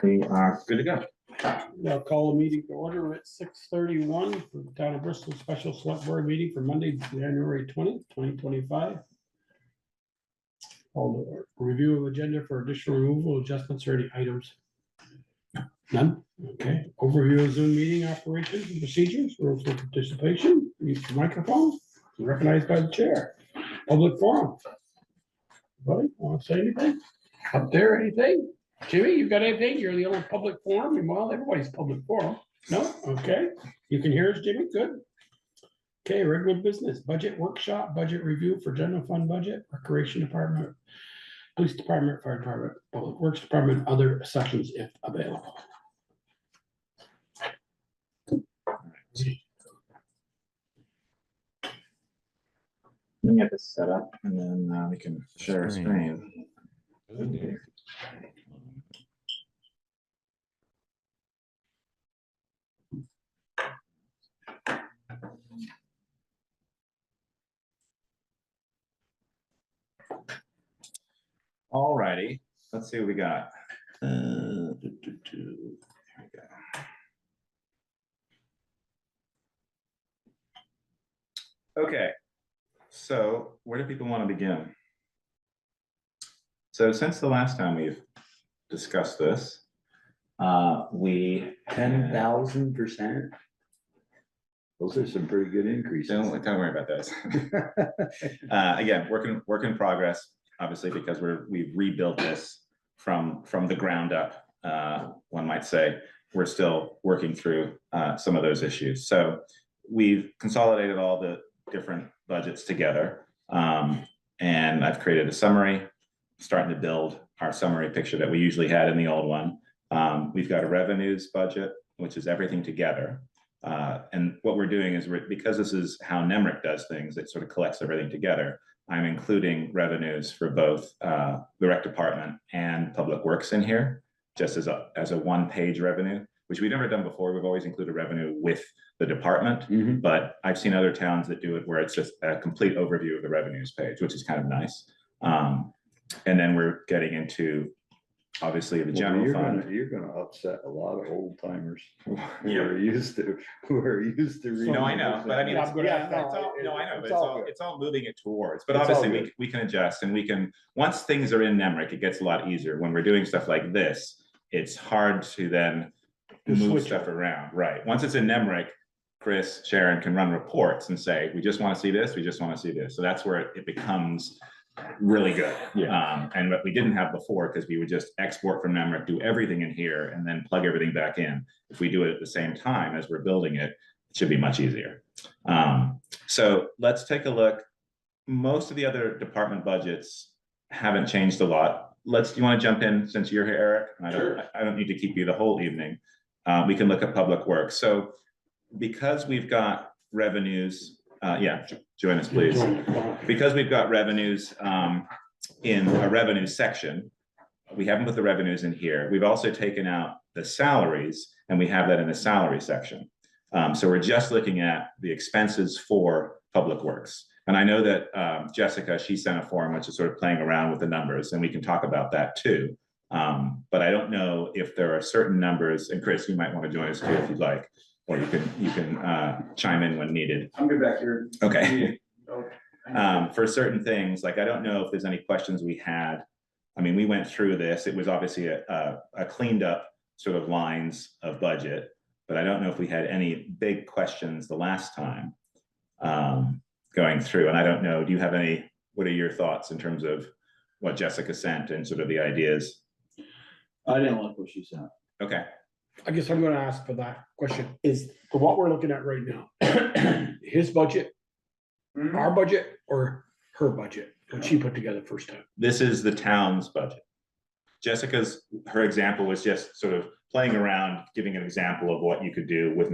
We are good to go. I'll call a meeting to order at 6:31 for the Town of Bristol Special Select Board meeting for Monday, January 20th, 2025. Call the review of agenda for additional removal, adjustments, or any items. None? Okay. Overview of Zoom meeting operations and procedures, rules for participation, use the microphone, recognized by the chair. Public forum. Anybody want to say anything? Up there, anything? Jimmy, you got anything? You're the only public forum. Well, everybody's public forum. No? Okay. You can hear us, Jimmy? Good. Okay, regular business, budget workshop, budget review for general fund budget, recreation department, police department, fire department, public works department, other sections if available. Let me get this set up and then we can share our screen. All righty, let's see what we got. Here we go. Okay, so where do people want to begin? So since the last time we've discussed this, we 10,000%. Those are some pretty good increases. don't worry about those. Again, work in progress, obviously, because we've rebuilt this from the ground up. One might say we're still working through some of those issues. So we've consolidated all the different budgets together, and I've created a summary, starting to build our summary picture that we usually had in the old one. We've got a revenues budget, which is everything together. And what we're doing is, because this is how NEMRIC does things, it sort of collects everything together. I'm including revenues for both the rec department and public works in here, just as a one-page revenue, which we've never done before. We've always included revenue with the department, but I've seen other towns that do it where it's just a complete overview of the revenues page, which is kind of nice. And then we're getting into, obviously, the general fund. You're gonna upset a lot of old timers who are used to reading. No, I know, but I mean, it's all moving it towards, but obviously we can adjust, and we can, once things are in NEMRIC, it gets a lot easier. When we're doing stuff like this, it's hard to then move stuff around, right? Once it's in NEMRIC, Chris, Sharon can run reports and say, we just want to see this, we just want to see this. So that's where it becomes really good. And what we didn't have before, because we would just export from NEMRIC, do everything in here, and then plug everything back in. If we do it at the same time as we're building it, it should be much easier. So let's take a look. Most of the other department budgets haven't changed a lot. Do you want to jump in since you're here, Eric? Sure. I don't need to keep you the whole evening. We can look at public works. So because we've got revenues, join us, please. Because we've got revenues in a revenue section, we haven't put the revenues in here. We've also taken out the salaries, and we have that in the salary section. So we're just looking at the expenses for public works. And I know that Jessica, she sent a form which is sort of playing around with the numbers, and we can talk about that too. But I don't know if there are certain numbers, and Chris, you might want to join us too if you'd like, or you can chime in when needed. I'm good back here. Okay. For certain things, like, I don't know if there's any questions we had. I mean, we went through this. It was obviously a cleaned up sort of lines of budget, but I don't know if we had any big questions the last time going through. And I don't know, do you have any, what are your thoughts in terms of what Jessica sent and sort of the ideas? I didn't like what she sent. Okay. I guess I'm gonna ask for that question, is for what we're looking at right now, his budget, our budget, or her budget, what she put together first time? This is the town's budget. Her example was just sort of playing around, giving an example of what you could do with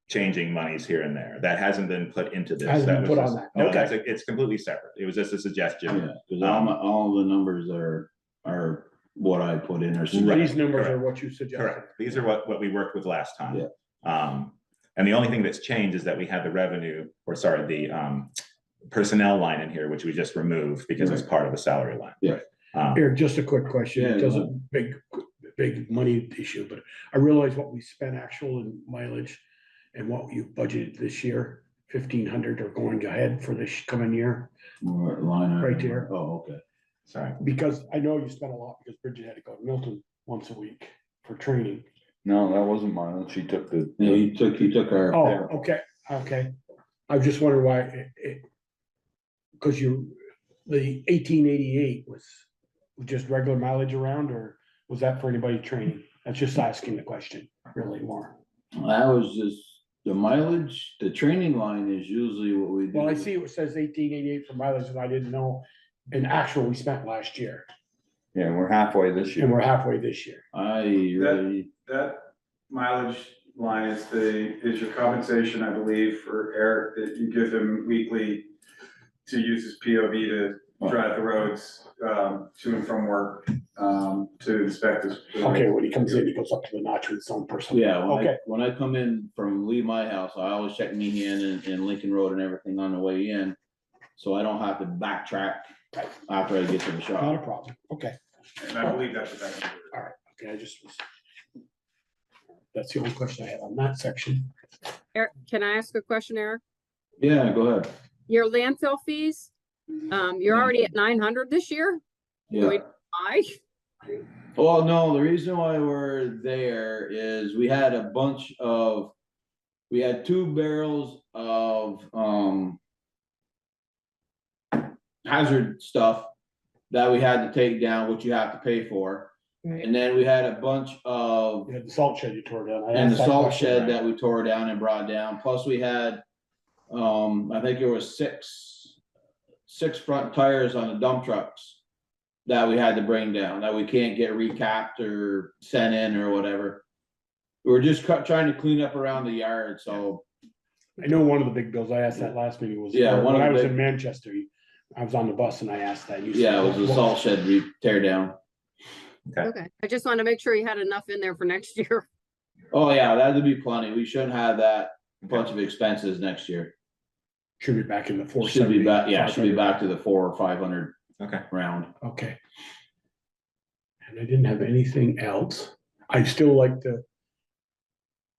changing monies here and there. That hasn't been put into this. Hasn't been put on that. No, Okay. it's completely separate. It was just a suggestion. Yeah, all the numbers are what I put in there. These numbers are what you suggested. Correct. These are what we worked with last time. Yeah. And the only thing that's changed is that we had the revenue, the personnel line in here, which we just removed because it's part of the salary line. Yeah. Eric, just a quick question. Yeah, It doesn't big money issue, but I realize what we spent actual in mileage and what you budgeted this year, 1,500 are going ahead for this coming year. What line item? Right there. Oh, okay. Sorry. Because I know you spent a lot because Bridget had to go to Milton once a week for training. No, that wasn't mine. She took the. Yeah, he took our. Oh, okay. I was just wondering why because the 1888 was just regular mileage around, or was that for anybody training? That's just asking the question, really more. That was just the mileage, the training line is usually what we do. Well, I see it says 1888 for mileage, and I didn't know in actual we spent last year, Yeah, we're halfway this and year. we're halfway this year. I really, That mileage line is your compensation, I believe, for Eric, that you give him weekly to use his POV to drive the roads, to and from work, to inspect this. Okay, when he comes in, he goes up to the notch with his own person. yeah, Okay, when I come in from leave my house, I always check Meehan and Lincoln Road and everything on the way in. So I don't have to backtrack after I get to the not a shop. problem. Okay, And I believe that's what that. all right. Okay, I just was. That's the only question I had on that section. Eric, can I ask a question, Eric? Yeah, go ahead. Your landfill fees, you're already at 900 this year? Yeah. Why? Well, no, the reason why we're there is we had we had 2 barrels of, hazard stuff that we had to take down, which you have to pay for. Right. And then we had a bunch of, You had the salt shed you tore down. I and the asked that salt question. shed that we tore down and brought down, plus we had, I think there was six front tires on the dump trucks that we had to bring down, that we can't get recapped or sent in or whatever. We were just trying to clean up around the yard, so. I know one of the big bills, I asked that last meeting was. Yeah, one when of I the was big- in Manchester, I was on the bus and I asked that. You said, Yeah, it was the what- salt shed we tear down. Okay, I just wanted to make sure you had enough in there for next year. Oh, yeah, that'd be plenty. We shouldn't have that bunch of expenses next year. Should be back in the 470. Should be back, yeah, should be 500. back to the 400 or 500 Okay. round. Okay. And I didn't have anything else. I'd still like to.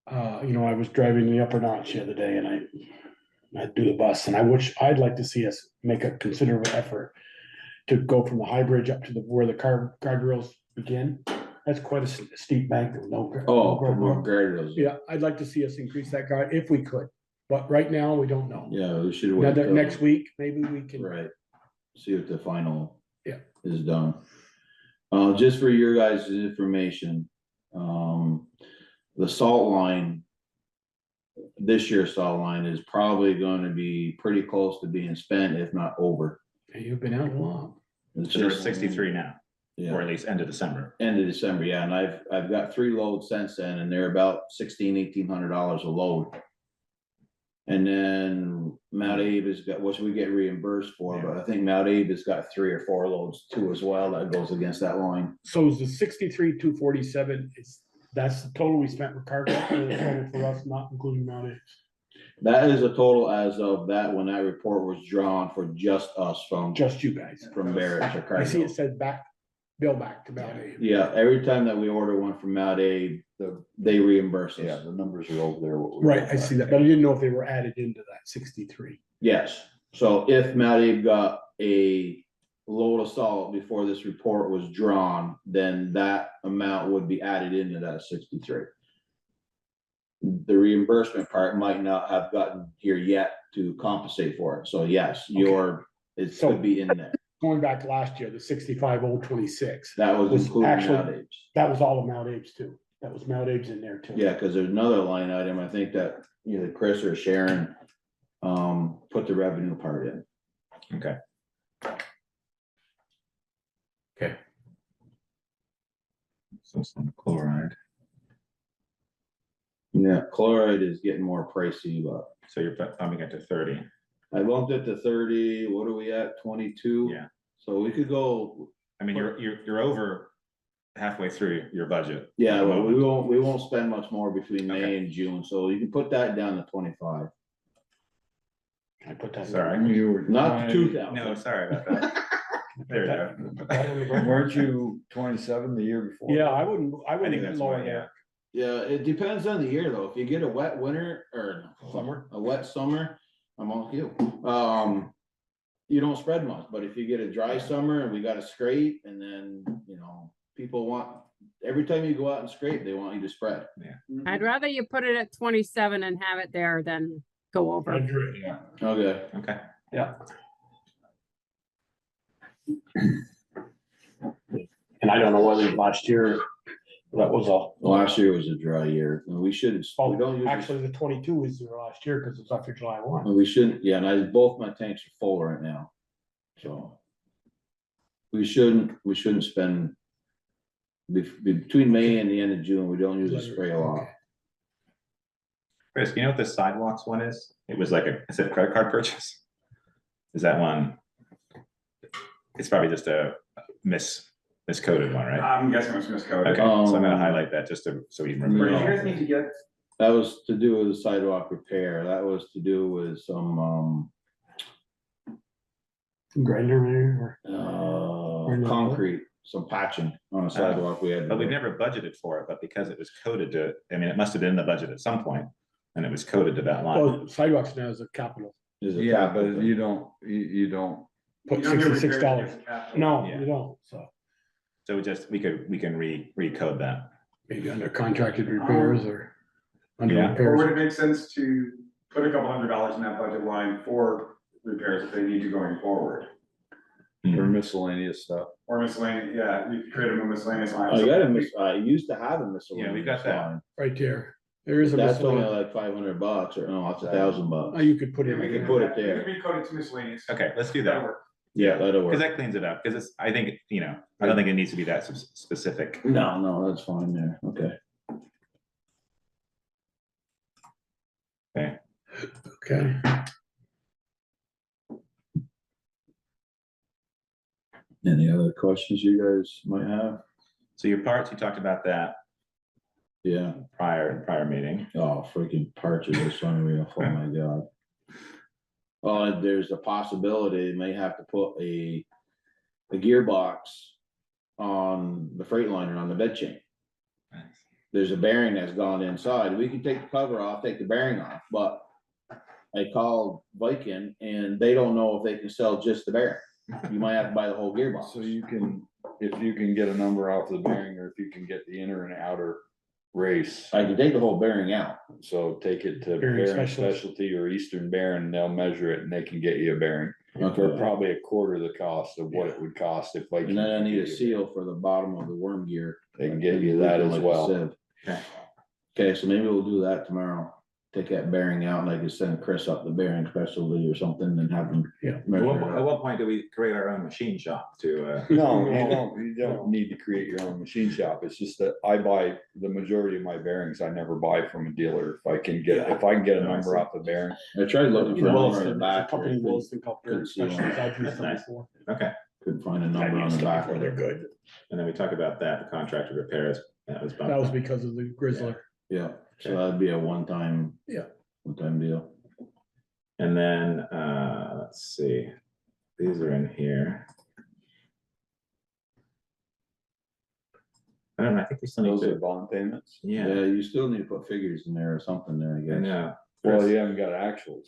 I was driving the upper notch the other day and I'd do the bus and I'd like to see us make a considerable effort to go from the high bridge up to where the guardrails begin. That's quite a steep bank. There's no. Oh, put more guardrails. Yeah, I'd like to see us increase that guard if we could, but right now we don't know. Yeah, we should wait. Another till- next week, maybe we can. Right, see what the final. Yeah. Is done. Just for your guys' information, the salt line. This year's salt line is probably gonna be pretty close to being spent, if not over. Hey, you've been out long. It's So they're just- 63 now, Yeah. or at least end of December. End of December, yeah, and I've got 3 loads since then, and they're about $1,800 a load. And then Mount Abe has got, which we get reimbursed for, but I think Mount Abe has got 3 or 4 loads too as well, that goes against that line. So is the 63,247, that's the total we spent with cargo, or the total for us, not including Mount A's? That is a total as of that, when that report was drawn for just us from Just you guys. Barrett to I see Cargill. it says bill back to Mount A. Yeah, every time that we order one from Mount Abe, they reimburse Yeah, us. the numbers are over there. what we Right, got I see back. that, but I didn't know if they were added into that 63. Yes, so if Mount Abe got a load of salt before this report was drawn, then that amount would be added into that 63. The reimbursement part might not have gotten here yet to compensate for it, so yes, it So- could be in there. Going back last year, the 65,026, That was was including actually- Mount Abe's. that was all of Mount Abe's too. That was Mount Abe's in there too. Yeah, cause there's another line item, I think that either Chris or Sharon, put the revenue part in. Okay. Okay. So some chloride. Yeah, chloride is getting more pricey, but So you're bumping it to 30. I bumped it to 30, what are we at, 22? Yeah. So we could go, I mean, you're over halfway through your budget. yeah, at the well, moment. we won't spend much more between May Okay. and June, so you can put that down to 25, Can I put that? in? Sorry. You were not trying- 2,000. No, sorry about that. There you go. Put that in the ground. Weren't you 27 the year before? Yeah, I wouldn't think get that's lower why, there. Yeah, it depends on the year though. If you get a wet winter or Summer. a wet summer, I'm on you. You don't spread much, but if you get a dry summer and we got to scrape and then, people want, every time you go out and scrape, they want you to spread. I'd rather you put it at 27 and have it there than go over. Yeah. Okay. Okay. Yeah. And I don't know whether last year, that was Last year was a dry year. And we shouldn't, we don't usually, actually the 22 was there last year because it's after July 1. we shouldn't, yeah, and both my tanks are full right now. So. We shouldn't spend between May and the end of June, we don't usually spray a lot. Chris, do you know what the sidewalks one is? It was like is it a credit card purchase? Is that one? It's probably just a miscoded one, right? I'm guessing it's miscoded. Okay, so I'm gonna highlight that just so you Where do remember. you guys need to get? That was to do with the sidewalk repair. That was to do with some, Grinder maybe, or concrete, some patching on a sidewalk we had. to But we do. never budgeted for it, but because it was coded to, I mean, it must have been in the budget at some point, and it was coded to that line. well, sidewalks now is a capital. Is it Yeah, capital? but you don't, Put You don't get $66. repairs against capital. No, Yeah. you don't, so So we can recode that. maybe under contracted repairs or under Yeah. Or repairs. would it make sense to put a couple $100s in that budget line for repairs if they need to going forward? for miscellaneous stuff. Or miscellaneous, yeah, you could create a miscellaneous line. I used to have a miscellaneous. Yeah, we got that. line. Right there. There is a That's only miscellaneous. like $500 or no, it's $1,000. Oh, you could put it. We can in put there. it there. We can recode it to miscellaneous. Okay, let's do That'll that, work. Yeah, that'll because work. that cleans it up, because it's, I think, I don't think it needs to be that specific. No, that's fine there. Okay. Okay. Any other questions you guys might have? So your parts, you talked about that Yeah. prior meeting. Oh, freaking parts are just unreal. Oh my God. There's a possibility they may have to put a gearbox on the Freightliner on the bed chain. There's a bearing that's gone inside. We can take the cover off, take the bearing off, but I called Viking and they don't know if they can sell just the bearing. You might have to buy the whole gearbox. So you can, if you can get a number off the bearing, or if you can get the inner and outer race. I can take the whole bearing out. So take it to Bearing Bearing specialist. Specialty or Eastern Bearing, they'll measure it and they can get you a bearing. For Okay. probably a quarter of the cost of what it would cost if like. And then I need a seal for the bottom of the worm gear. They can get you that as Like well. I said. Okay. Okay, so maybe we'll do that tomorrow. Take that bearing out and I can send Chris up the bearing specialty or something and have him. Yeah. At measure it what out. point do we create our own machine shop to, No, you don't need to create your own machine shop. It's just that I buy the majority of my bearings. I never buy from a dealer. If I can get a number off the bearing. I tried looking for In a number on Williston, the there's a back. company in Williston called Bearing couldn't see one. Specialist. I've used That's them nice. before. okay. Couldn't find a I've number on used the them back. before. They're good. And then we talked about that, the contractor repairs, that was bumped That was up. because of the Grizzler. Yeah, so Okay. that'd be a one-time. Yeah. One-time deal. And then, let's see, these are in here. I don't know, I think we still need Those are to, bond payments. yeah, Yeah, you still need to put figures in there or something there, I I guess. know. Well, you haven't got actuals.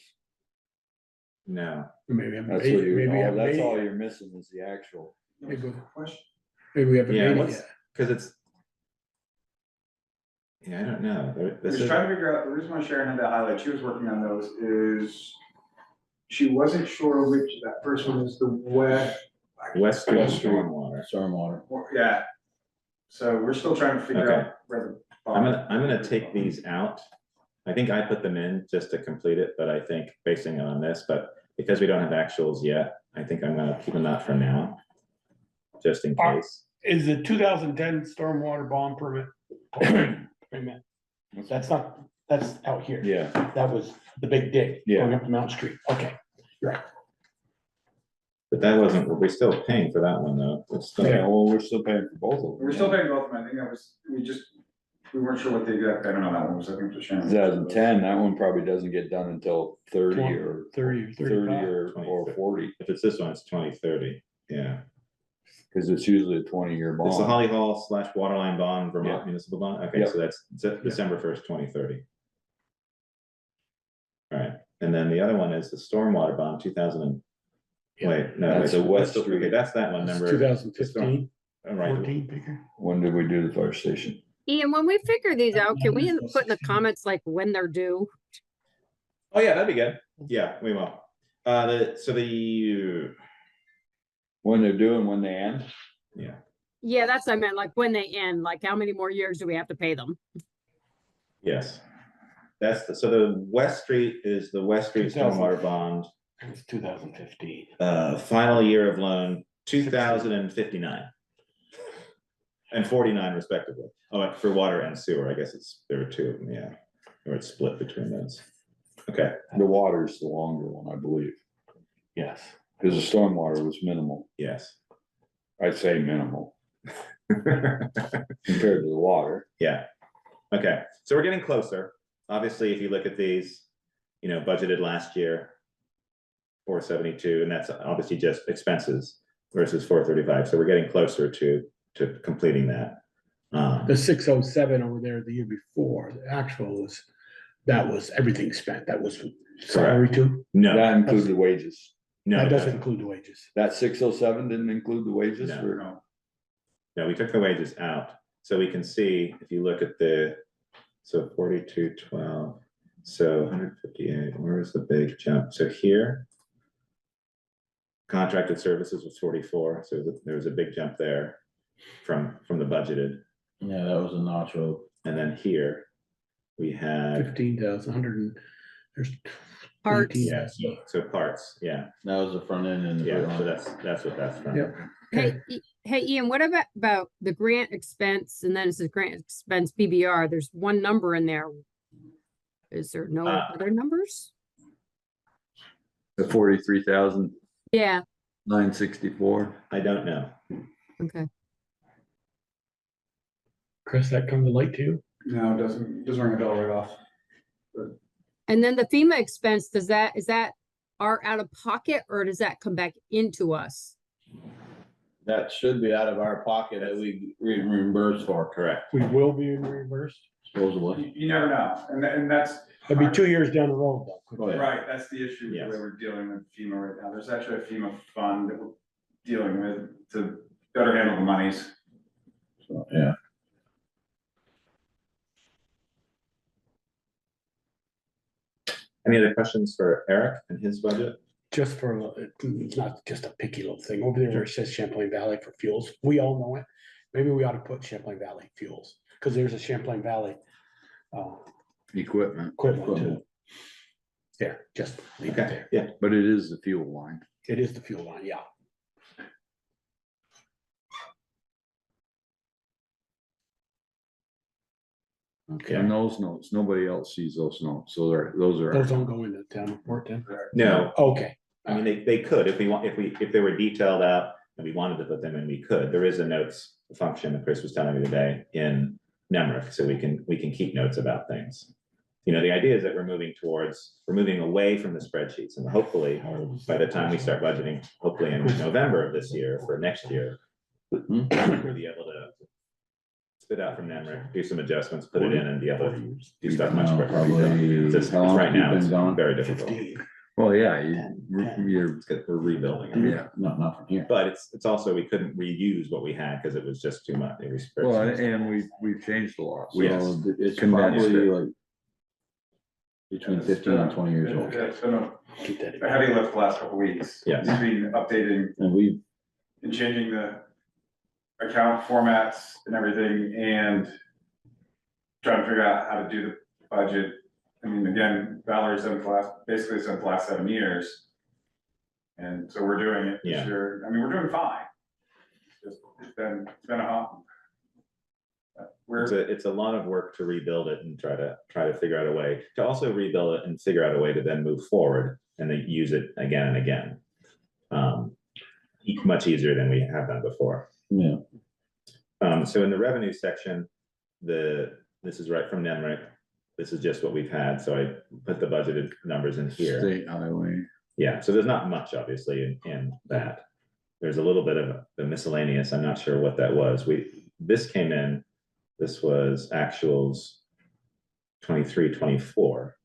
No, Maybe we haven't That's made what it. you, Maybe we haven't that's made all it. you're missing is the actual. Maybe Question? maybe we haven't Yeah, made it what's- yet. because it's. Yeah, I don't know. I This was is, trying to figure out, the reason why Sharon had that highlight, she was working on those, is she wasn't sure which, that first one is the wet. West Street West Street. stormwater. Stormwater. Yeah. So we're still trying to figure Okay. out where the. I'm gonna take these out. I think I put them in just to complete it, but I think basing it on this, but because we don't have actuals yet, I think I'm gonna keep them out for now. Just in case. Is the 2010 stormwater bond permit? Permit. That's not, that's out here. Yeah, That was the big dig. Yeah. Going up to Mount Street. Okay. But that wasn't, we're still paying for that one though. It's still- yeah, well, we're still paying for both of them. We're still paying both of them, I think that was, we weren't sure what the exact, I don't know that one was, I think it was Sharon. 2010, that one probably doesn't get done until 30 or 30 or 30 35. or 40. If it's this one, it's 2030, yeah. Cause it's usually a 20-year bond. It's the Holly Hall / Waterline Bond, Vermont Yeah. Municipal Bond, okay, Yeah. so that's December 1st, 2030. All right, and then the other one is the Stormwater Bond, 2000 and, Yeah. wait, no, That's wait, a West okay, Street. that's that one, number. 2015, All right, 14, bigger. When did we do the fire station? Ian, when we figure these out, can we put in the comments like when they're due? oh, yeah, that'd be good, yeah, we will. The When they're doing, when they end? yeah, Yeah, that's what I meant, like when they end, like how many more years do we have to pay them? yes. That's, so the West Street is the West Street 2000. Stormwater Bond, It's 2015. final year of loan, 2059. And 49 respectively. Oh, for water and sewer, I guess there were two of them, yeah, or it's split between those. Okay, The water's the longer one, I believe, Yes. because the stormwater was minimal. yes. I'd say minimal compared to the water. Yeah, okay, so we're getting closer. Obviously, if you look at these, budgeted last year, 472, and that's obviously just expenses versus 435, so we're getting closer to completing that. The 607 over there the year before, the actual that was everything spent. That was salary too. No, That includes the wages. no, That it doesn't doesn't. include the wages. That 607 didn't include the wages No. for, No, we took the wages out, so we can see, if you look at so 4212, so 158, where is the big jump? So here, contracted services was 44, so there was a big jump there from the budgeted. Yeah, that was a notch up. And then here, we had, 15,100 there's Parts. 18. yeah, so parts, yeah, That was the front end and the. yeah, so that's what that's from. Yep. Hey, hey, Ian, what about the grant expense? And then it says grant expense PBR. There's one number in there. Is there no other numbers? the 43,964. Yeah, I don't know. okay. Chris, that come to light too? No, it doesn't ring a bell right off. And then the FEMA expense, is that our out of pocket or does that come back into us? That should be out of our pocket that we reimburse for, Correct. We will be reimbursed. supposedly. You never know, and that's. It'll be 2 years down the road though. Oh, yeah. Right, that's the issue Yes. that we're dealing with FEMA right now. There's actually a FEMA fund that we're dealing with to better handle the monies. So, yeah. Any other questions for Eric and his budget? Just for, it's not just a picky little thing over there where it says Champlain Valley for fuels. We all know it. Maybe we ought to put Champlain Valley fuels, because there's a Champlain Valley Equipment, equivalent to. There, just leave it Okay, there. yeah, but it is the fuel line. It is the fuel line, yeah. okay. And those notes, nobody else sees those notes, so those are. Those don't go into town report then? No, Okay, I mean, they could, if they were detailed out and we wanted to put them in, we could. There is a notes function that Chris was telling me today in Nemrick, so we can keep notes about things. The idea is that we're moving away from the spreadsheets, and hopefully, by the time we start budgeting, hopefully in November of this year for next year, we'll be able to spit out from Nemrick, do some adjustments, put it in, and be able to do stuff much No, quicker. probably- It's how long right have you now, been it's gone? very difficult. 15. Well, yeah, you're, It's 'cause we're rebuilding it. yeah, Not from here. But it's also, we couldn't reuse what we had because it was just too much. well, and we've changed a lot. Yes. So it's Condensed probably it. like between 15 and 20 years old. It's been a Keep that in a heavy lift the last couple of weeks. Yes. Between updating And we, and changing the account formats and everything, and trying to figure out how to do the budget. I mean, again, Valerie's done basically since the last 7 years. And so we're doing it Yeah. this year. I mean, we're doing fine. It's been a hump. It's a lot of work to rebuild it and try to figure out a way to also rebuild it and figure out a way to then move forward and then use it again and again. Much easier than we have done before. yeah, So in the revenue section, this is right from Nemrick. This is just what we've had, so I put the budgeted numbers in here. State highway. Yeah, so there's not much obviously in that. there's a little bit of the miscellaneous. I'm not sure what that was. This came in, this was actuals 23, 24.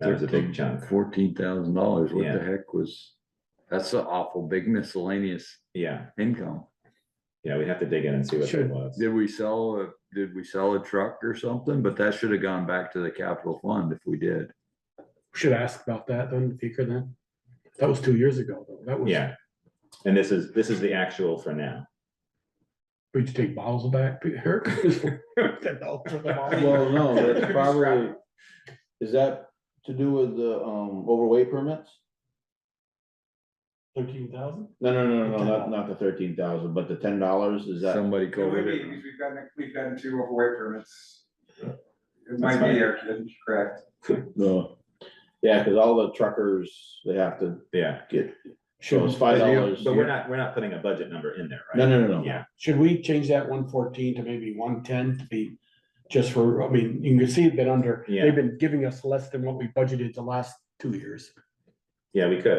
That was a big chunk. $14,000, what Yeah. the heck was, that's an awful big miscellaneous Yeah, income. yeah, we have to dig in and see what that Should- was. Did we sell a truck or something? But that should have gone back to the capital fund if we did. Should ask about that then, if you could then. That was 2 years ago, though. That was. Yeah, and this is the actual for now. We just take bottles back, Eric. Well, no, that's probably, is that to do with the, overweight permits? 13,000? No, not the 13,000, but the $10, is that? Somebody It would covered be, it. because we've gotten 2 overweight permits. It That's might fine. be, Eric, I think you're correct. No. Yeah, cause all the truckers, they have to Yeah, get, Should, so it's $5. but we're not putting a budget number in there, right? No. Yeah, should we change that 114 to maybe 110 to be just for, I mean, you can see it's been under, Yeah. they've been giving us less than what we budgeted the last 2 years. yeah, we could.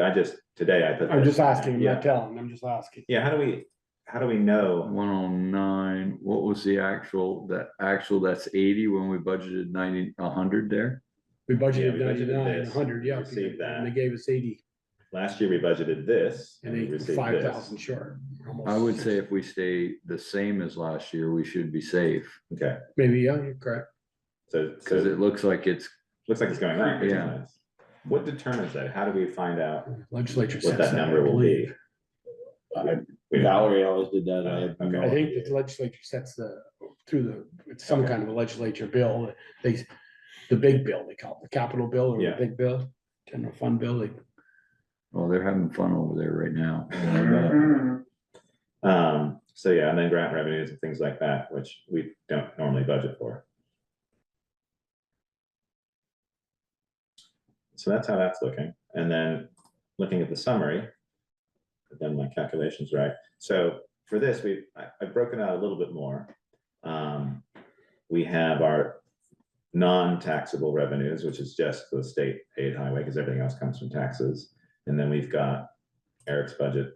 Today I put. I'm this just in there. asking, I'm Yeah. not telling, I'm just asking. Yeah, how do we know? 109, what was the actual, that's 80 when we budgeted 90, 100 there? We Yeah, budgeted we budgeted 99, this, 100, yeah. received that. And they gave us 80 Last year we budgeted this and and we they received 5,000 this. short. almost I would 60. say if we stay the same as last year, we should be safe. Okay, Maybe, yeah, you're correct. so Cause it looks like it's, looks like it's going up. which is Yeah. nice. What determines that? How do we find out Legislature what sets that that, I number will be? believe. We don't know. Valerie always did that. Okay. I think the legislature sets it's some kind of a legislature bill, the big bill, they call it, the capital bill or the Yeah. big bill, general fund bill, well, they're having fun over there right now. So yeah, and then grant revenues and things like that, which we don't normally budget for. So that's how that's looking. And then looking at the summary, I've done my calculations right. So for this, I've broken out a little bit more. We have our non-taxable revenues, which is just the state paid highway, because everything else comes from taxes. And then we've got Eric's budget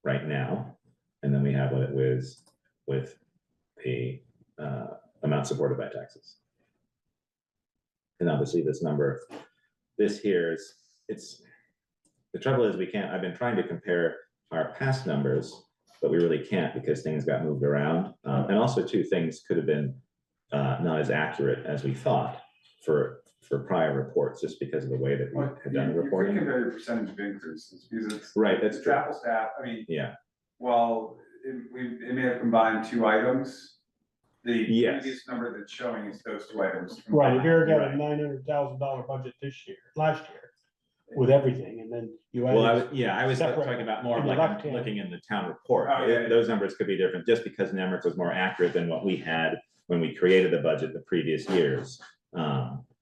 right now. And then we have what it was with the amount supported by taxes. And obviously this number, this here the trouble is I've been trying to compare our past numbers, but we really can't because things got moved around. And also too, things could have been not as accurate as we thought for prior reports, just because of the way that we had done the You could reporting. compare your percentage of increases, because it's. Right, that's The true. travel staff, I mean, Yeah, well, it may have combined 2 items. The Yes. previous number that's showing is those 2 items. Right, combined. Eric had a Right. $900,000 budget last year, with everything, and then you well, I added. was separate talking about more in the like left hand. looking in the town report. Oh, yeah, yeah. Those numbers could be different, just because Nemrick was more accurate than what we had when we created the budget the previous years.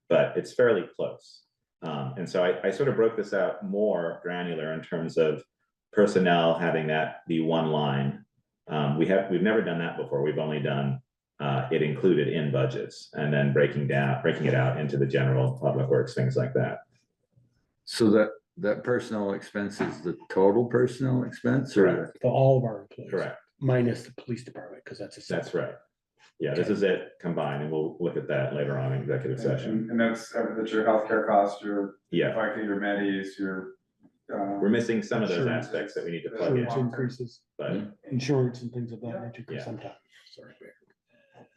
But it's fairly close. And so I sort of broke this out more granular in terms of personnel having that be one line. We've never done that before. We've only done it included in budgets and then breaking it out into the general public works, things like that. So that personnel expense is the total personnel expense or? Correct. For all of our employees. Correct. Minus the police department, because that's a. That's right. Yeah, this is it combined, and we'll look at that later on in executive session. And that's your healthcare costs, your, Yeah, likely your medis, your. we're missing some of those Insurance. aspects that we need to plug in, Insurance increases, but insurance and things of that nature, Yeah. sometimes, sorry.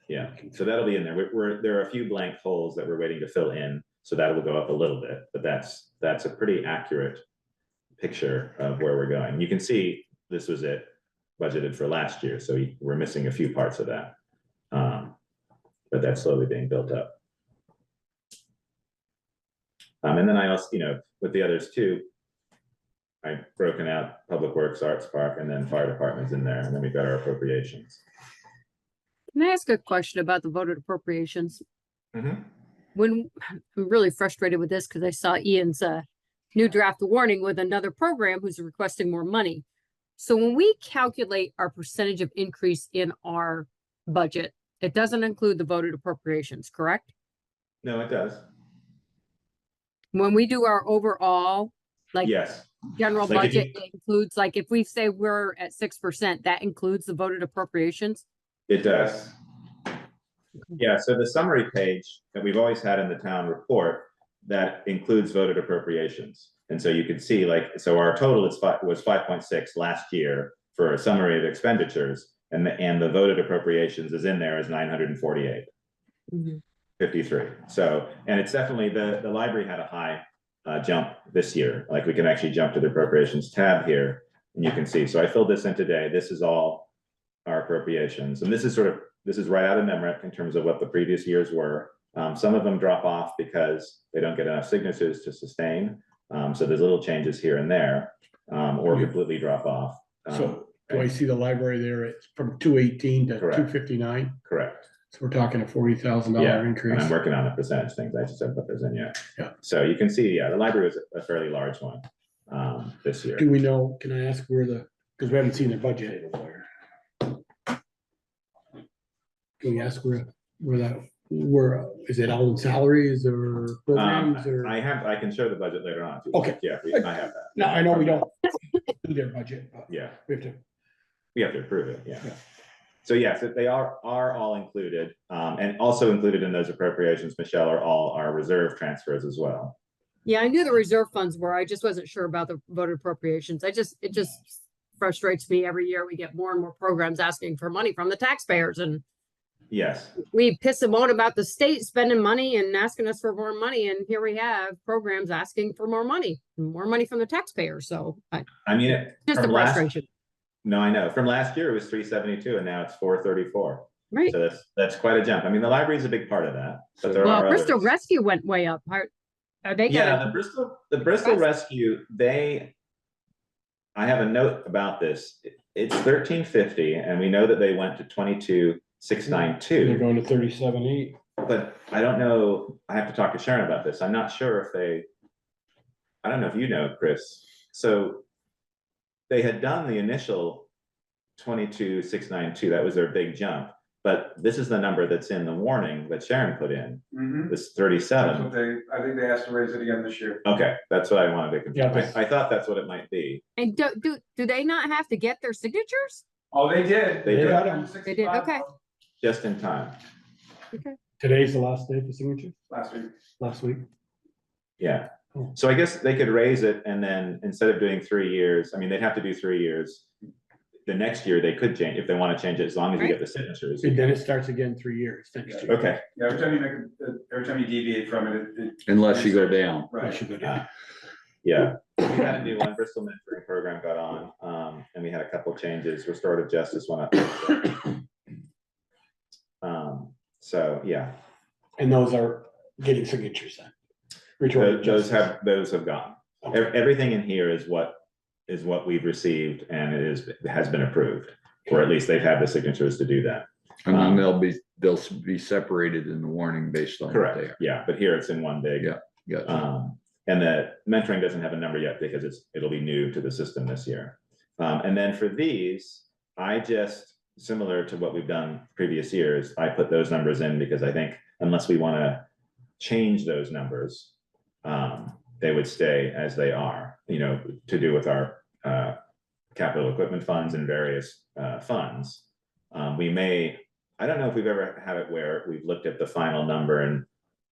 yeah, so that'll be in there. There are a few blank holes that we're waiting to fill in, so that will go up a little bit, but that's a pretty accurate picture of where we're going. You can see this was it budgeted for last year, so we're missing a few parts of that. But that's slowly being built up. And then I also, with the others too, I've broken out Public Works, Arts Park, and then fire departments in there, and then we've got our appropriations. Can I ask a question about the voted appropriations? Mhm. When, I'm really frustrated with this because I saw Ian's new draft warning with another program who's requesting more money. So when we calculate our percentage of increase in our budget, it doesn't include the voted appropriations, correct? No, it does. When we do our overall, like, Yes, general Like if you- budget includes, like, if we say we're at 6%, that includes the voted appropriations? It does. Yeah, so the summary page that we've always had in the town report, that includes voted appropriations. And so you can see, like, so our total was 5.6 last year for a summary of expenditures, and the voted appropriations is in there as 948. Mhm. 53. So, and it's definitely, the library had a high jump this year. Like, we can actually jump to the appropriations tab here, and you can see. So I filled this in today. This is all our appropriations, and this is right out of MEMRIC in terms of what the previous years were. Some of them drop off because they don't get enough signatures to sustain. So there's little changes here and there, or completely drop off. So do I see the library there? It's from 218 to Correct. 259. Correct. So we're talking a $40,000 Yeah, and increase. I'm working on the percentage things. I just haven't put those in yet. Yeah. So you can see, the library was a fairly large one this year. Do we know, can I ask because we haven't seen their budget. Can we ask where is it all in salaries or programs or? I can show the budget later on. if you Okay. like. Yeah, I have that. No, I know we don't do their budget, but Yeah, we have to. we have to approve it, yeah. Yeah. So yes, they are all included, and also included in those appropriations, Michelle, are all our reserve transfers as well. Yeah, I knew the reserve funds were, I just wasn't sure about the voted appropriations. It just frustrates me every year. We get more and more programs asking for money from the taxpayers, and Yes, we piss and moan about the state spending money and asking us for more money, and here we have programs asking for more money from the taxpayers, so I mean, just a from last, frustration, no, I know, from last year it was 372 and now it's 434. right? So that's quite a jump. I mean, the library is a big part of that, but there Well, are Bristol others. Rescue went way up. Are they Yeah, gonna, the Bristol Rescue, I have a note about this. It's 1350, and we know that they went to They're 22,692. going to 37.8. But I don't know, I have to talk to Sharon about this. I'm not sure if I don't know if you know, Chris. So they had done the initial 22,692, that was their big jump. But this is the number that's in the warning that Sharon put in, Mhm. this That's 37. what I think they asked to raise it again this year. Okay, that's what I wanted to confirm. Yeah, I thought that's what it might be. and do they not have to get their signatures? Oh, they did. They did. got 'em. They did, okay. Just in time. Today's the last day for signature, Last week. last week. Yeah, Oh. so I guess they could raise it and then instead of doing 3 years, I mean, they'd have to do 3 years. The next year they could change, if they want to change it, as long as you get the signatures. And then it starts again 3 years next year. Okay, Yeah, every time you deviate from it. Unless you go down. I Right. should go down. yeah. We had a new one, Bristol mentoring program got on, and we had a couple changes, restorative justice went up. So, yeah, And those are getting signatures then. Retorted those justice. have gone. Okay. Everything in here is what we've received and it has been approved, or at least they've had the signatures to do that. And then they'll be separated in the warning based on what they Correct, are. yeah, but here it's in one big. Yeah. Gotcha. And the mentoring doesn't have a number yet because it'll be new to the system this year. And then for these, I just, similar to what we've done previous years, I put those numbers in because I think unless we want to change those numbers, they would stay as they are, to do with our capital equipment funds and various funds. We may, I don't know if we've ever had it where we've looked at the final number and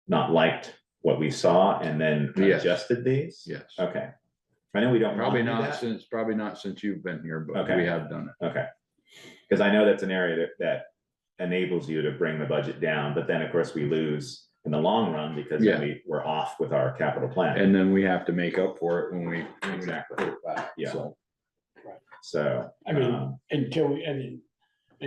not liked what we saw and then Yes. adjusted these. Yes. Okay. I know we don't. Probably want to do that. probably not since you've been here, but Okay. we have done it. Okay. Because I know that's an area that enables you to bring the budget down, but then of course we lose in the long run because then we're off with our capital plan. And then we have to make up for it when we. Exactly. put it back, Yeah. so. So. I mean, until we, and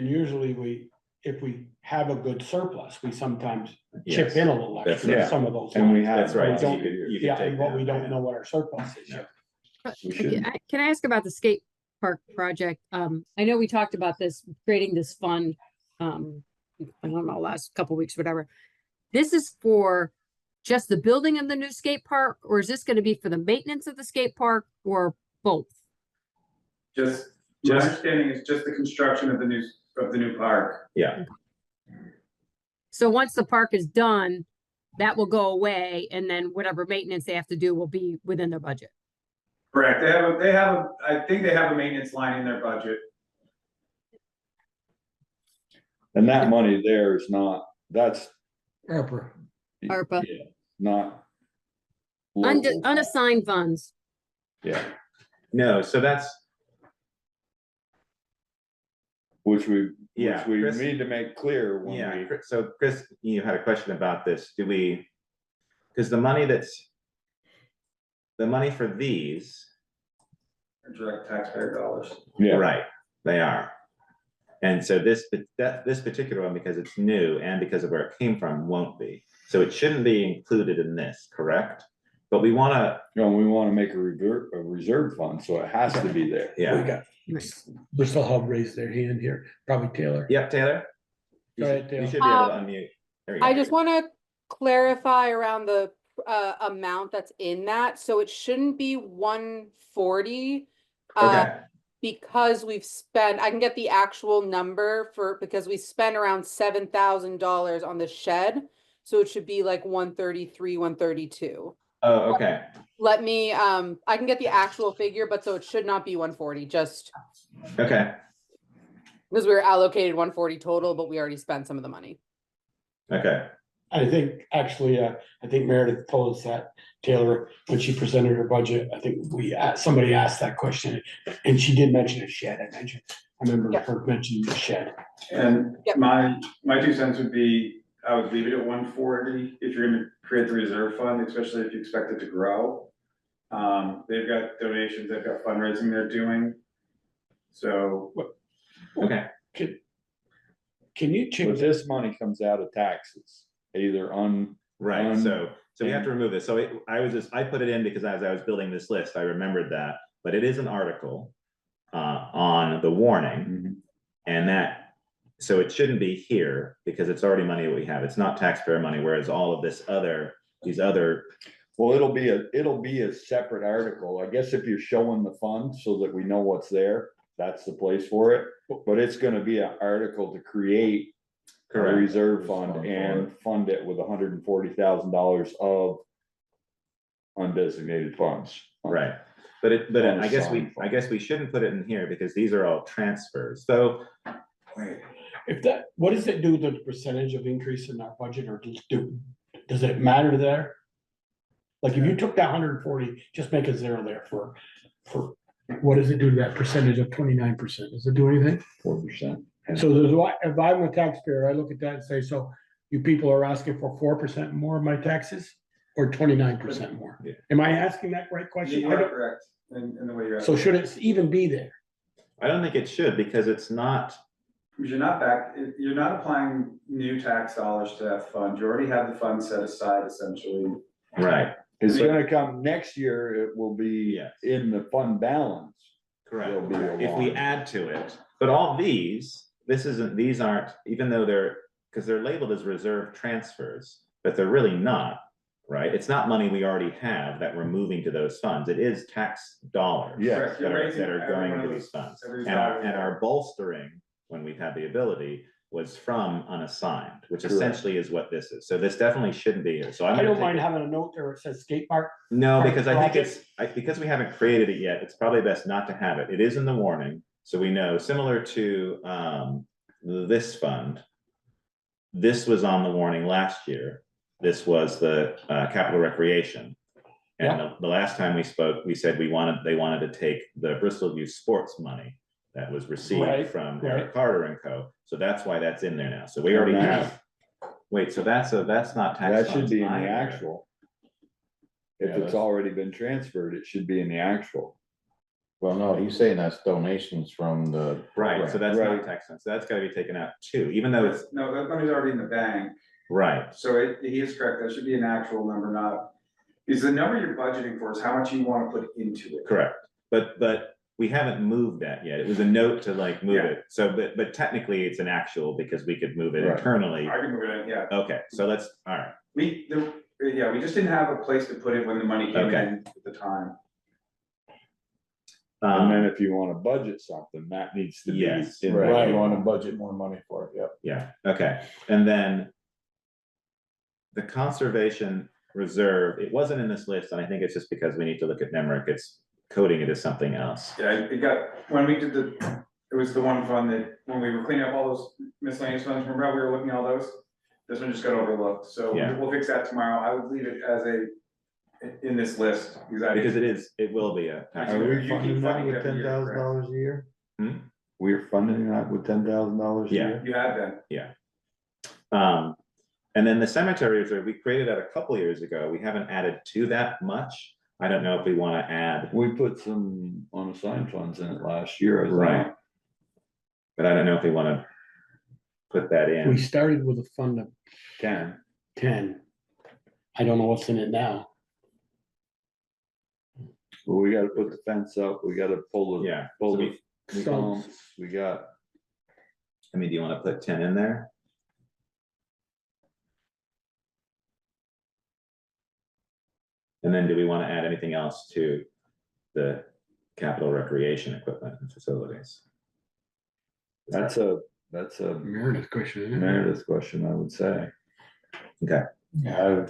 usually if we have a good surplus, we sometimes chip yes. in a little That's extra in right. some of those. And we lines. have. That's right. We So don't- you could Yeah, take and what that. we don't know what our surplus is yet. We shouldn't. Can I ask about the skate park project? I know we talked about this, creating this fund, I don't know, last couple weeks, whatever. This is for just the building of the new skate park, or is this gonna be for the maintenance of the skate park, or both? My Just- understanding is just the construction of the new park. Yeah, So once the park is done, that will go away, and then whatever maintenance they have to do will be within their budget. Correct, I think they have a maintenance line in their budget. And that money there is not, that's ARPA. ARPA, not. local. unassigned funds. Yeah, No, so that's, which we Yeah, Chris- need to make clear when yeah, we, so Chris, you had a question about this, because the money for these, Direct taxpayer dollars. yeah, right, they are. And so this particular one, because it's new and because of where it came from, won't be. So it shouldn't be included in this, correct? But we wanna, we wanna make a reserve fund, so it has to be there. We yeah, got Bristol Hub raised their hand here, probably Taylor. yep, Taylor? You Go should ahead, Taylor. you should be able to unmute. There you I go. just want to clarify around the amount that's in that, so it shouldn't be 140. Okay, Because we've spent, I can get the actual number because we spent around $7,000 on the shed. So it should be like 133, 132. oh, okay, Let me, I can get the actual figure, but so it should not be 140, just okay, because we were allocated 140 total, but we already spent some of the money. okay, I think, actually, I think Meredith told us that, Taylor, when she presented her budget, I think somebody asked that question, and she did mention a shed, I remember Yep. her mentioning the shed. And Yep. my 2 cents would be, I would leave it at 140 if you're gonna create the reserve fund, especially if you expect it to grow. They've got donations, they've got fundraising they're doing. So, okay, Can you But change this money comes out of taxes, either right, so we have to remove this, so I put it in because as I was building this list, I remembered that, but it is an article on the warning, and so it shouldn't be here, because it's already money that we have, it's not taxpayer money, whereas all of these other, well, it'll be a separate article, I guess, if you're showing the fund so that we know what's there, that's the place for it. But it's gonna be an article to create a correct, reserve fund and fund it with $140,000 of undesignated funds. right. But I guess Unassigned we shouldn't put it in here, because these are all transfers, so. what does it do to the percentage of increase in our budget, or does it matter there? Like, if you took that 140, just make a zero there for, what does it do to that percentage of 29%? Does it do anything? 4%. So if I'm a taxpayer, I look at that and say, so you people are asking for 4% more of my taxes or 29% more? Yeah. Am I asking that right question? you are correct in the way you're. So should it even be there? I don't think it should, because it's not, Because you're not applying new tax dollars to that fund, you already have the fund set aside essentially. right, It's gonna come next year, it will be Yes. in the fund balance. correct. There'll be a If we line. add to it, but all these aren't, even though because they're labeled as reserve transfers, but they're really not, right? It's not money we already have that we're moving to those funds, it is tax dollars. Yeah. Correct, That you're are raising going every one into of these funds, every and our dollar. bolstering, when we've had the ability, was from unassigned, which Correct. essentially is what this is, so this definitely shouldn't be here, so I'm I gonna don't take mind it- having a note there, it says skate park. No, Part because I think project. because we haven't created it yet, it's probably best not to have it. It is in the warning, so we know, similar to this fund. This was on the warning last year. This was the capital recreation. And the last time we spoke, we said they wanted to take the Bristol Youth Sports money that was received Right, from right. Eric Carter and Co. So that's why that's in there now. So we already have. Wait, so that's not tax. That should funds be in the either. actual. If Yeah, it's that's- already been transferred, it should be in the actual. Well, no, he's saying that's donations from the. Right, so that's Right. not tax funds, so that's gotta be taken out too, even though it's, No, that money's already in the bank, right, so he is correct, that should be an actual number, not, because the number you're budgeting for is how much you wanna put into it. correct. But we haven't moved that yet, it was a note to like move Yeah. it, so, but technically it's an actual, because we could move it Right. internally. I can move it in, yeah, Okay, so let's, all right, we just didn't have a place to put it when the money came Okay. in at the time. And then if you wanna budget something, that needs to be. Yes. in Right, the- you wanna budget more money for it, yep. yeah, okay, and then the conservation reserve, it wasn't in this list, and I think it's just because we need to look at NEMRIC, it's coding it as something else. Yeah, it got, when we did it was the one fund that, when we were cleaning up all those miscellaneous funds, remember how we were looking at all those? This one just got overlooked, so Yeah. we'll fix that tomorrow. I would leave it as in this list, Because it will be a. Are You we keep funding that funding with every year, $10,000 a year? Hmm? We're funding that with $10,000 a Yeah. year? You have been. And then the cemetery reserve, we created that a couple years ago. We haven't added to that much. I don't know if we want to add, We put some unassigned funds in it last year, I right? think. But I don't know if we want to put that We in. started with a fund of 10. 10. I don't know what's in it now. But we gotta put the fence up, we gotta pull Yeah. pull So the we- stumps, we got. I mean, do you want to put 10 in there? And then do we want to add anything else to the capital recreation equipment and facilities? That's a Meredith question, isn't it? Meredith question, I would say. Okay, Yeah,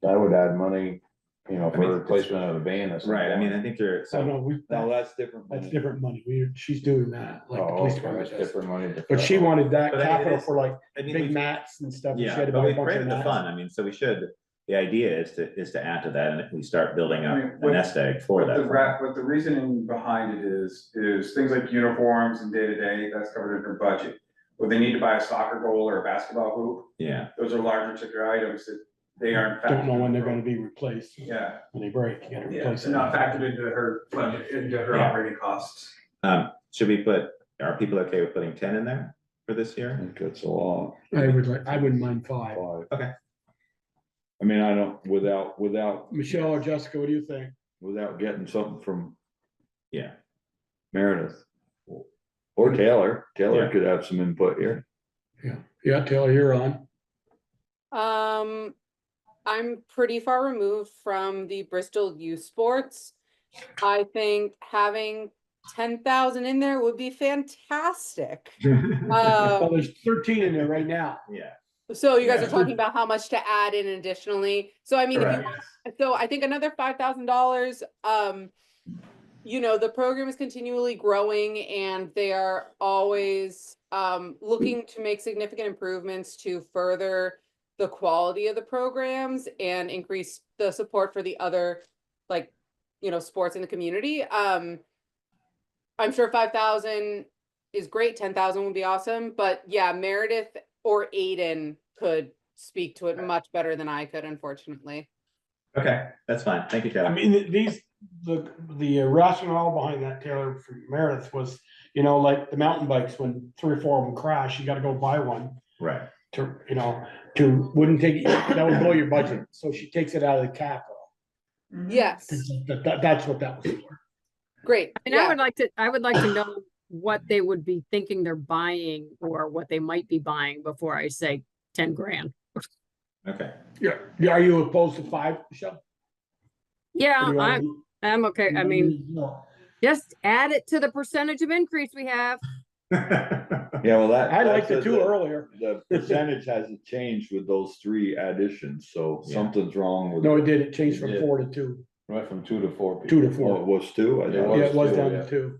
I would add money, you know, I mean, for replacement of the van or something. right, I mean, I think you're, Oh, so, no, No, that's different. that's money. different money. She's doing that, like the Oh, police okay, department that's does. different money. But she wanted that But I mean, it capital is- for like I mean, big we, mats and stuff. and she yeah, had to but buy a we bunch of created the mats. fund, I mean, so we should, the idea is to add to that, and if we start building I up mean, a nest egg for that. fund. What the reasoning behind it is things like uniforms and day-to-day, that's covered in her budget. When they need to buy a soccer goal or a basketball hoop, Yeah, those are larger ticket items that they aren't. Don't know factored when in they're the gonna be replaced. Yeah, When they break, you gotta yeah, replace it's it. not factored into her budget, into her Yeah. operating costs. should we put, are people okay with putting 10 in there for this I year? think that's a lot. I wouldn't mind 5. Okay. I mean, I don't, without Michelle or Jessica, what do you think? getting something from Yeah, Meredith. Or Taylor Yeah. could have some input here. Yeah, Taylor, you're on. I'm pretty far removed from the Bristol youth sports. I think having 10,000 in there would be fantastic. Well, there's 13 in there right now. yeah. So you guys Yeah. are talking about how much to add in additionally. So I mean, if you, Correct. so I think another $5,000, you know, the program is continually growing and they are always looking to make significant improvements to further the quality of the programs and increase the support for the other, like, you know, sports in the community. I'm sure 5,000 is great, 10,000 would be awesome, but yeah, Meredith or Aiden could speak to it much better than I could, unfortunately. Okay, that's fine. Thank you, I Taylor. mean, the rationale behind that, Taylor, from Meredith was, you know, like the mountain bikes, when 3 or 4 of them crash, you gotta go buy one Right. to, you know, wouldn't take, that would blow your budget. So she takes it out of the capital. Yes, That's what that was for. great. And Yeah. I would like to know what they would be thinking they're buying or what they might be buying before I say 10 grand. Okay. Yeah. Are you opposed to 5, Michelle? Yeah, Or do you wanna- I'm okay. I mean, No. just add it to the percentage of increase we have. Yeah, well, I liked that's it too earlier. The percentage hasn't changed with those 3 additions, so Yeah. something's wrong with. No, it did. It changed from It did. 4 to 2. Went from 2 to 4. 2 to Oh, 4. it was 2? I Yeah, thought Yeah, it was 2, down yeah. to 2.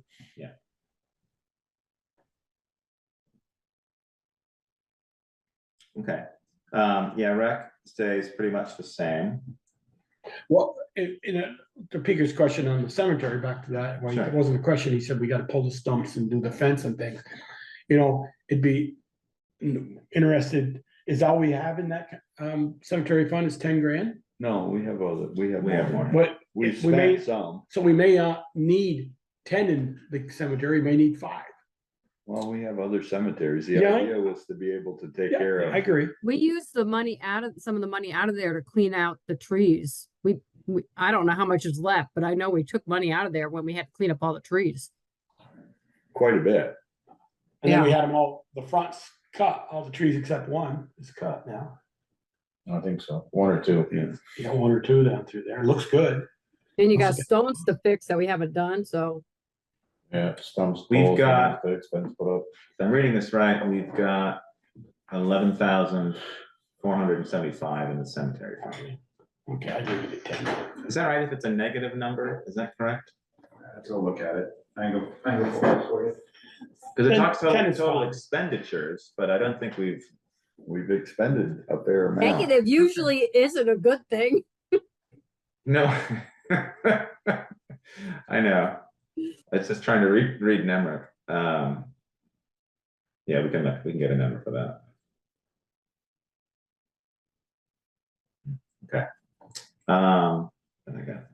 Okay. Yeah, rec stays pretty much the same. Well, to Peter's question on the cemetery, back to that, well, Sure. it wasn't a question. He said we gotta pull the stumps and do the fence and things. You know, it'd be interested, is all we have in that cemetery fund is 10 grand? No, we have more. But We we may, spent some. so we may not need 10 in the cemetery, we may need 5. Well, we have other cemeteries. The Yeah. idea was to be able to take Yeah, care I of. agree. We use the money some of the money out of there to clean out the trees. I don't know how much is left, but I know we took money out of there when we had to clean up all the trees. Quite a bit. And then we had them all, the fronts cut, all the trees except one is cut now. I think so, 1 or 2. Yeah. You got 1 or 2 down through there. It looks good. And you got stones to fix that we haven't done, so Yeah, stumps. We've poles, got- the expense put up. If I'm reading this right, we've got 11,475 in the cemetery fund. Okay, I leave it at 10. Is that right? If it's a negative number, is that correct? I have to go look at it. I can go for you. Because it Then talks 10 total, is total fine. expenditures, but I don't think we've, expended a fair amount. Negative usually isn't a good thing. no. I know. It's just trying to read number. Yeah, we can get a number for that. Okay. And I got.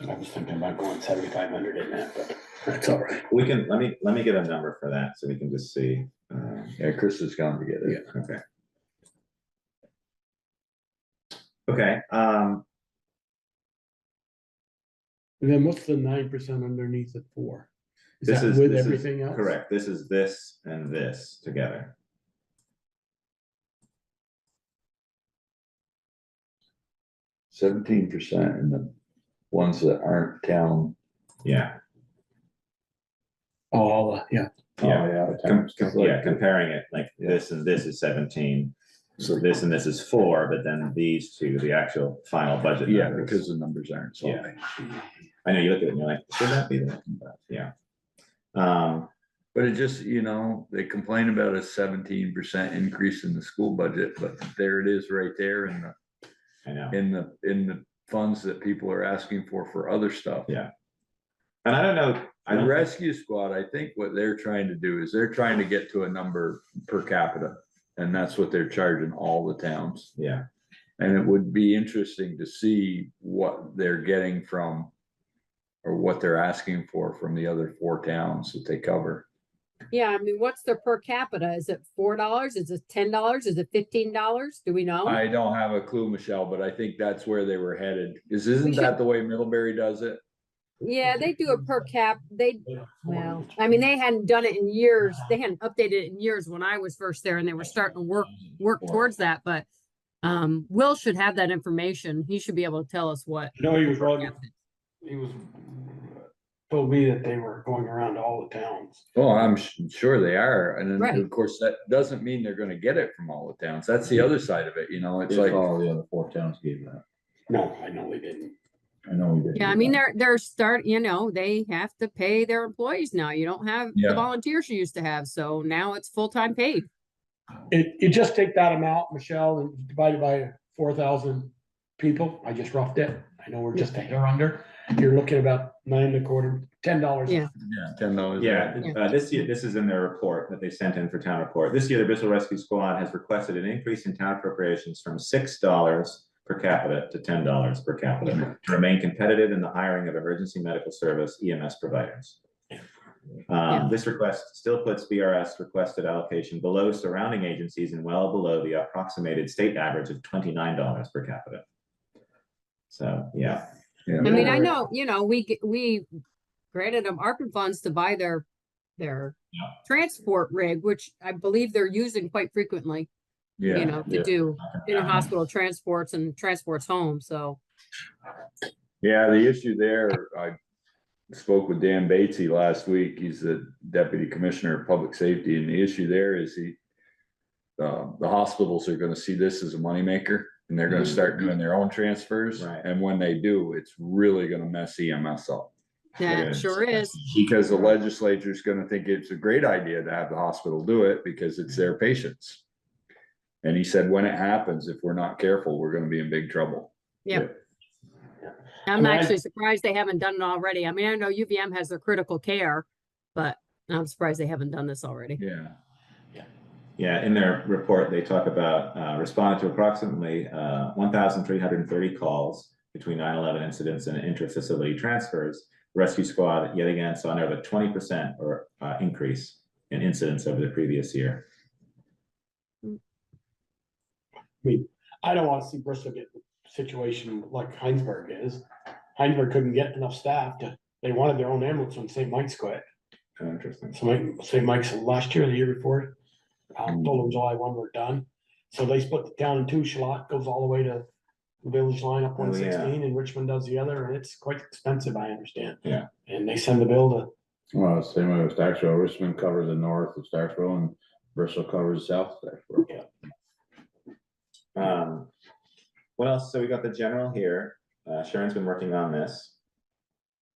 I was thinking about going 7,500 in that, but that's all right. We can, let me get a number for that, so we can just see. Yeah, Chris is going to get it. Yeah. Okay. Okay, And then what's the 9% underneath it for? Is this that is. with this is everything else? Correct, this is this and this together. 17% in the ones that aren't town. Yeah, Oh, yeah. yeah. Yeah. Yeah, comparing it, like Yeah. this and this is 17, so this and this is 4, but then these two, the actual final budget. Yeah, numbers. because the numbers aren't so. Yeah. I know, you look at it and you're like, should that be that? But, yeah. But it just, they complain about a 17% increase in the school budget, but there it is right there in I know, the funds that people are asking for other stuff. Yeah. and I don't know, I The don't, rescue squad, I think what they're trying to do is they're trying to get to a number per capita. And that's what they're charging all the towns. yeah, And it would be interesting to see what they're getting from, or what they're asking for from the other 4 towns that they cover. Yeah, I mean, what's their per capita? Is it $4? Is it $10? Is it $15? Do we know? I don't have a clue, Michelle, but I think that's where they were headed. Isn't should- that the way Middlebury does it? Yeah, they do a per cap. Well, I mean, they hadn't done it in years. They hadn't updated it in years when I was first there and they were starting to work towards that, but Will should have that information. He should be able to tell us what. No, he was wrong. He was, told me that they were going around to all the towns. Well, I'm sure they are. And then, Right. of course, that doesn't mean they're gonna get it from all the towns. That's the other side of it, it's If like, all the other 4 towns gave that. No, I know they didn't. I know we did. Yeah, I mean, they have to pay their employees now. You don't have the Yeah. volunteers you used to have, so now it's full-time paid. You just take that amount, Michelle, and divide it by 4,000 people. I just roughed it. I know we're just a hair under. You're looking about $9.25, $10. Yeah. yeah, $10. yeah. This year, this is in their report that they sent in for town report. This year, the Bristol Rescue Squad has requested an increase in town appropriations from $6 per capita to $10 per capita to remain competitive in the hiring of emergency medical service EMS providers. Yeah. This request still puts BRS requested allocation below surrounding agencies and well below the approximated state average of $29 per capita. So, yeah. Yeah. I mean, I know, we granted them ARPA funds to buy their transport rig, which I believe they're using quite frequently, Yeah. to do hospital transports and transports home, so. Yeah, the issue there, I spoke with Dan Batesy last week. He's the Deputy Commissioner of Public Safety, and the issue there is the hospitals are gonna see this as a moneymaker, and they're gonna start doing their own transfers. Right. And when they do, it's really gonna mess EMS up. That sure is. Because the legislature is gonna think it's a great idea to have the hospital do it because it's their patients. And he said, when it happens, if we're not careful, we're gonna be in big trouble. Yep. I I'm mean, actually surprised they haven't done it already. I mean, I know UVM has their critical care, but I'm surprised they haven't done this already. Yeah. Yeah, in their report, they talk about responded to approximately 1,330 calls between 9/11 incidents and intra-facility transfers. Rescue Squad yet again saw another 20% or increase in incidents over the previous year. I don't want to see Bristol get the situation like Heinsberg is. Heinsberg couldn't get enough staff they wanted their own ambulance when St. Mike's quit. Interesting. So St. Mike's last year, the year before, told them July 1 we're done. So they split the town in two. Schlott goes all the way to the village line up Oh, yeah. 116 and Richmond does the other, and it's quite expensive, I understand. Yeah. And they send the bill to, Well, same way with Starksville. Richmond covers the north of Starksville and Bristol covers the south of Starksville. what else? So we got the general here. Sharon's been working on this.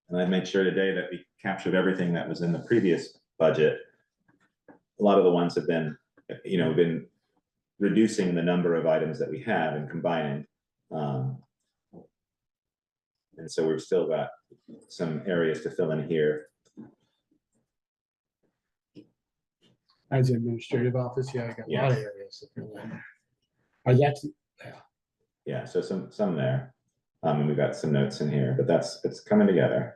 And I made sure today that we captured everything that was in the previous budget. A lot of the ones have been, been reducing the number of items that we have and combining. And so we've still got some areas to fill in here. As administrative office, yeah, I got a lot of Yes. areas. to fill in. That's, Yeah, so some there. And we've got some notes in here, but it's coming together.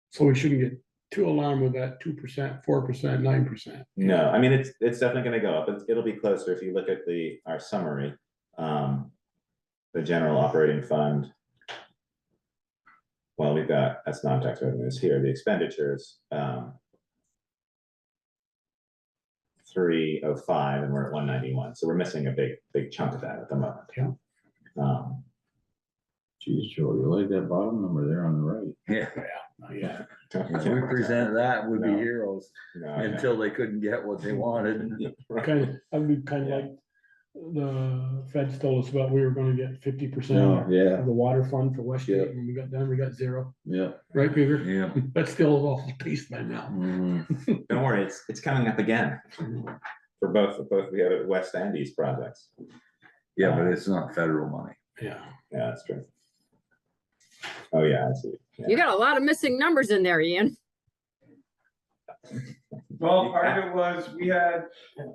so we shouldn't get too alarmed with that 2%, 4%, 9%. No, I mean, it's definitely gonna go up. It'll be closer if you look at our summary. The general operating fund. Well, we've got, that's non-tax revenues here, the expenditures. 305 and we're at 191, so we're missing a big chunk of that at the moment. Yeah. Geez, Joe, you like that bottom number there on the right? Yeah, Yeah, if we presented that, we'd be No. heroes No, until they couldn't get what they wanted. that would be kind of like the feds told us about, we were gonna get 50% No, of yeah, the water fund for Westgate, Yeah. and when we got done, we got 0, yeah. right, Peter? Yeah. That's still a awful piece by now. Mhm. Don't worry, it's coming up again for both we have West and East projects. Yeah, but it's not federal money. Yeah, Yeah, that's true. Oh, yeah, I see. Yeah. You got a lot of missing numbers in there, Ian. Well, part of it was, there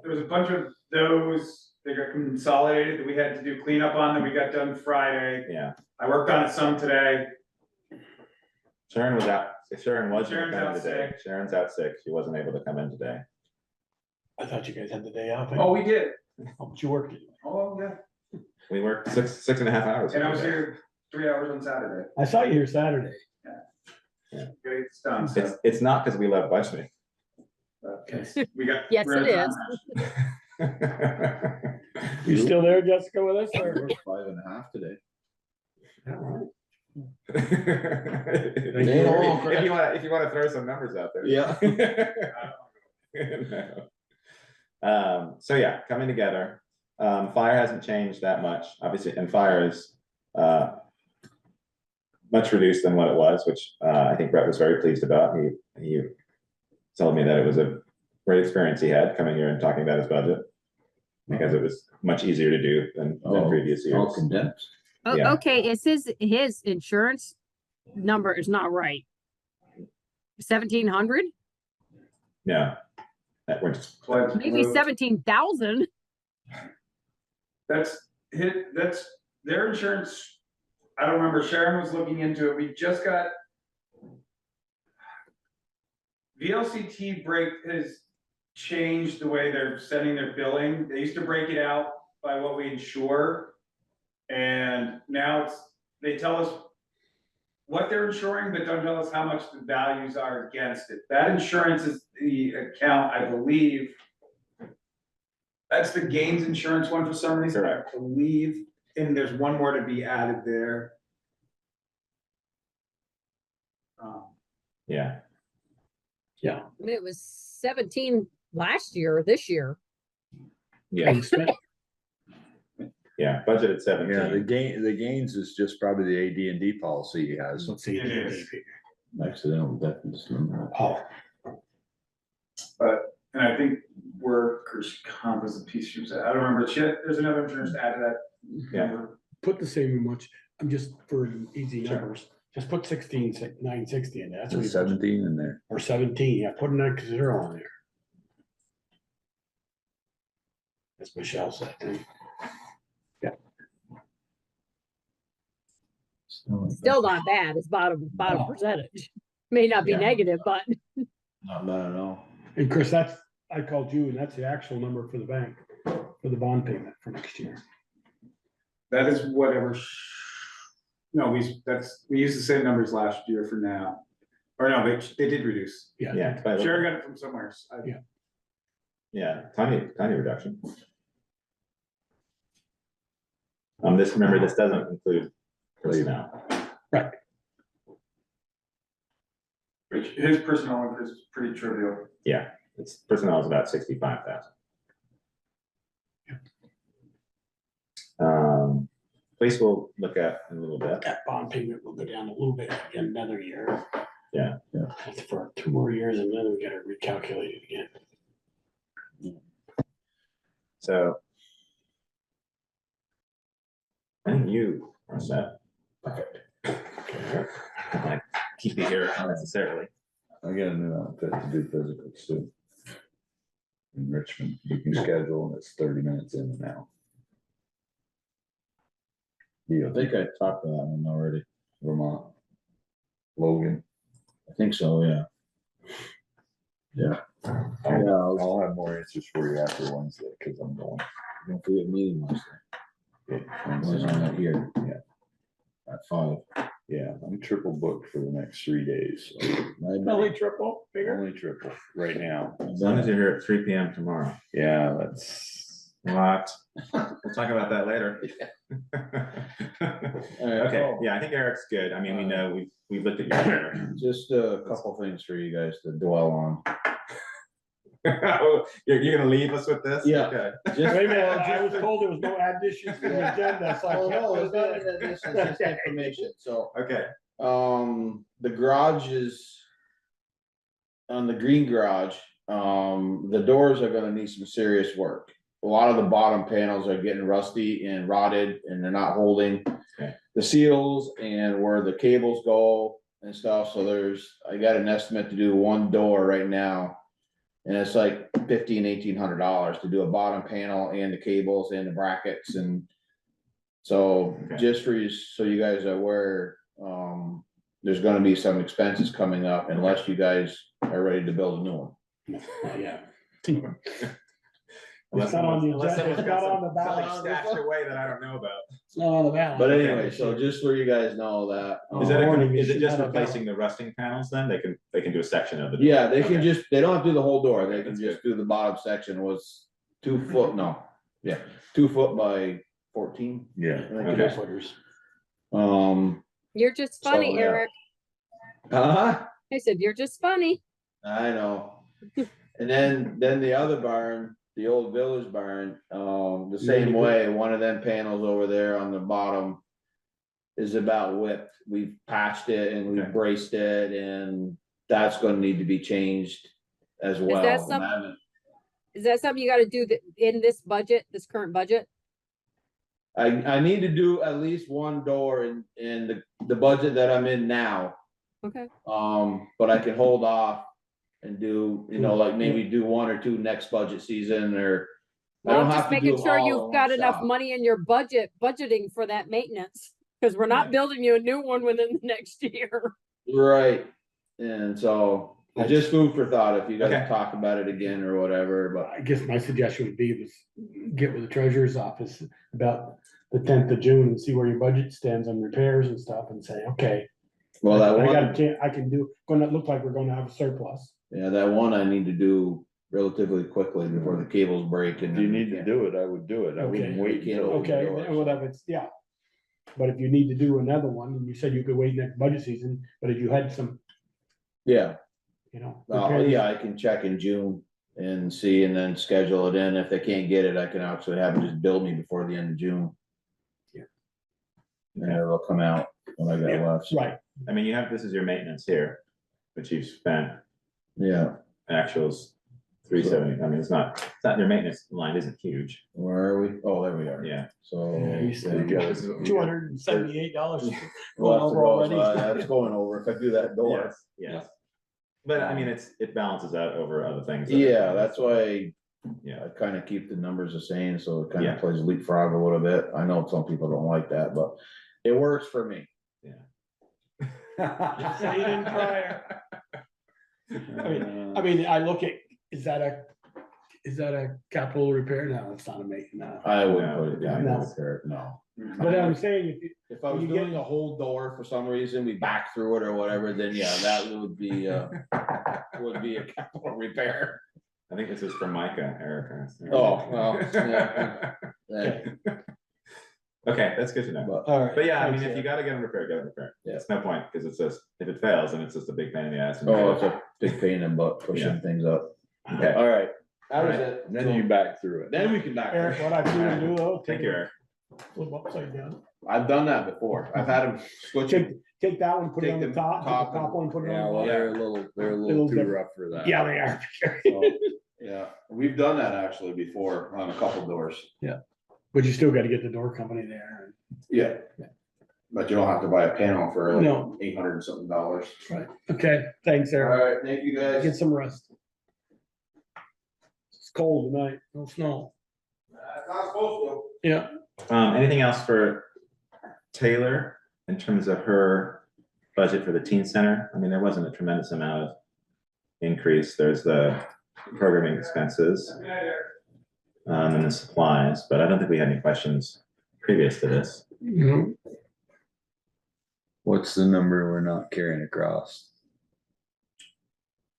was a bunch of those that got consolidated that we had to do cleanup on that we got done Friday. Yeah, I worked on it some today. Sharon was out. Sharon wasn't Sharon's coming out today. sick. Sharon's out sick. She wasn't able to come in today. I thought you guys had the day off. Oh, we did. But you worked it. Oh, yeah. We worked 6.5 hours. And I was today. here 3 hours on Saturday. I saw you here Saturday. Get it done. So, It's not because we love budgeting. we got. Yes, we're it in is. time. You still there, Jessica, with us? I or- worked 5.5 today. All right. If you want to throw some numbers out there. Yeah. So yeah, coming together. Fire hasn't changed that much, obviously, and fire is much reduced than what it was, which I think Brett was very pleased about. He told me that it was a great experience he had coming here and talking about his budget, because it was much easier to do than previous All years. condensed. Oh, Yeah. okay, it's his insurance number is not right. 1,700, Yeah. That we're just, Pledge maybe moved. 17,000. That's their insurance. I don't remember. Sharon was looking into it. We just got. VLCT has changed the way they're sending their billing. They used to break it out by what we insure. And now they tell us what they're insuring, but don't tell us how much the values are against it. That insurance is the account, I believe. That's the gains insurance one for some reason, I Correct. believe, and there's one more to be added there. yeah. I mean, it was 17 last year or this year. Yeah, You spent- yeah, budgeted Yeah, 17. the gains is just probably the AD&D policy he has. Let's see. It is. Accidental death and dismemberment. Oh, And I think workers' comp is a piece she was, I don't remember, there's another insurance to add to that. Yeah. put the same much, I'm just for easy Sure. numbers, just put 960 in there. That's what There's you- 17 in there. Or 17, yeah, put an extra 0 on there. That's Michelle said. Still not bad. It's bottom No. percentage. May not be Yeah. negative, but Not bad at all. And Chris, I called you, and that's the actual number for the bank, for the bond payment for next year. That is whatever. No, we used the same numbers last year for now. Or no, they did reduce. Yeah, by the- Sharon got it from somewhere. Yeah. Yeah, tiny reduction. Remember, this doesn't include personnel. His personnel increase is pretty trivial. Yeah, personnel is about 65,000. Police will look at in a little bit. That bond payment will go down a little bit in another year. Yeah. For 2 more years, and then we gotta recalculate it again. So. I think you are set. Perfect. I keep you here unnecessarily. I got a new outfit to do physicals too. In Richmond, you can schedule and it's 30 minutes in and out. I think I talked to that one already. Vermont. Logan. I think so, yeah. Yeah. I'll have more answers for you after Wednesday, because I'm going. Don't forget meeting Wednesday. Wednesday's on that here. Yeah. At 5. Yeah, I'm triple booked for the next 3 days. So Only triple, bigger? only triple right now. As long as you're here at 3 PM tomorrow. Yeah, that's. What? We'll talk about that later. Okay, yeah, I think Eric's good. I mean, we know, we've looked at your hair. Just a couple things for you guys to dwell on. You're gonna leave us with this? Yeah. Okay. Just- Wait a minute, I was told there was no additions to the agenda, so I Oh, can't no, put it's it not in. in addition, it's just information, so, Okay, the garage is. On the green garage, the doors are gonna need some serious work. A lot of the bottom panels are getting rusty and rotted, and they're not holding. Okay. The seals and where the cables go and stuff, so I got an estimate to do one door right now. And it's like $1,500-$1,800 to do a bottom panel and the cables and the brackets, and so Okay. just for you, so you guys are aware, there's gonna be some expenses coming up unless you guys are ready to build a new one. Yeah. Unless It's not on the unless agenda, someone's it's got not on the something ballot. stashed away that I don't know about. It's not on the ballot. But anyway, so just so you guys know that. Is that, Warning, is it's it just not a replacing the rusting panels then? They can do a section of it? Yeah, they can Okay. just, they don't have to do the whole door, they can That's just do the bottom section was 2 foot, no, yeah, 2 foot by 14. Yeah. I think it Okay. is. Footers. You're just funny, So, yeah. Eric. I said, you're just funny. I know. And then the other barn, the old village barn, the same way, one of them panels over there on the bottom is about whipped. We've patched it and we've Okay. braced it, and that's gonna need to be changed as well. that And some- I haven't- Is that something you gotta do in this budget, this current budget? I need to do at least one door in the budget that I'm in now. Okay. But I can hold off and do, like maybe do 1 or 2 next budget season, or. I Well, don't I'm have just to do making sure all in you've one got enough shot. money in your budgeting for that maintenance. Cause we're not building you a new one within the next year. Right, and so, it's just food for thought if you Okay. guys talk about it again or whatever, but. I guess my suggestion would be was get with the treasurer's office about the 10th of June and see where your budget stands on repairs and stuff and say, okay. Well, that I got a one, chance, I can do, gonna look like we're gonna have a surplus. yeah, that one I need to do relatively quickly before the cables break and. If you need to do it, I would do it. I wouldn't Okay. wait We can't until. Okay, doors. well, if it's, yeah. But if you need to do another one, and you said you could wait next budget season, but if you had some, Yeah, repairs- yeah, I can check in June and see, and then schedule it in. If they can't get it, I can actually have them just bill me before the end of June. Yeah. And it'll come out when I got Yeah, left. Right, I mean, this is your maintenance here, which you've spent Yeah, actuals 370. I mean, it's not your maintenance line isn't huge. where are we? Oh, there we are. Yeah. So. Yeah, you said you yeah. got- $278. We'll have to go, Already. that's going over if I do that door. Yes, yes. But I mean, it balances out over other things. Yeah, that's why Yeah. I kind of keep the numbers the same, so it kind Yeah. of plays leapfrog a little bit. I know some people don't like that, but it works for me. Say you didn't try I mean, I look at, is that a capital repair? No, it's not a make, no. I wouldn't put it down No. there, no. But I'm saying, if you, If I was You get- doing a whole door for some reason, we back through it or whatever, then yeah, that would be a capital repair. I think this is from Micah, Erica. Oh, well, yeah. Okay, that's good to know. But, all right. But yeah, I mean, thanks, if you gotta get them repaired, get them repaired. Yeah. It's no point, because it's just, if it fails, then it's just a big pain in the ass. and- oh, it's a big pain in the butt pushing Yeah. things up. Okay, All right, that was All it. Then you back through it. Then we can back. Eric, what I do, though. thank you, Eric. flip upside down. I've done that before. I've had them switch it. Take that one, put it Take on the the top, top the top and- one, put it Yeah, on the well, bottom. they're a Little little too different. rough for that. Yeah, they are. So, yeah, we've done that actually before on a couple doors. But you still gotta get the door company there. Yeah. But you don't have to buy a panel for like No. $800 and something dollars. Right, okay, thanks, All Eric. right, thank you Get guys. some rest. It's cold tonight, no snow. It's not supposed Yeah, Anything else for Taylor in terms of her budget for the teen center? I mean, there wasn't a tremendous amount of increase. There's the programming expenses. And the supplies, but I don't think we had any questions previous to this. you know, What's the number we're not carrying across?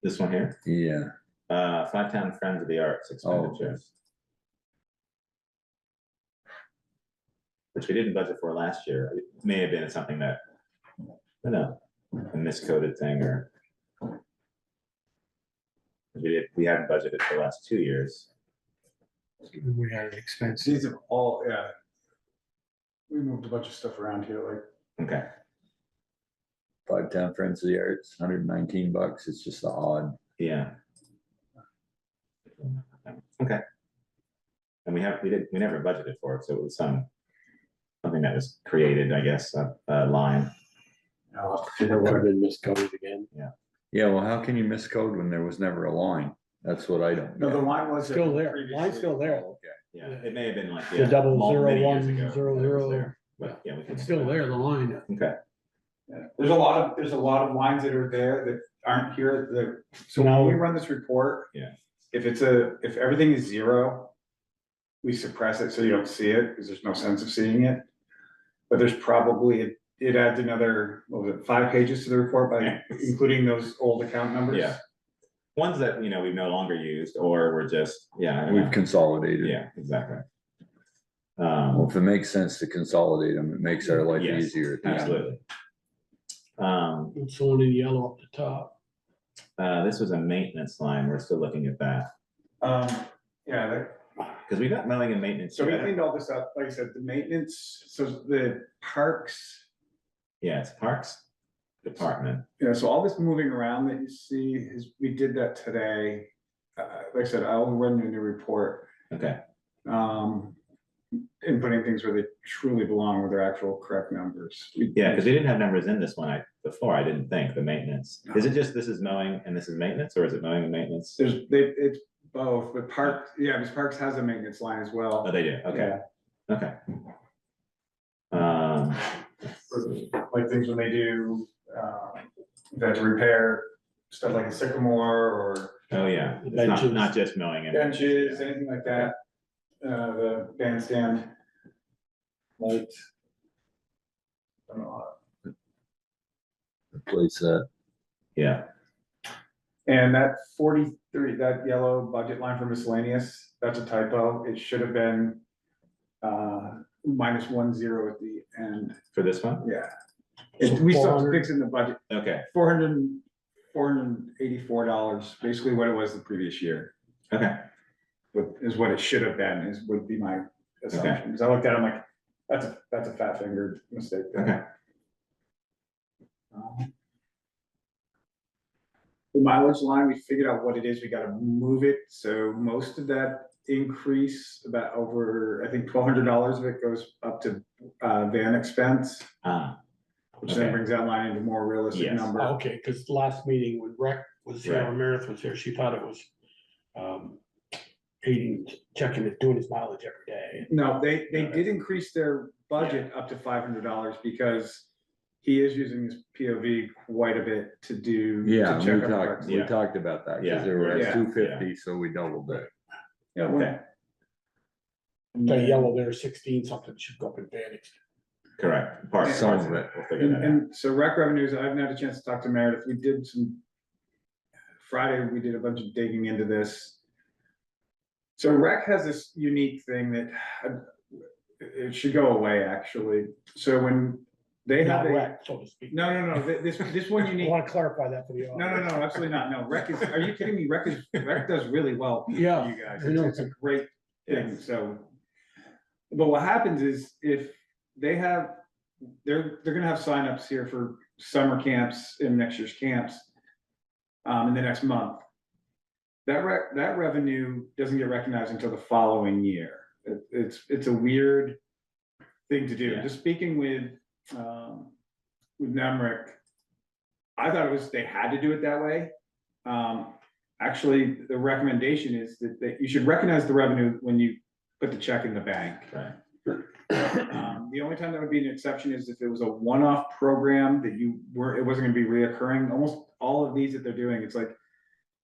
This one here, Yeah, Five Town Friends of the Arts expenditures. Which we didn't budget for last year. It may have been something that, I don't know, a miscoded thing or. We hadn't budgeted for the last 2 years. we had an expense. These are all, yeah. We moved a bunch of stuff around here, like, Okay, Five Town Friends of the Arts, $119. It's just odd. yeah. Okay. And we never budgeted for it, so it was something that was created, I guess, a line. Could have been miscoded again. Yeah, well, how can you miscode when there was never a line? That's what I don't. no, the get. line was. Still there, line's still there. Okay. Yeah, it may have been like. The yeah, double many zero years one ago zero that it was zero. there. But yeah, we can. It's still there, the line. Okay, Yeah, there's a lot of lines that are there that aren't here, so Now- when we run this report. Yeah. If everything is zero, we suppress it so you don't see it, because there's no sense of seeing it. But there's probably, it adds another, what was it, 5 pages to the report by including those old account numbers. Yeah. Ones that, we've no longer used, or we're just, I don't We've know. consolidated. Yeah, exactly. Well, if it makes sense to consolidate them, it makes our life Yes, easier. at the end. Absolutely. It's the one in yellow up the top. This was a maintenance line, we're still looking at that, Yeah, because we got mowing and maintenance. so we together. cleaned all this up, like I said, the maintenance, so the parks. Yeah, it's Parks Department, So all this moving around that you see is, we did that today. Like I said, I'll run you a new report, okay, inputting things where they truly belong with their actual correct numbers. yeah, because we didn't have numbers in this one, before, I didn't think, the maintenance. Is it just, this is mowing and this is maintenance, or is it mowing and maintenance? It's both, but because Parks has a maintenance line as Oh, well. they do, okay, okay. Like things when they do, they have to repair stuff like a sycamore or Oh, yeah, it's Benches. not just mowing and. benches, anything like that. The bandstand. Lights. I don't know. Replace that. Yeah, And that 43, that yellow budget line for miscellaneous, that's a typo. It should have been -10 at the end. for this one, Yeah. So We still have to 400. fix in the budget. okay, $484, basically what it was the previous year, okay, is what it should have been, would be my assumption. Because I looked at it, I'm like, that's a fat fingered mistake. there. okay, The mileage line, we figured out what it is, we gotta move it, so most of that increase, about over, I think $1,200 of it goes up to van expense, which then Okay. brings that line into a more realistic Yes. number. Okay, because last meeting when Rec was here, Right. or Meredith was here, she thought it was checking it, doing his mileage every day. No, they did increase their budget up to $500 because he is using his POV quite a bit to do. to Yeah, check we out talked, parks. we Yeah. talked about that, Yeah. because they were Yeah. at 250, so we doubled it. Yeah, okay, The yellow there, 16 something should go up in Vanix. correct. Parts, Some parts of of it. it, we'll figure that out. And so rec revenues, I haven't had a chance to talk to Meredith. We did Friday, we did a bunch of digging into this. So rec has this unique thing that it should go away, actually. So when they have Not a, Rec, so to speak. no, this one I unique. want to clarify that for the No, audience. absolutely not. No, rec is, are you kidding me? Rec does really well for Yeah, you guys. I know. It's a great thing, so. But what happens is if they have, they're gonna have signups here for summer camps in next year's camps. In the next month. That revenue doesn't get recognized until the following year. It's a weird thing to do. Yeah. Just speaking with Nemrick, I thought it was, they had to do it that way. Actually, the recommendation is that you should recognize the revenue when you put the check in the bank. Right. The only time that would be an exception is if it was a one-off program that it wasn't gonna be reoccurring. Almost all of these that they're doing, it's like,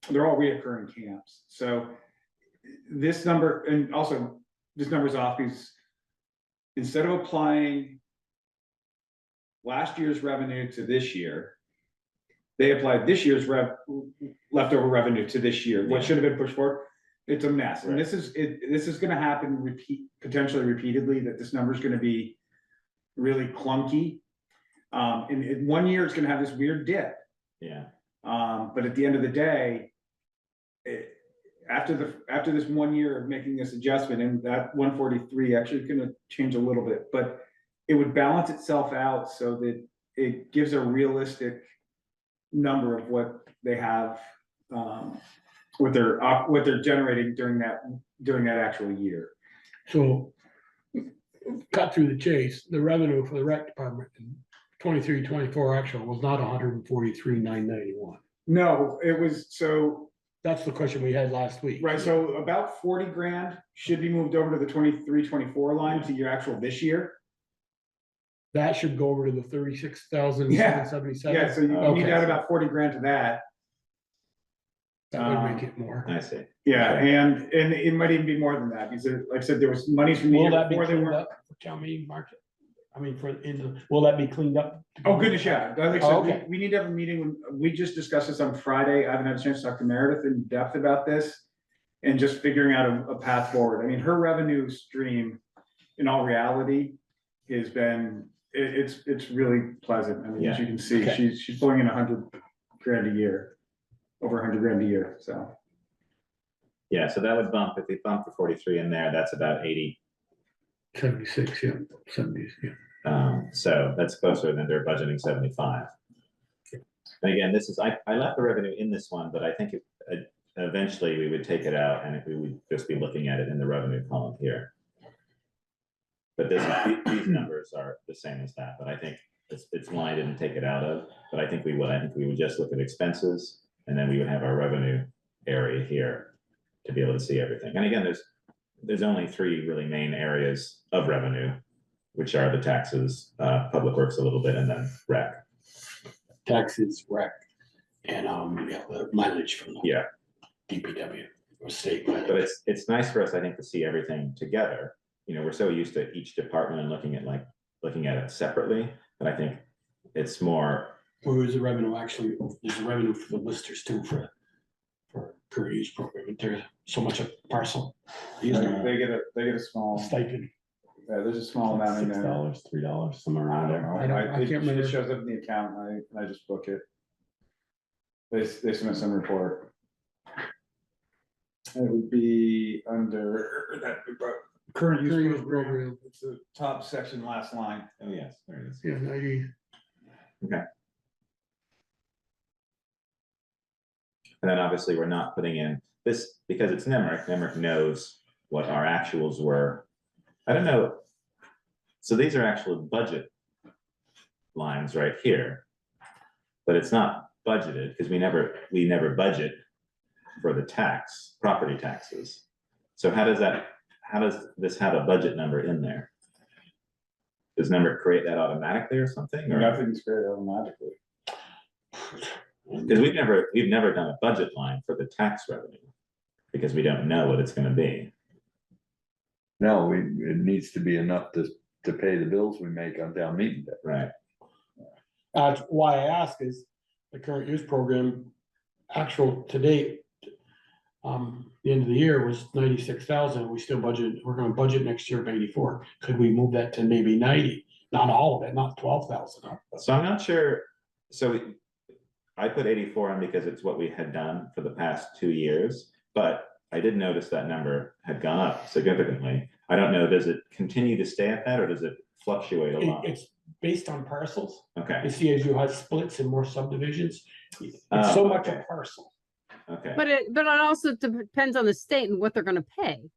they're all reoccurring camps. So this number, and also this number's off because instead of applying last year's revenue to this year, they applied this year's leftover revenue to this year, what should have been pushed forward. It's a mess. And Right. this is gonna happen potentially repeatedly, that this number is gonna be really clunky. And in 1 year, it's gonna have this weird dip. Yeah. But at the end of the day, after this 1 year of making this adjustment, and that 143 actually is gonna change a little bit, but it would balance itself out so that it gives a realistic number of what they have, what they're generating during that actual year. So, cut through the chase, the revenue for the rec department in 23-24 actual was not 143,991. No, it was, so, That's the question we had last week. right, so about 40 grand should be moved over to the 23-24 line to your actual this year. That should go over to the 36,777. Yeah, so you need to add Okay. about 40 grand to that. That would make it more. I see. Yeah, Okay. and it might even be more than that, because like I said, there was monies from the Will year that be before they cleaned were. up for town meeting market? I mean, will that be cleaned up? Oh, goodness, yeah. Like I Oh, said, okay. we need to have a meeting. We just discussed this on Friday. I haven't had a chance to talk to Meredith in depth about this. And just figuring out a path forward. I mean, her revenue stream, in all reality, has been, it's really pleasant. I mean, as you can see, Okay. she's pulling in 100 grand a year, over 100 grand a year, so. Yeah, so that would bump, if we bump the 43 in there, that's about 80. 76, yeah, 70s, yeah. So that's closer than they're budgeting 75. And again, this is, I left the revenue in this one, but I think eventually we would take it out and we would just be looking at it in the revenue column here. But these numbers are the same as that, but I think it's one I didn't take it out of, but I think we would just look at expenses and then we would have our revenue area here to be able to see everything. And again, there's only 3 really main areas of revenue, which are the taxes, public works a little bit, and then rec. Taxes, rec, and the mileage from the Yeah. DPW or state. But it's nice for us, I think, to see everything together. You know, we're so used to each department and looking at it separately, but I think it's more. Where is the revenue actually? There's a revenue for the listers too for career use program. There's so much a parcel. They get a small, Stipend. there's a small amount in there. $6, $3, somewhere around there. I It can't remember. shows up in the account, and I just book it. They submit some report. It would be under that current Career use use program. program. It's the top section, last line. Oh, yes, there it is. Yeah, 90. And then obviously we're not putting in this because it's Nemrick. Nemrick knows what our actuals were. I don't know. So these are actual budget lines right here, but it's not budgeted because we never budget for the property taxes. So how does this have a budget number in there? Does Nemrick create that automatically or something? Or? Nothing's created automatically. Because we've never done a budget line for the tax revenue because we don't know what it's going to be. No, it needs to be enough to pay the bills we make on town meeting day. Right. That's why I ask is the current use program actual to date. The end of the year was 96,000. We still budgeted, we're gonna budget next year of 84. Could we move that to maybe 90? Not all of it, not 12,000. So I'm not sure. I put 84 in because it's what we had done for the past 2 years, but I did notice that number had gone up significantly. I don't know, does it continue to stay at that or does it fluctuate a lot? It's based on parcels. Okay, You see, as you have splits and more subdivisions, it's Oh, so much okay. a parcel. okay. But it also depends on the state and what they're gonna pay.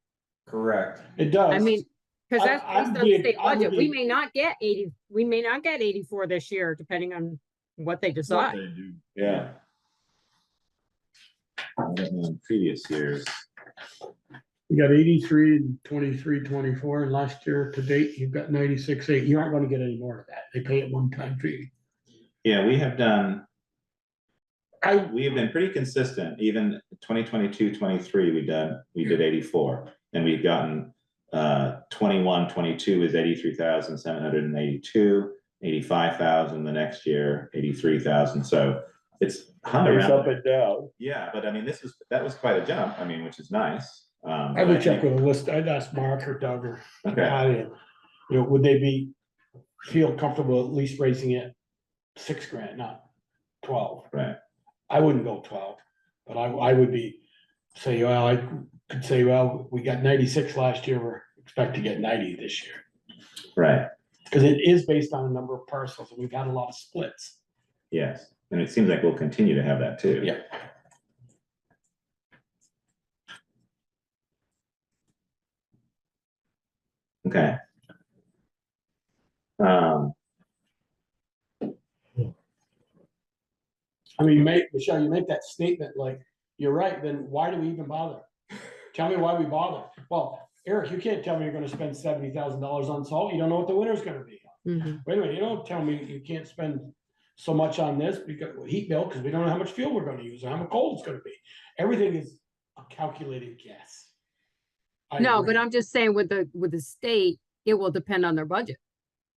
Correct. It does. I mean, because that's I based would on the be- state I would budget. We be- may not get 80, we may not get 84 this year, depending on what they What decide. they do. Yeah, I don't know in previous years. You got 83 and 23, 24, and last year to date, you've got 96.8. You aren't gonna get any more of that. They pay it one-time fee. Yeah, we have done, I, we have been pretty consistent, even 2022, 23, we did 84. And we've gotten 21, 22 is 83,782, 85,000 the next year, 83,000. So it's hung it's around up there. and down. Yeah, but I mean, that was quite a jump, I mean, which is nice. I But would check think- with a list. I'd ask Mark or Doug or Okay, Patty, you know, would they feel comfortable at least raising it $6,000, not 12? right, I wouldn't go 12, but I would say, well, I could say, well, we got 96 last year, we're expect to get 90 this year. right, Because it is based on a number of parcels, and we've had a lot of splits. yes. And it seems like we'll continue to have that too. Yeah. Okay. I mean, Michelle, you make that statement like, you're right, then why do we even bother? Tell me why we bother. Well, Eric, you can't tell me you're gonna spend $70,000 on salt. You don't know what the winter's gonna be. Mhm. Wait a minute, you don't tell me you can't spend so much on this because heat bill, because we don't know how much fuel we're gonna use or how much cold it's gonna be. Everything is a calculated guess. I No, agree. but I'm just saying with the state, it will depend on their budget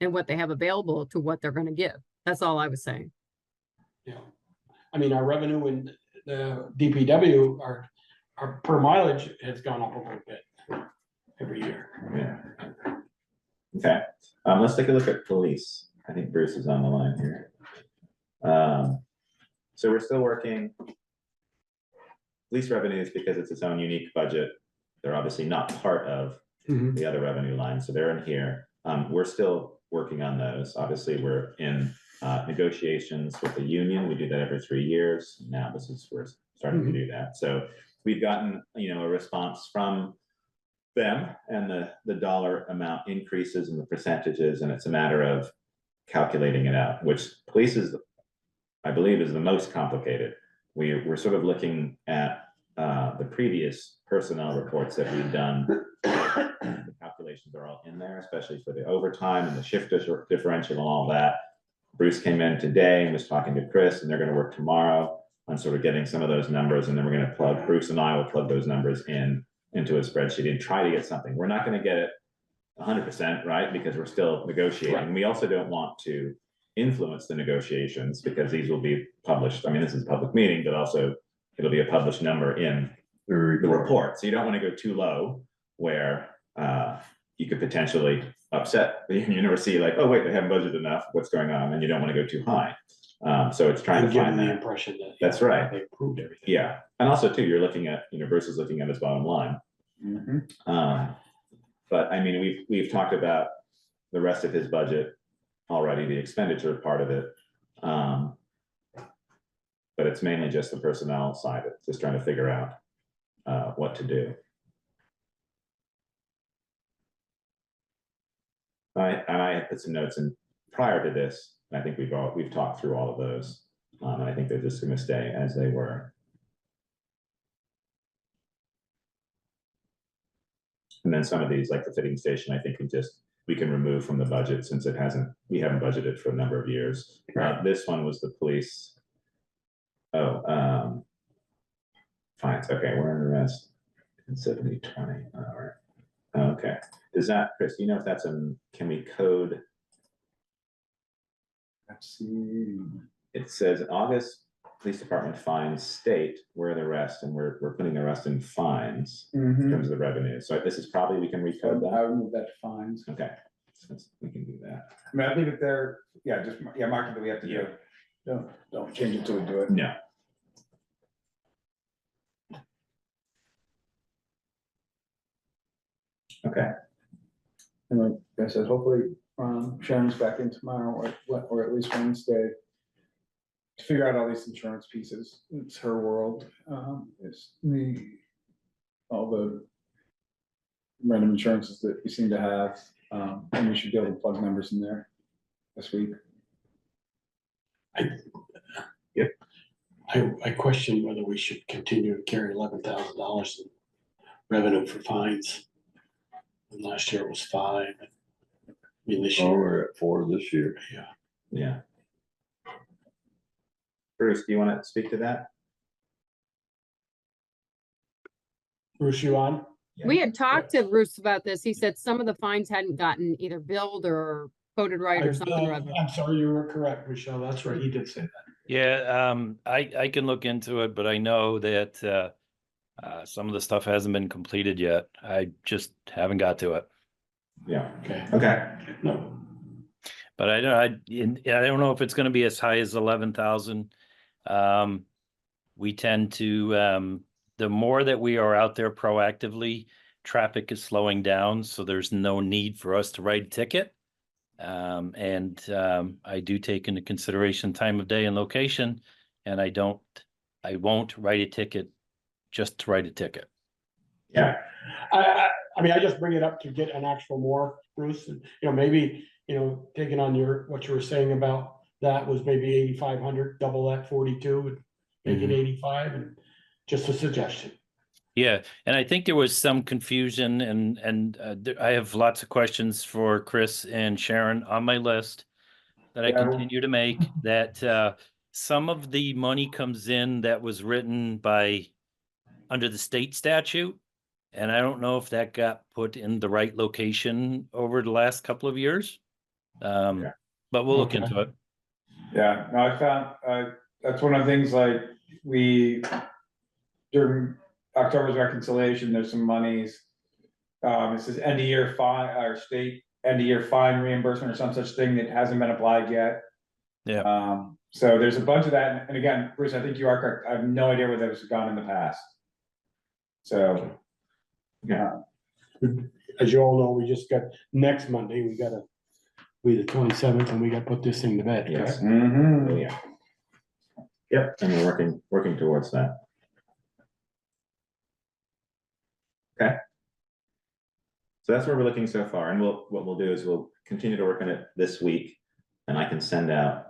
and what they have available to what they're gonna give. That's all I was saying. Yeah. I mean, our revenue in the DPW, our per mileage has gone up a little bit every year. Yeah. Okay, let's take a look at police. I think Bruce is on the line here. So we're still working. Police revenues, because it's its own unique budget, they're obviously not part of Mhm. the other revenue lines, so they're in here. We're still working on those. Obviously, we're in negotiations with the union. We do that every 3 years. Now we're starting to do that. So we've gotten, a response from them, and the dollar amount increases and the percentages, and it's a matter of calculating it out, which police is, I believe, is the most complicated. We're sort of looking at the previous personnel reports that we've done. The calculations are all in there, especially for the overtime and the shift differential and all that. Bruce came in today and was talking to Chris, and they're gonna work tomorrow on sort of getting some of those numbers, and then we're gonna Bruce and I will plug those numbers into a spreadsheet and try to get something. We're not gonna get it 100%, right? Because we're still negotiating. Right. We also don't want to influence the negotiations because these will be published. I mean, this is a public meeting, but also it'll be a published number in the report. So you don't want to go too low where you could potentially upset the union or see like, oh, wait, they haven't budgeted enough. What's going on? And you don't want to go too high. So it's trying And to give find them the that. impression that. That's right. They approved everything. Yeah. And also too, you're looking at, Bruce is looking at his bottom line. But I mean, we've talked about the rest of his budget already, the expenditure part of it. But it's mainly just the personnel side of it, just trying to figure out what to do. I had put some notes in prior to this. I think we've talked through all of those. And I think they're just gonna stay as they were. And then some of these, like the fitting station, I think we can remove from the budget since we haven't budgeted for a number of years. This one was the police. Oh, fines, okay, we're in the rest. 70/20, all right. Okay, does that, Chris, do you know if can we code? Let's see. It says August Police Department fines state, where are the rest, and we're putting the rest in fines in terms of the revenue. So this is probably, we can recode I that. would move that to fines. Okay, so we can do that. I mean, I think that they're, mark it that we have to do. Yeah. Don't change it till we do it. No. Okay, And like I said, hopefully, Sharon's back in tomorrow or at least Wednesday. To figure out all these insurance pieces. It's her world. It's all the random insurances that we seem to have. And we should be able to plug numbers in there this week. I question whether we should continue to carry $11,000 in revenue for fines. And last year it was 5. I mean, this Oh, year, we're at 4 this year. yeah. yeah. Bruce, do you want to speak to that? Bruce, you on? We had talked to Bruce about this. He said some of the fines hadn't gotten either billed or coded right or something or other. I'm sorry, you were correct, Michelle. That's right. He did say that. Yeah, I can look into it, but I know that some of the stuff hasn't been completed yet. I just haven't got to it. Yeah, Okay. okay, No, But I don't know if it's going to be as high as 11,000. We tend to the more that we are out there proactively, traffic is slowing down, so there's no need for us to write a ticket. I do take into consideration time of day and location, and I won't write a ticket just to write a ticket. yeah, I mean, I just bring it up to get an actual more, Bruce, and, maybe, taking on what you were saying about that was maybe 8,500, double that 42 and make it 85, and just a suggestion. Yeah, and I think there was some confusion, and I have lots of questions for Chris and Sharon on my list that I continue to make. That some of the money comes in that was written under the state statute, and I don't know if that got put in the right location over the last couple of years. But we'll look into it. Yeah, no, I found, that's one of the things like during October's reconciliation, there's some monies. It says end of year fine, or state end of year fine reimbursement or some such thing that hasn't been applied yet. Yeah. So there's a bunch of that. And again, Bruce, I think you are correct. I have no idea where those have gone in the past. So, yeah. As you all know, we just got, next Monday, we the 27th, and we got to put this thing to bed. yes. Mhm. Yeah. Yep, and we're working towards that. Okay. So that's where we're looking so far, and what we'll do is we'll continue to work on it this week, and I can send out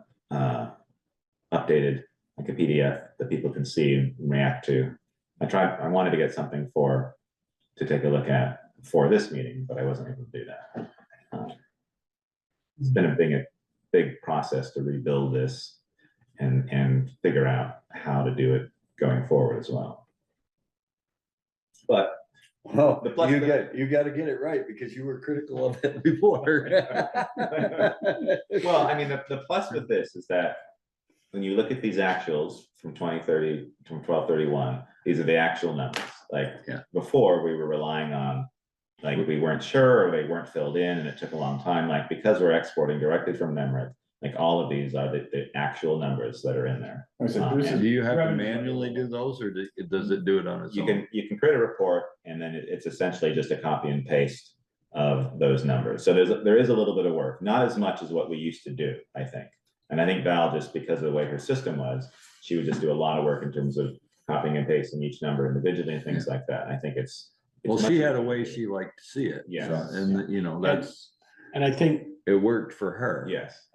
updated, like a PDF that people can see and react to. I wanted to get something to take a look at for this meeting, but I wasn't able to do that. It's been a big process to rebuild this and figure out how to do it going forward as well. But Well, The plus- you got to get it right because you were critical of it before. well, I mean, the plus with this is that when you look at these actuals from 2030, from 12/31, these are the actual numbers. Like before, we were relying on, like, we weren't sure or they weren't filled in and it took a long time. Like, because we're exporting directly from memory, like all of these are the actual numbers that are in there. I said, Bruce is- Do you have to manually do those, or does it do it on its You own? can create a report and then it's essentially just a copy and paste of those numbers. So there is a little bit of work, not as much as what we used to do, I think. And I think Val, just because of the way her system was, she would just do a lot of work in terms of copying and pasting each number individually and things like that. I think it's Well, much she had a easier way to do. she liked to see it. Yes. So, and that's, And I think, it worked for her. Yes.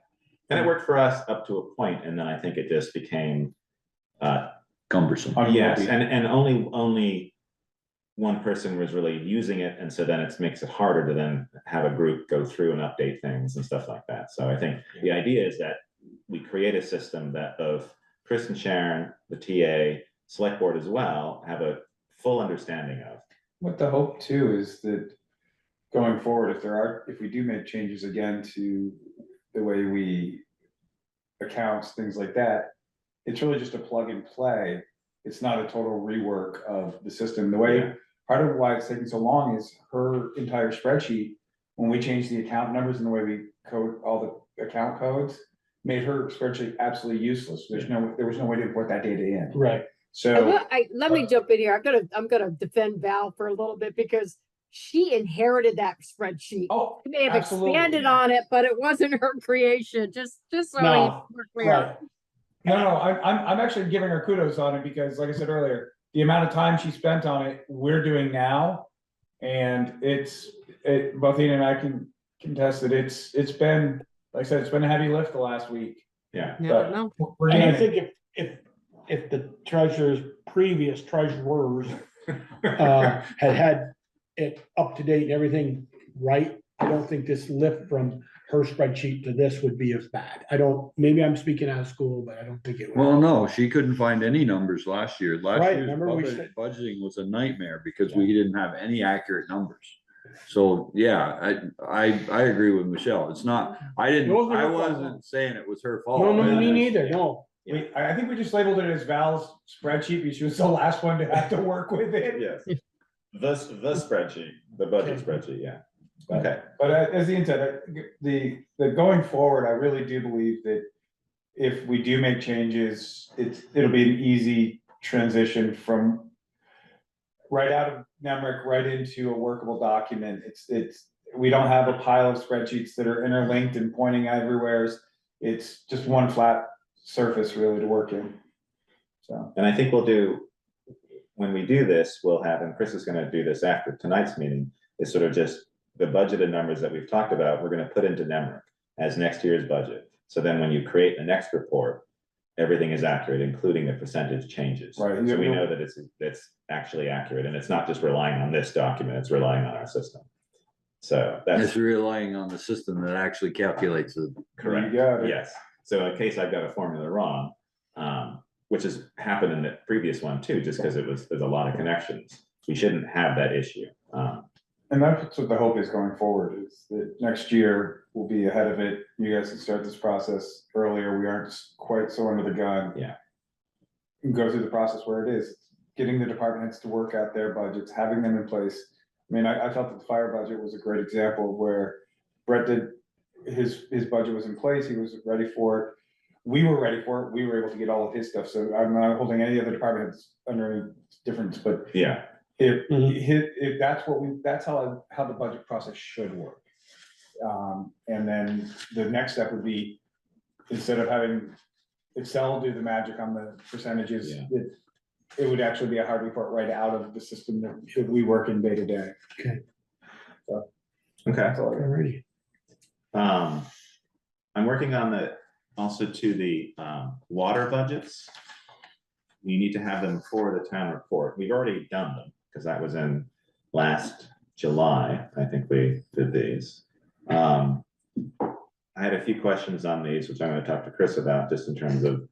And it worked for us up to a point, and then I think it just became, Cumbersome. yes, and only one person was really using it, and so then it makes it harder to then have a group go through and update things and stuff like that. So I think the idea is that we create a system that both Chris and Sharon, the TA, select board as well, have a full understanding of. What the hope too is that going forward, if we do make changes again to the way we accounts, things like that, it's really just a plug and play. It's not a total rework of the system. The way, part of why it's taking so long is her entire spreadsheet, when we changed the account numbers and the way we code all the account codes, made her spreadsheet absolutely useless. There was no way to import that data in. right, So, Let me jump in here. I'm gonna defend Val for a little bit because she inherited that spreadsheet. Oh, She may have absolutely. expanded on it, but it wasn't her creation, just so No, we're clear. Right. No, I'm actually giving her kudos on it because like I said earlier, the amount of time she spent on it, we're doing now. And both Ian and I can contest that it's been, like I said, it's been a heavy lift the last week. Yeah. No, no. We're And I getting think if the previous treasurers had it up to date and everything right, I don't think this lift from her spreadsheet to this would be as bad. Maybe I'm speaking out of school, but I don't think it would. Well, no, she couldn't find any numbers last year. Last Right, year's remember we budgeting was a nightmare because we didn't have any accurate numbers. So, yeah, I agree with Michelle. It's not, It wasn't her I fault. wasn't saying it was her fault. No, me It's- neither, no. I think we just labeled it as Val's spreadsheet because she was the last one to have to work with it. Yes. The spreadsheet, the budget spreadsheet, yeah. Okay. But as Ian said, the going forward, I really do believe that if we do make changes, it'll be an easy transition from right out of NEMRIC right into a workable document. We don't have a pile of spreadsheets that are interlinked and pointing everywhere. It's just one flat surface really to work in. So. And I think when we do this, we'll have, and Chris is gonna do this after tonight's meeting, is sort of just the budgeted numbers that we've talked about, we're gonna put into NEMRIC as next year's budget. So then when you create the next report, everything is accurate, including the percentage changes. Right. So we know that it's actually accurate, and it's not just relying on this document, it's relying on our system. So It's that's relying on the system that actually calculates it. correct. You got it. Yes. So in case I've got a formula wrong, which has happened in the previous one too, just because there's a lot of connections, we shouldn't have that issue. And that's what the hope is going forward, is that next year we'll be ahead of it. You guys can start this process earlier. We aren't quite so under the gun. Yeah. And go through the process where it is, getting the department heads to work out their budgets, having them in place. I mean, I felt that the fire budget was a great example where Brett did, his budget was in place, he was ready for it. We were ready for it, we were able to get all of his stuff, so I'm not holding any other department heads under any difference, but Yeah. if that's how the budget process should work. And then the next step would be, instead of having Excel do the magic on the percentages, Yeah. it would actually be a hard report right out of the system that we work in day to day. Okay. That's all I got. Alrighty. I'm working on also to the water budgets. We need to have them for the town report. We've already done them, because that was in last July, I think we did these. I had a few questions on these, which I'm gonna talk to Chris about, just in terms of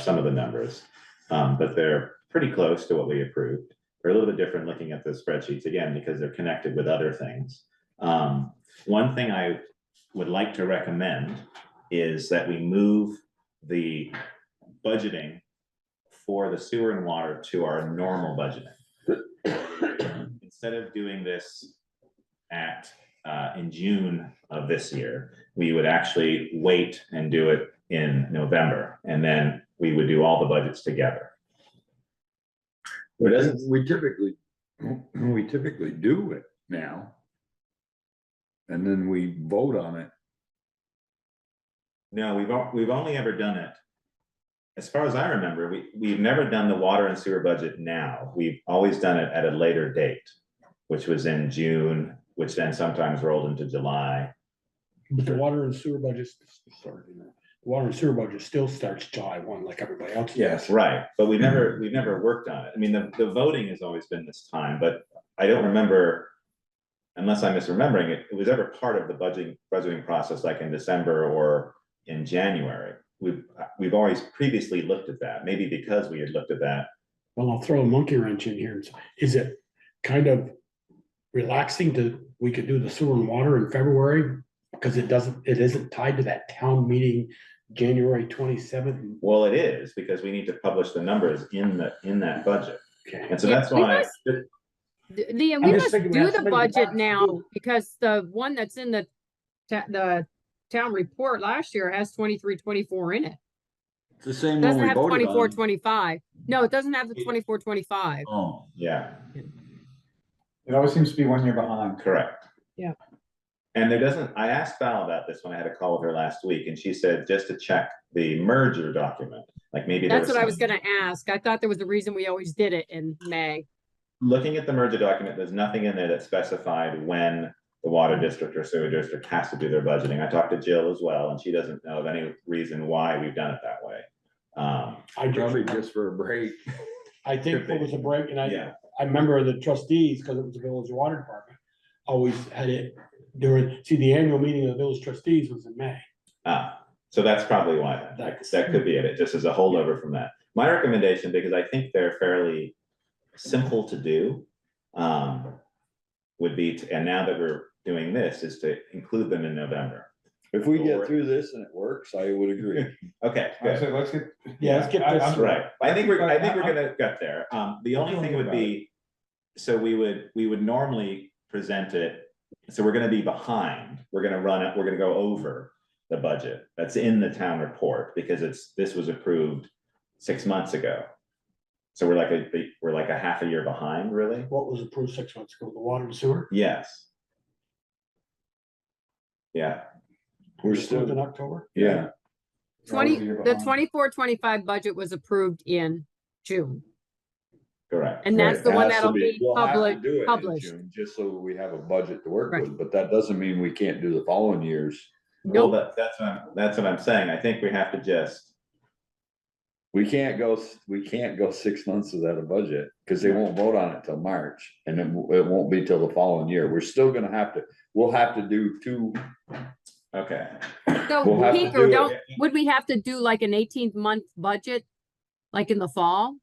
some of the numbers. But they're pretty close to what we approved. They're a little bit different looking at the spreadsheets, again, because they're connected with other things. One thing I would like to recommend is that we move the budgeting for the sewer and water to our normal budgeting. Instead of doing this in June of this year, we would actually wait and do it in November, and then we would do all the budgets together. We typically do it now. And then we vote on it. No, we've only ever done it, as far as I remember, we've never done the water and sewer budget now. We've always done it at a later date, which was in June, which then sometimes rolled into July. But the water and sewer budget, water and sewer budget still starts July 1 like everybody else. Yes. Right, but we've never worked on it. I mean, the voting has always been this time, but I don't remember, unless I'm misremembering it, it was ever part of the budgeting process, like in December or in January. We've always previously looked at that, maybe because we had looked at that. Well, I'll throw a monkey wrench in here. Is it kind of relaxing we could do the sewer and water in February? Because it isn't tied to that town meeting, January 27th. Well, it is, because we need to publish the numbers in that budget. Okay. And so Yeah, that's we why. We I'm just must thinking we do have the somebody to budget talk now, to. because the one that's in the town report last year has 23-24 in it. It's the same one Doesn't we have voted on. 24-25. No, it doesn't have the 24-25. Oh, Yeah, It always seems to be 1 year behind. Correct. Yeah. And there doesn't, I asked Val about this when I had a call with her last week, and she said just to check the merger document, like maybe there That's what I was some- gonna ask. I thought there was a reason we always did it in May. Looking at the merger document, there's nothing in there that specified when the water district or sewer district has to do their budgeting. I talked to Jill as well, and she doesn't know of any reason why we've done it that way. Probably just for a break. I think it was a break, and Yeah, I remember the trustees, because it was the village water department, always had it during, see, the annual meeting of the village trustees was in May. so that's probably why, that could be it, just as a holdover from that. My recommendation, because I think they're fairly simple to do, would be, and now that we're doing this, is to include them in November. If we get through this and it works, I would agree. Okay, I good. say, let's get. Yeah, let's get this I'm- Right, I think we're gonna get there. The only feeling thing good would about be, so we would normally present it, so we're gonna be behind, we're gonna run it, we're gonna go over the budget that's in the town report, because this was approved 6 months ago. So we're like a half a year behind, really? What was approved 6 months ago, the water and sewer? Yes. Yeah, We're Approved still, in October? yeah, Always a year The behind. 24-25 budget was approved in June. correct. And that's the It one has to that'll be we'll have to do it in published. June, just so we have a budget to work Right. with, but that doesn't mean we can't do the following years. Well, Nope, that's what I'm saying. I think we have to just, We can't go 6 months without a budget, because they won't vote on it till March, and it won't be till the following year. We're still gonna we'll have to do two. okay. so We'll have to Peter, do it. would we have to do like an 18-month budget? Like in the fall?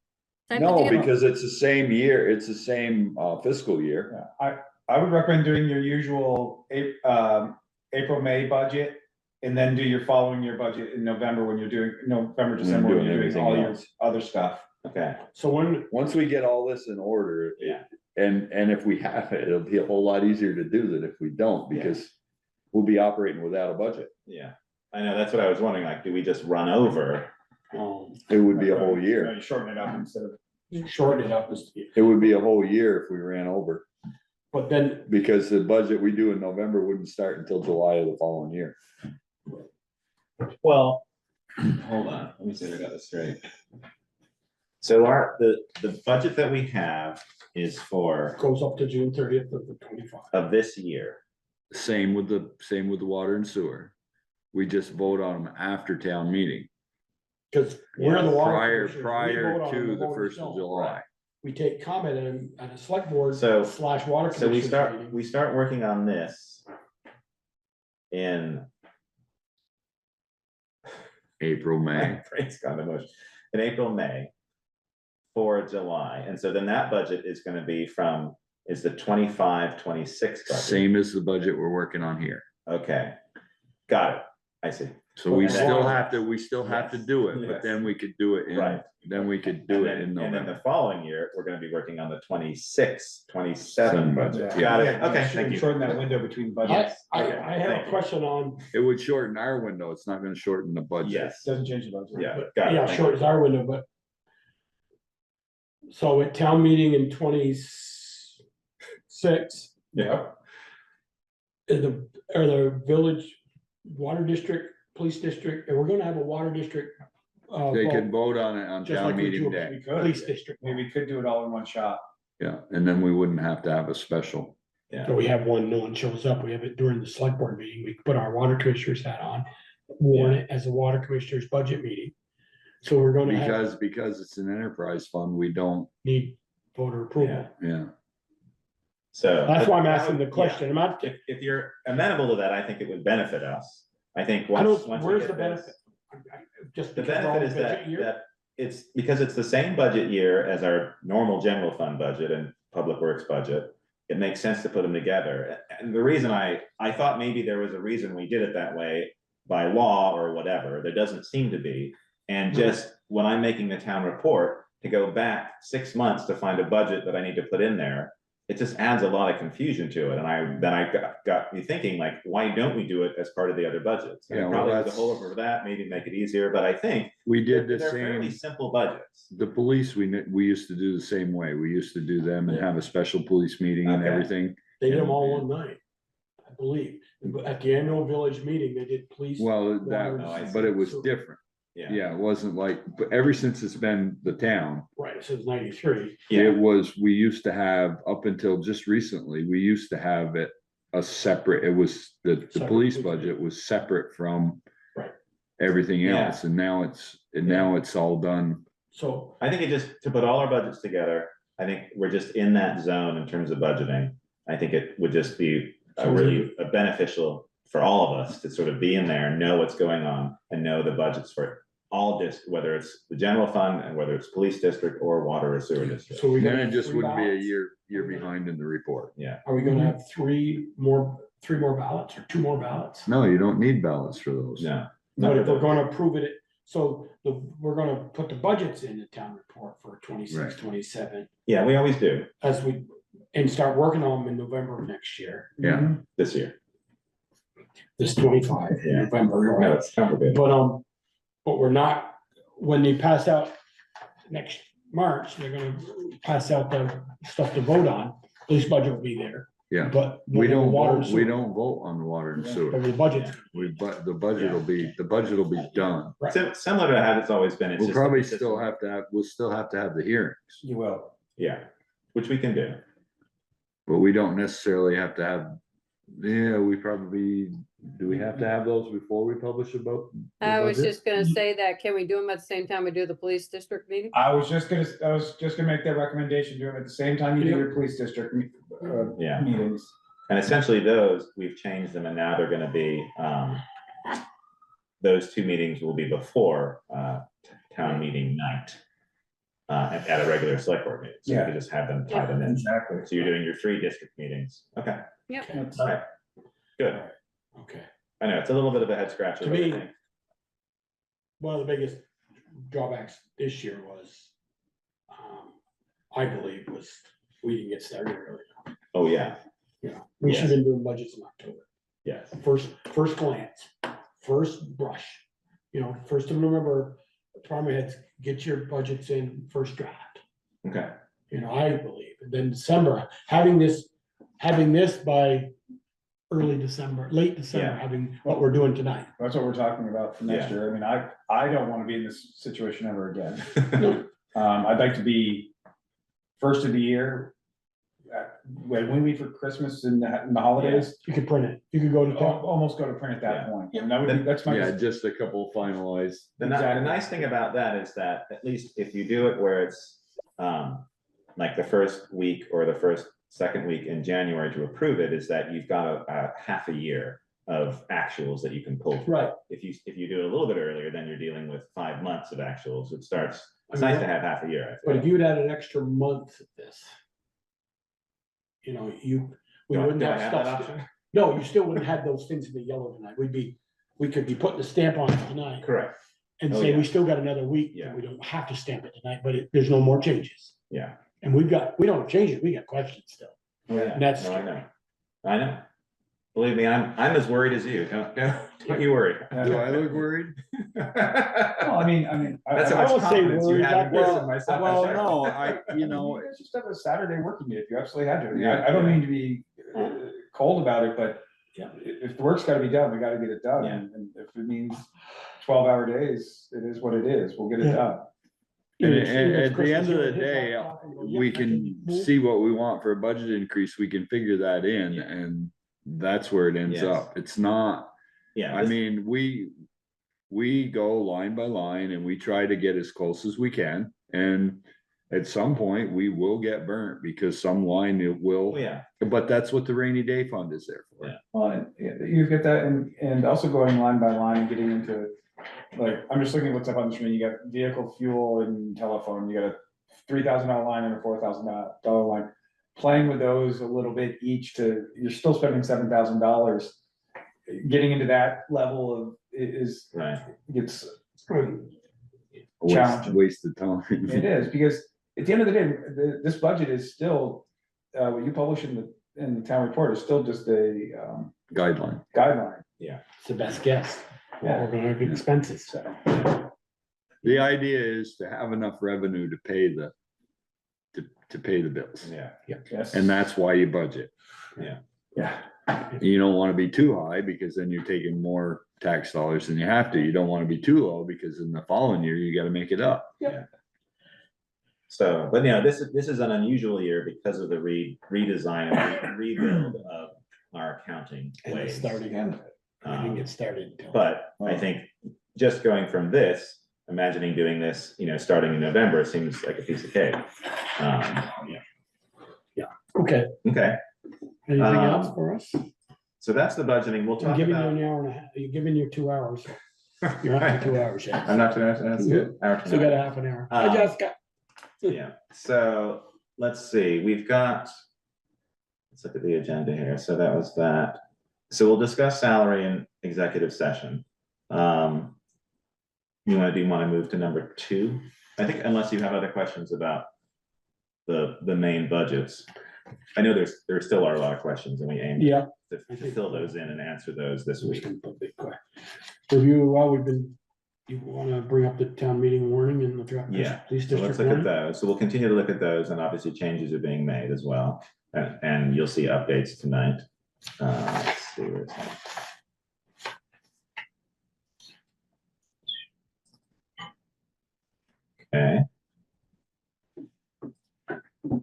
type of No, deal? because it's the same year, it's the same fiscal year. Yeah, I would recommend doing your usual April, May budget. And then do your following year budget in November when you're doing, November, December, when doing you're doing everything all your else. other stuff. Okay, So when, Once we get all this in order. Yeah. And if we have it, it'll be a whole lot easier to do than if we don't, Yeah. because we'll be operating without a budget. yeah. I know, that's what I was wondering, like, do we just run over? It would be a whole No, year. You shorten it up instead of. shorten it up, It would be a whole year if we ran over, but then, because the budget we do in November wouldn't start until July of the following year. Well, hold on, let me see if I got this straight. So the budget that we have is for, goes up to June 30th of the 25. of this year. Same with the water and sewer. We just vote on them after town meeting, Because we're the water. prior, commissioners, we prior vote on to the the voters first of don't. July. We take comment on a select board So- slash water. So we commissioners meeting. start working on this in April, my May. brain's gone to mush. In April, May for July. And so then that budget is gonna be is the 25-26 budget. Same as the budget we're working on here. Okay, got it. I see. So we Okay. still have to do it, Yes. but then we could do it Right. then we could do it in And then November. the following year, we're gonna be working on the 26-27 budget. Yeah. Got it. Yeah, Okay, thank you. Shorten that window between budgets. I Okay, have thank a you. question on, It would shorten our window. It's not gonna shorten the budget. Yes, Doesn't change the budget. yeah, got it. yeah, Thank short you. as our window, but. So at town meeting in 26, Yeah, are the village, water district, police district, and we're gonna have a water district. They vote, could vote on it on just town like we meeting do day. We could. Police district, Maybe we could do it all in one shot. Yeah, and then we wouldn't have to have a special. yeah. so we have one, no one shows up, we have it during the select board meeting, we put our water commissioners hat on. Warn it as a water commissioners budget meeting. So we're gonna have, Because it's an enterprise fund, we don't, need voter approval. yeah. So. That's why I'm that asking would- the question, I'm not, If you're amenable to that, I think it would benefit us. I think I once, don't, once we where's get the this- benefit? Just The because we're all benefit is budget that, year? that it's, because it's the same budget year as our normal general fund budget and public works budget. It makes sense to put them together. And the reason I thought maybe there was a reason we did it that way by law or whatever, there doesn't seem to be. And just when I'm making the town report, to go back 6 months to find a budget that I need to put in there, it just adds a lot of confusion to it. And I got me thinking, like, why don't we do it as part of the other budgets? And Yeah, well, probably there's a that's- hole over that, maybe make it easier, but I think We did the they're fairly same, simple budgets. the police, we used to do the same way. We used to do them and have a special police meeting and Okay. everything. They did them all one night, I believe. At the annual village meeting, they did police. Well, Oh, I that, see. but it was different. Yeah, it wasn't like, but ever since it's been the town, Right, since 93. Yeah, it was, we used to have, up until just recently, we used to have it a separate, it was, the Separate police police budget was separate from Right. everything Yeah. else, and now it's all done. So, I think it just, to put all our budgets together, I think we're just in that zone in terms of budgeting. I think it would just be a really beneficial for all of us to sort of be in there, know what's going on, and know the budgets for all whether it's the general fund and whether it's police district or water or sewer district. so we Then gonna it have just 3 wouldn't be a ballots? year behind in the report. Yeah, Are we gonna have 3 more ballots or 2 more ballots? No, you don't need ballots for those. no. But if we're gonna approve it, so we're gonna put the budgets in the town report for 26, Right. 27, Yeah, we always do and start working on them in November of next year. Yeah, this year. This 25, Yeah. November, you're No, right. it's complicated. But we're not, when they pass out next March, they're gonna pass out the stuff to vote on, police budget will be there, yeah. but. We don't water and vote, we sewer. don't vote on water and But sewer. the budget, The budget will be done. Similar to how it's always been. It's We'll just probably it's just- we'll still have to have the hearings, You will. Yeah, which we can do. but we don't necessarily have to have, do we have to have those before we publish about? the I was budget? just gonna say that, can we do them at the same time we do the police district meeting? I was just gonna make that recommendation, do it at the same time you do your police district, Yeah. meetings. And essentially those, we've changed them and now they're gonna be, those 2 meetings will be before, town meeting night. At a regular select board meeting, so you Yeah. can just have them, tie them in. Exactly. So you're doing your 3 district meetings. Okay, That's- all right, good. okay. I know, it's a little bit of a head scratcher. To but I me- think- One of the biggest drawbacks this year was, I believe, was we didn't get started early. Oh, yeah, You know, we should have been doing budgets in October. yes, First glance, first brush, first of November, department heads, get your budgets in first draft. okay, I believe, and then December, having this by early December, late December, Yeah. having what we're doing tonight. That's what we're talking about for next Yeah. year. I mean, I don't wanna be in this situation ever again. I'd like to be first of the year. When we meet for Christmas and the holidays, You could print it, you could go to town. almost go to print at that Yeah. point. And that would be, that's my. Yeah, just a couple finalized. the Exactly. nice thing about that is that at least if you do it where it's, like the first week or the second week in January to approve it, is that you've got a half a year of actuals that you can pull from. Right. If you do it a little bit earlier, then you're dealing with 5 months of actuals. It's I mean, nice to have half a year, I But feel. if you'd had an extra month of this. We wouldn't Do I have have that stuff. option? No, you still wouldn't have those things in the yellow tonight. We could be putting the stamp on it tonight Correct, and Oh, say, yeah. we still got another week. Yeah. We don't have to stamp it tonight, but there's no more changes. yeah. And we don't have changes, we got questions still. Oh, yeah. And that's No, I scary. know. I know. Believe me, I'm as worried as you. Don't you worry. Do I look worried? Well, I mean. That's how I much won't say confidence you worried, have in but- Chris and myself. Well, Sure. no, You guys just have a Saturday working day if you absolutely had to. I mean, Yeah. I don't mean to be cold about it, but Yeah. if the work's gotta be done, we gotta get it done. Yeah. And if it means 12-hour days, it is what it is. We'll get it Yeah. done. And Even if at the end Christmas, of the hit day, laptop and go, "Yep, we I can move." see what we want for a budget increase, we can figure that in, Yeah. and that's where it ends Yes. up. It's not, Yeah, I mean, we go line by line and we try to get as close as we can, and at some point, we will get burnt because some line it will, oh, yeah, but that's what the rainy day fund is there for. Yeah. Well, you get that and also going line by line and getting into, like, I'm just looking at what's up on the screen. You got vehicle, fuel and telephone. You got a $3,000 line and a $4,000 line. Playing with those a little bit each you're still spending $7,000. Getting into that level of is right. gets, Wasted time. it is, because at the end of the day, this budget is still what you publish in the town report is still just a, Guideline. guideline. It's the best guess. What we're gonna have expenses. The idea is to have enough revenue to pay to pay the bills. Yeah. Yes. And that's why you budget. Yeah. You don't want to be too high because then you're taking more tax dollars than you have to. You don't want to be too low because in the following year, you gotta make it up. So, but this is an unusual year because of the redesign and rebuild of our accounting And it's ways. starting, we didn't get started until. But I think just going from this, imagining doing this, starting in November seems like a piece of cake. Okay, Okay, anything Um, else for us? so that's the budgeting. We'll I'm talk giving you about. an hour and a half, you're giving you 2 hours. You're not to 2 hours yet. I'm not doing that's good. Still got a half an hour. I just got, Yeah, so let's see, let's look at the agenda here. So that was that. So we'll discuss salary in executive session. You want to move to number 2? I think unless you have other questions about the main budgets. I know there still are a lot of questions and we aim yeah. to fill those in and answer those this week. Review, while we've been, you wanna bring up the town meeting warning and the draft? Yeah, Police So let's district look at warning? those. So we'll continue to look at those and obviously changes are being made as well. And you'll see updates tonight. Let's see where's that. Okay.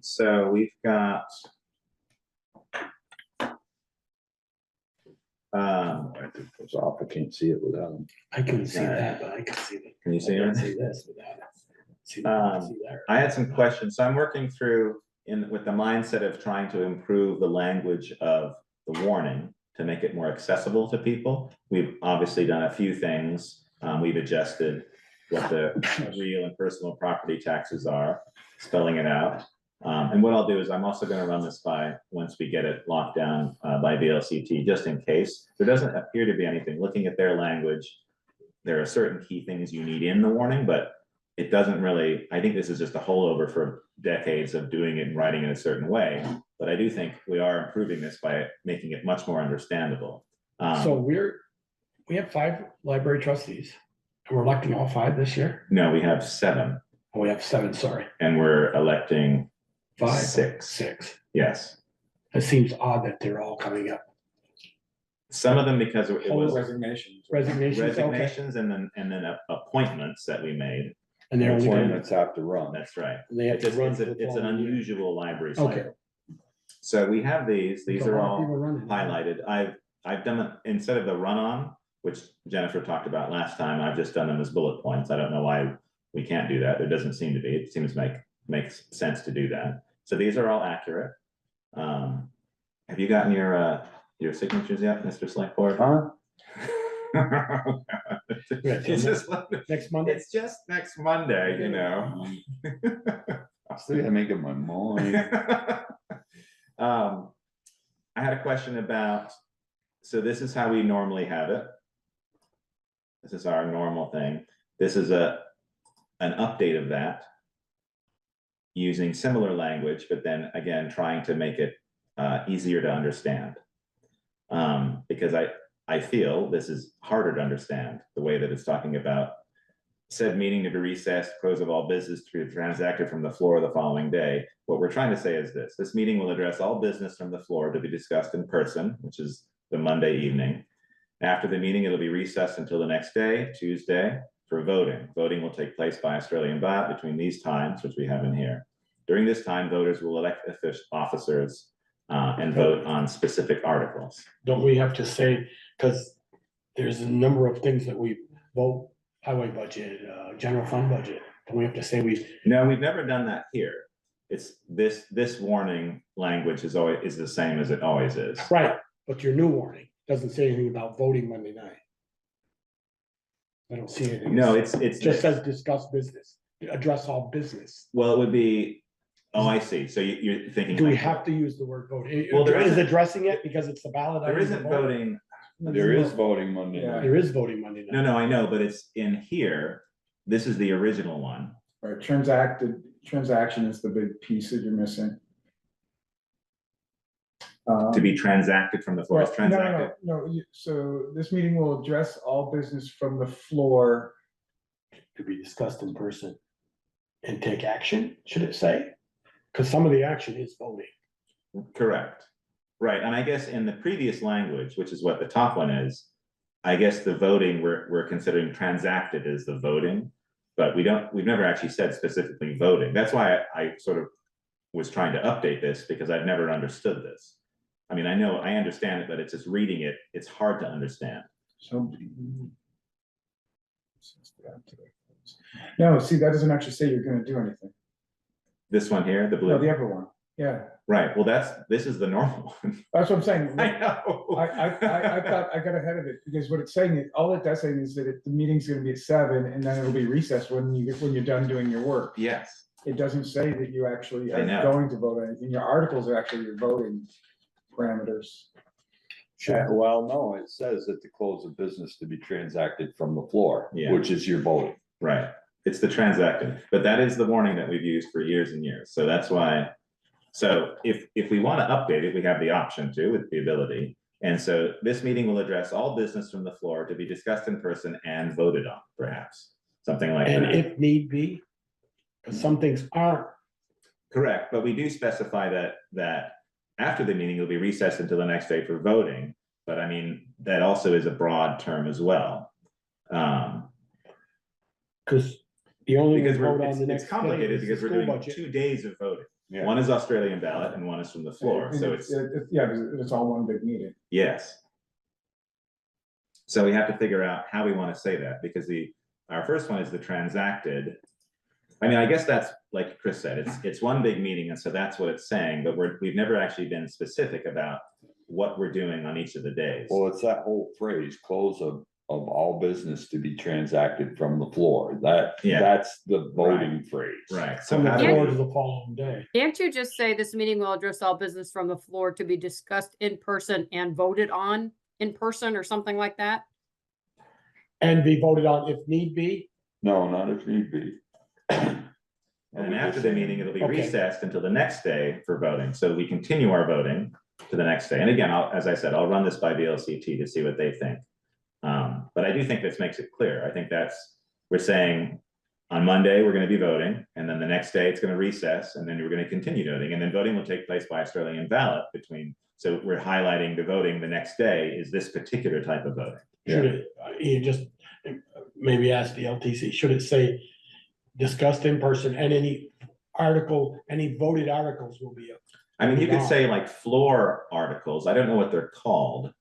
So we've got. It's off. I can't see it without them. I couldn't see that, but I can see that. Can you see I it? can see this without it. See that, see that. I had some questions, so I'm working through with the mindset of trying to improve the language of the warning to make it more accessible to people. We've obviously done a few things. We've adjusted what the real and personal property taxes are, spelling it out. And what I'll do is I'm also gonna run this once we get it locked down by VLCT, just in case. There doesn't appear to be anything. Looking at their language, there are certain key things you need in the warning, but it doesn't really, I think this is just a holdover for decades of doing it and writing it a certain way. But I do think we are improving this by making it much more understandable. So we have 5 library trustees, and we're electing all 5 this year? No, we have 7, Oh, we have 7, sorry. and we're electing 5. 6. 6. Yes. It seems odd that they're all coming up. Some of them because it was Resignations. Resignations, okay. resignations and then appointments that we made. And they're only gonna, Appointments have to run. That's right. and they have It's to run. for the it's an following year. unusual library Okay. cycle. So we have these There's a are lot of all people running. highlighted. I've done it instead of the run-on, which Jennifer talked about last time, I've just done them as bullet points. I don't know why we can't do that. There doesn't seem to be. It seems makes sense to do that. So these are all accurate. Have you gotten your signatures yet, Mr. Selectboard? Huh? It's just Next Monday? it's just next Monday, Still gotta make up my mind. I had a question about, so this is how we normally have it. This is our normal thing. This is an update of that. Using similar language, but then again, trying to make it easier to understand. Because I feel this is harder to understand, the way that it's talking about said meeting to be recessed, close of all business to be transacted from the floor the following day. What we're trying to say is this meeting will address all business from the floor to be discussed in person, which is the Monday evening. After the meeting, it'll be recessed until the next day, Tuesday, for voting. Voting will take place by Australian ballot between these times, which we have in here. During this time, voters will elect officers and vote on specific articles. Don't we have to say, because there's a number of things that we vote, highway budget, general fund budget, don't we have to say No, we've never done that here. It's this warning language is the same as it always is. right, but your new warning doesn't say anything about voting Monday night. I don't see anything. No, it's It just says discuss business, address all business. well, it would be, oh, I see. So you're thinking. Do we like- have to use the word vote? Well, there Is isn't- addressing it because it's the ballot? There item isn't to vote? voting. There is voting Monday night. There is voting Monday night. No, I know, but it's in here. This is the original one. Right, transaction is the big piece that you're missing. To be transacted from the floor, is Well, no, transacted, so this meeting will address all business from the floor. To be discussed in person and take action, should it say? Because some of the action is voting. correct. Right, and I guess in the previous language, which is what the top one is, I guess the voting, we're considering transacted as the voting, but we've never actually said specifically voting. That's why I sort of was trying to update this, because I've never understood this. I mean, I understand it, but it's just reading it, it's hard to understand. So. No, see, that doesn't actually say you're gonna do anything. This one here, the No, the blue, upper one, yeah, right, well, this is the normal one. that's what I'm saying. I know. I thought I got ahead of it, because what it's saying, all it does say is that the meeting's gonna be at 7, and then it'll be recessed when you're done doing your work. Yes, It doesn't say that you actually I are know. going to vote on anything. Your articles are actually your voting parameters. Well, no, it says that the close of business to be transacted from the floor, Yeah. which is your voting. right, it's the transacted, but that is the warning that we've used for years and years, so that's why. So if we want to update it, we have the option to, with the ability. And so this meeting will address all business from the floor to be discussed in person and voted on, perhaps, something like And that. if need be, because some things aren't. Correct, but we do specify that after the meeting, it'll be recessed until the next day for voting. But I mean, that also is a broad term as well. Because the only. Because vote on it's the next day complicated is the because we're school doing budget. 2 days of voting. Yeah. One is Australian ballot and one is from the floor, And so it's, yeah, it's all one big meeting. yes. So we have to figure out how we want to say that, because our first one is the transacted. I mean, I guess that's, like Chris said, it's one big meeting, and so that's what it's saying, but we've never actually been specific about what we're doing on each of the days. Well, it's that whole phrase, close of all business to be transacted from the floor. Yeah. That's the voting phrase. Right, so From the how do floor we- to the following day. Can't you just say this meeting will address all business from the floor to be discussed in person and voted on in person or something like that? And be voted on if need be. No, not if need be. And then after the meeting, it'll be Okay. recessed until the next day for voting, so we continue our voting to the next day. And again, as I said, I'll run this by VLCT to see what they think. But I do think this makes it clear. I think we're saying on Monday, we're gonna be voting, and then the next day it's gonna recess, and then we're gonna continue voting, and then voting will take place by Australian ballot so we're highlighting the voting the next day is this particular type of voting. Should it, you just maybe ask the LTC, should it say discussed in person and any voted articles will be. I mean, you could say like floor articles. I don't know what they're called.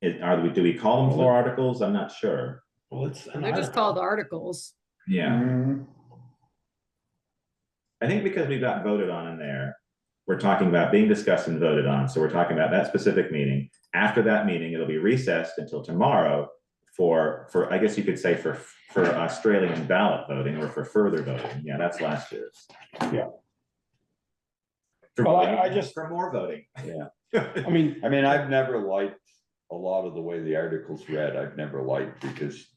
Do we call them floor articles? I'm not sure. Well, it's. an They're just article. called articles. Yeah, Mhm. I think because we've got voted on in there, we're talking about being discussed and voted on. So we're talking about that specific meeting. After that meeting, it'll be recessed until tomorrow for I guess you could say for Australian ballot voting or for further voting. Yeah, that's last year's. Yeah. For Well, voting, I just- for more voting. Yeah. I mean, I mean, I've never liked a lot of the way the articles read. I've never liked because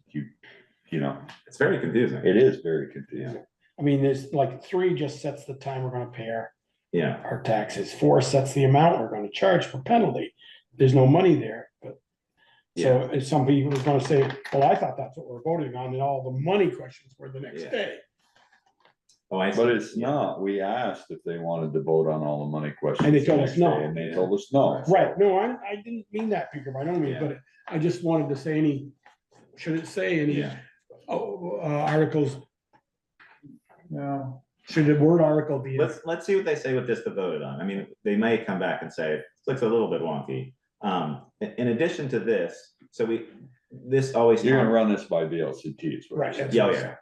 you know, It's very confusing. it is very confusing. there's like 3 just sets the time we're gonna pay Yeah, our taxes. 4 sets the amount we're gonna charge for penalty. There's no money there, but. So if some people are gonna say, well, I thought that's what we're voting on, and all the money questions were the next Yeah. day. oh, I see. But it's not. We asked if they wanted to vote on all the money questions. And they told the us next no. day, And they told us no. Right, no, I didn't mean that, Peter, by no means, Yeah. but I just wanted to say should it say any, Yeah, articles, No, should the word article be? let's see what they say with this to voted on. I mean, they may come back and say, this looks a little bit wonky. In addition to this, this always. You're gonna run this by VLCT. is what Right, you're that's saying. Yeah, yeah.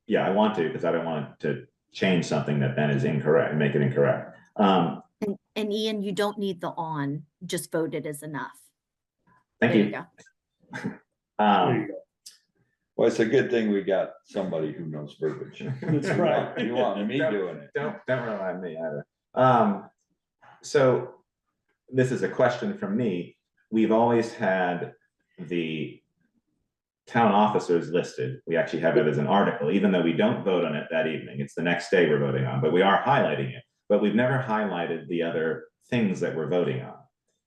Yeah, I want to, because I don't want to change something that then is incorrect, make it incorrect. And Ian, you don't need the on, just voted is enough. Thank There you. go. There Um, you go. Well, it's a good thing we got somebody who knows verbiage. That's right. You want me Don't- doing it. Don't remind me either. So this is a question from me. We've always had the town officers listed. We actually have it as an article, even though we don't vote on it that evening. It's the next day we're voting on, but we are highlighting it. But we've never highlighted the other things that we're voting on.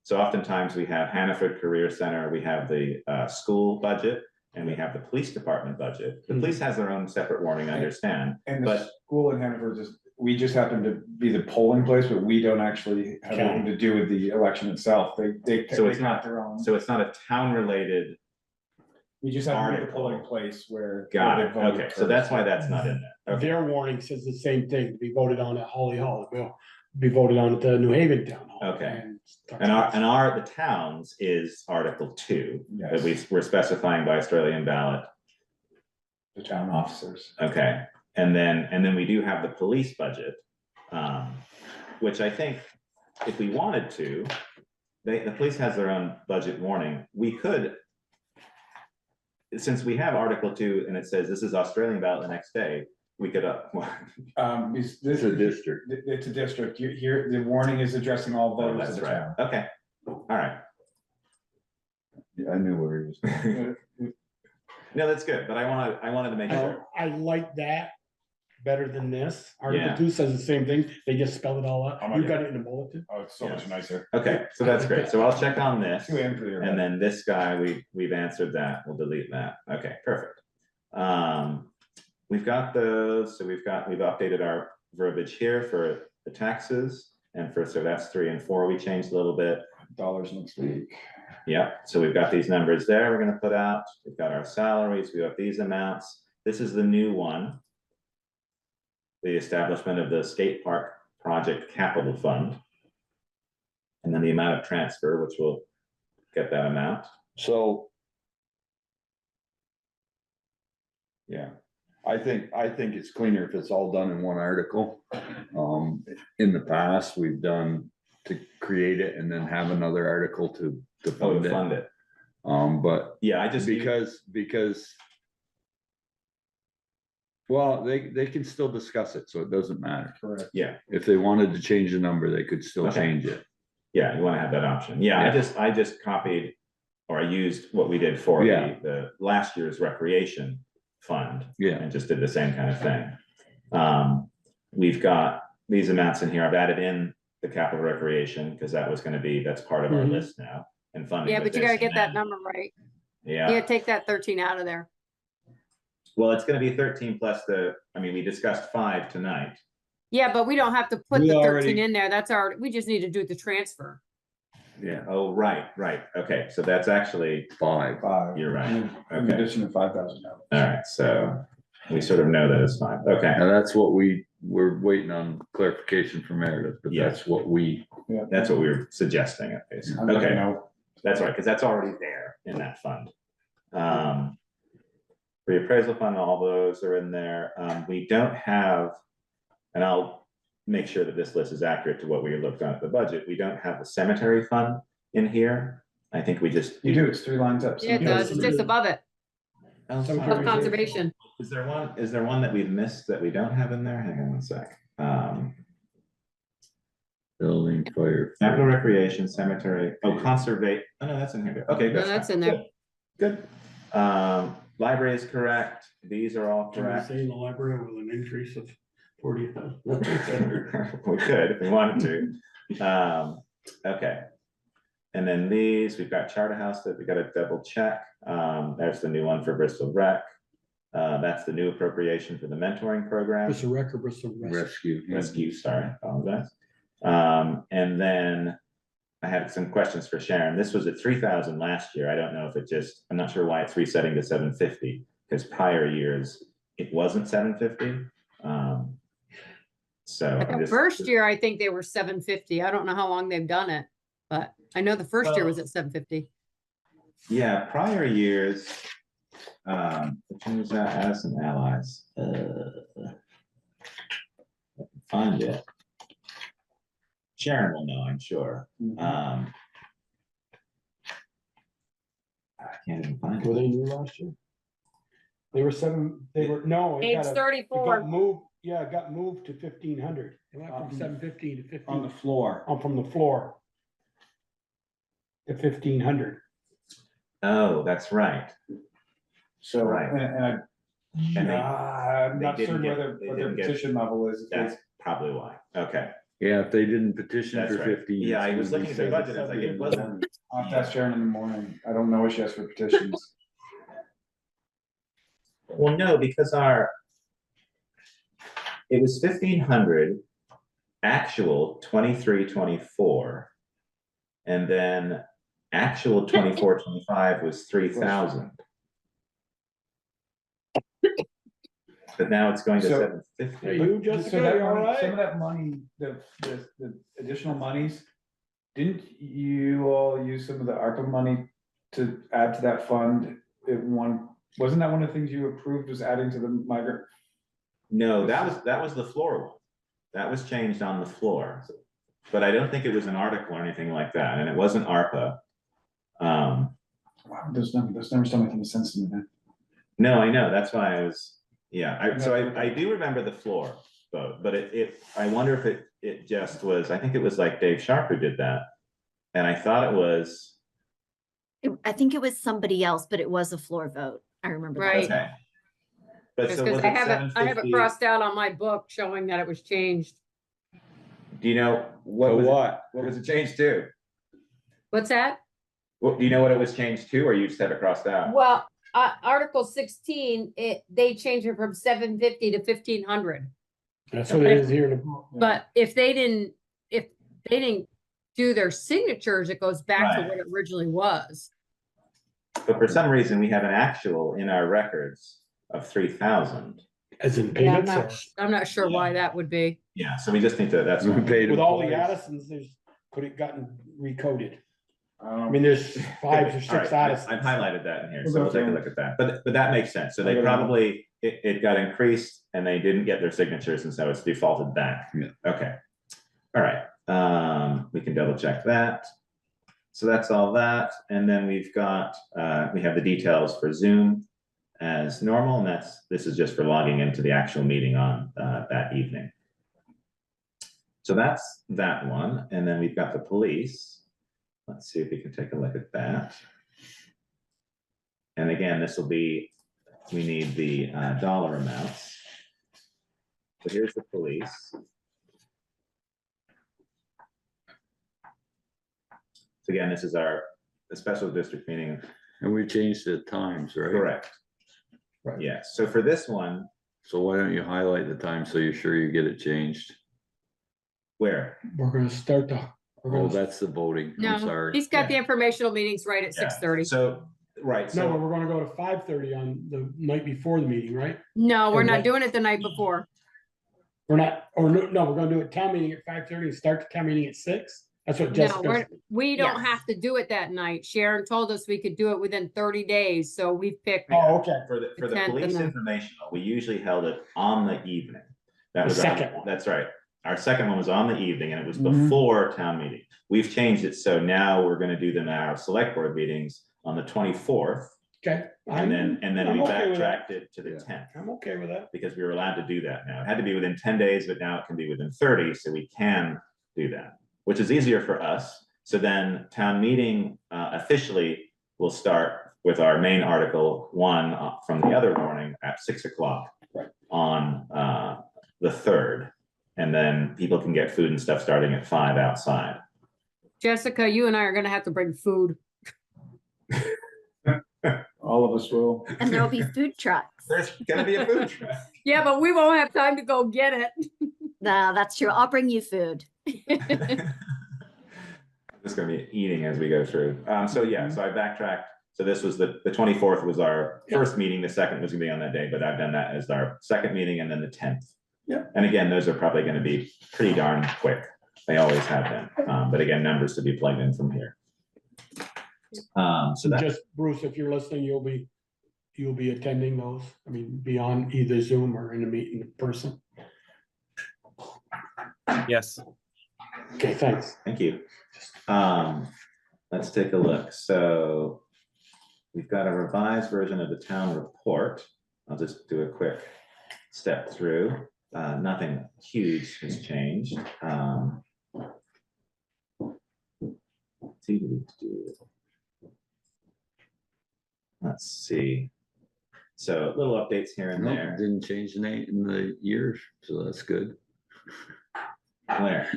So oftentimes we have Hannaford Career Center, we have the school budget, and we have the police department budget. The police has their own separate warning, I understand. And the But- school in Hannaford we just happen to be the polling place, but we don't actually have anything to do with the election itself. So it's not- their own. So it's not a town-related, We just have to be the article. polling place where. got where it, they voted okay, so first. that's why that's not in there. Okay, Their warning says the same thing, to be voted on at Holly Hall, it will be voted on at the New Haven Town Hall. Okay. and the towns is Article 2, that Yes, we're specifying by Australian ballot. the town officers. Okay, and then we do have the police budget, which I think if we wanted to, the police has their own budget warning. We could, since we have Article 2 and it says this is Australian ballot the next day, we could, This It's a district. It's a district. You here, the warning is addressing all oh, voters that's of the right, town. okay, all right. Yeah, I knew where he was going. No, that's good, but I wanted to make sure. I like that better than this. Article Yeah. 2 says the same thing, they just spell it all out, Oh my you God. got it in the bulletin. Oh, it's so much nicer. Okay, so that's great, so I'll check on this. Too in for your. And then this guy, we've answered that, we'll delete that, okay, perfect. We've got those, so we've updated our verbiage here for the taxes, and so that's 3 and 4, we changed a little bit. Dollars next week. Yep, so we've got these numbers there, we're gonna put out, we've got our salaries, we have these amounts, this is the new one. The establishment of the skate park project capital fund. And then the amount of transfer, which will get that amount. So. Yeah, I think it's cleaner if it's all done in one article. In the past, we've done to create it and then have another article to fund it. Fund it, But yeah, I just. because. Well, they can still discuss it, so it doesn't matter. Correct. Yeah, If they wanted to change the number, they could still Okay. change it. yeah, you wanna have that option, yeah, I just copied, or I used what we did for Yeah. the last year's recreation fund. Yeah, And just did the same kind of thing. We've got these amounts in here, I've added in the capital recreation, because that's part of our Mhm. list now, and funding. Yeah, with but you this gotta and get that number right. Yeah. You gotta take that 13 out of there. Well, it's gonna be 13 plus we discussed 5 tonight. Yeah, but we don't have to put We the 13 already- in there. That's we just need to do the transfer. yeah, Oh, right, okay, so that's actually, 5. Five. you're right, In okay, addition to $5,000. all right, so we sort of know that it's 5, okay. Now, that's what we're waiting on clarification from Meredith, but Yeah. that's what we, Yeah. That's what we were suggesting, I'm letting you okay, know. that's right, because that's already there in that fund. Reappraisal fund, all those are in there, we don't have, and I'll make sure that this list is accurate to what we looked at the budget, we don't have the cemetery fund in here. I think we just. You do, it's 3 lines up. Yeah, it does. It's just above it, Oh, Some sorry. of conservation. Is there one that we've missed that we don't have in there? Hang on one sec. building, fire. Capital recreation, cemetery, conservate, oh no, that's in here, okay, No, good. that's in there. Good. Library is correct, these are all Can we correct. say in the library with an increase of 40,000? We could if we wanted to. Okay. And then these, we've got Charter House that we gotta double check. There's the new one for Bristol Rec. That's the new appropriation for the mentoring program. Bristol Rec or Bristol Rescue? Rescue. yeah. Rescue, sorry, apologize. And then I had some questions for Sharon. This was at 3,000 last year. I don't know if I'm not sure why it's resetting to 750, because prior years it wasn't 750. So But I'm the just. first year, I think they were 750. I don't know how long they've done it, but I know the first year was at 750. Yeah, prior years. Which one was that? Addison Allies. Find it. Sharon will know, I'm sure. I can't even find Were it. they new last year? They were no. Page It got 34. moved, yeah, it got moved to 1,500. It went from 750 to On the 15, floor. from the floor. To 1,500. Oh, that's right. So, Right. And they- I'm they not didn't certain get- whether they what their didn't get- petition level is. That's probably why. Okay, Yeah, if they didn't petition That's for right. 15. Yeah, I it's was gonna looking be at the budget, I was like, it wasn't. I'll have to ask Sharon in the morning. I don't know what she has for petitions. Well, no, because it was 1,500, actual 23-24. And then actual 24-25 was 3,000. But now it's going to So- 750. Hey, you, So Jessica, that you all money, some right? of that money, the additional monies, didn't you all use some of the ARPA money to add to that fund? Wasn't that one of the things you approved was adding to the migrant? No, that was the floor one. That was changed on the floor. But I don't think it was an article or anything like that, and it wasn't ARPA. Wow, those numbers don't make any sense to me then. No, I know, that's why I was, yeah, I do remember the floor vote, but I wonder if it just was, I think it was like Dave Sharp who did that. And I thought it was, I think it was somebody else, but it was a floor vote. I remember that. Right. okay. But so Because was I it have it 750? crossed out on my book showing that it was changed. Do you know what So was what? what was it changed to? What's that? Well, do you know what it was changed to, or you just have it crossed out? Well, Article 16, they changed it from 750 to 1,500. That's what it is here in the book. But if they didn't do their signatures, it goes back to Right. what it originally was. But for some reason, we have an actual in our records of 3,000. As in Yeah, payments, I'm not sure why that would be. Yeah, so we just need to, that's. We paid with all the employees. Addisons, could it gotten recoded? I Um, mean, there's 5 or All 6 right, Addisons. I've highlighted that in here, We'll so go we'll take a through look at that, but that makes sense, so they I'll go down. probably, it got increased and they didn't get their signatures, and so it's defaulted back. Yeah. Okay, all right, we can double check that. So that's all that, and then we've got, we have the details for Zoom as normal, and this is just for logging into the actual meeting on that evening. So that's that one, and then we've got the police. Let's see if we can take a look at that. And again, this will be, we need the dollar amounts. So here's the police. So again, this is the special district meeting. And we changed the times, right? Correct. Right. Yes, so for this one, So why don't you highlight the time so you're sure you get it changed? where? We're gonna start Oh, that's the voting. I'm No, sorry. he's got the informational meetings right at Yeah, 6:30. So, right, No, but so, we're gonna go to 5:30 on the night before the meeting, right? No, we're Or not what? doing it the night before. We're not, or no, we're gonna do a town meeting at 5:30 and start the town meeting at 6? That's what No, Jessica. we don't Yes. have to do it that night. Sharon told us we could do it within 30 days, so we've picked. Oh, okay. for the The 10th police and the- informational, we usually held it on the evening. That The was second one. That's right. Our second one was on the evening and it was Mhm. before town meeting. We've changed it, so now we're gonna do them at our select board meetings on the 24th. Okay. And then I'm we okay with that. backtracked it to the Yeah. 10th, I'm okay with that. because we were allowed to do that now. It had to be within 10 days, but now it can be within 30, so we can do that, which is easier for us. So then town meeting officially will start with our main article 1 from the other morning at 6 o'clock Right. on the 3rd. And then people can get food and stuff starting at 5 outside. Jessica, you and I are gonna have to bring food. all of us will. And there'll be food trucks. There's gonna be a food truck. Yeah, but we won't have time to go get it. No, that's true. I'll bring you food. Just gonna be eating as we go through. So yeah, so I backtracked. So this was the 24th was our Yeah. first meeting. The second was gonna be on that day, but I've done that as our second meeting, and then the 10th. Yeah. And again, those are probably gonna be pretty darn quick. They always have been. But again, numbers to be plugged in from here. So that, Just Bruce, if you're listening, you'll be attending those. I mean, be on either Zoom or in the meeting in person. Yes. Okay, thanks. thank you. Let's take a look. So we've got a revised version of the town report. I'll just do a quick step through. Nothing huge has changed. Let's see. So little updates here and No, there. didn't change the name in the years, so that's good. Where?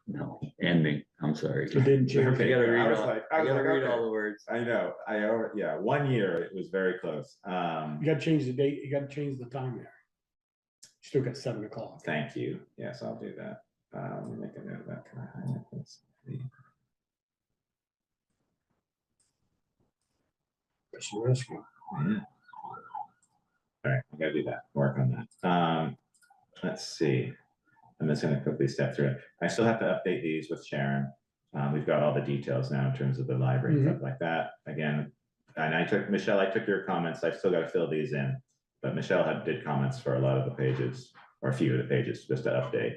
No, ending, I'm sorry. It didn't change. I gotta read I was all, like- I I was gotta like, read okay. all the words. I know, yeah, 1 year, it was very close. You gotta change the date, you gotta change the time there. Still got 7 o'clock. Thank you. Yes, I'll do that. Let me make a note of that. Can I highlight this? Special rescue. Yeah. All right, I gotta do that, work on that. Let's see. I'm just gonna quickly step through it. I still have to update these with Sharon. We've got all the details now in terms of the library and stuff like that. Again, and I took your comments. I've still got to fill these in. But Michelle did comments for a lot of the pages, or a few of the pages, just to update.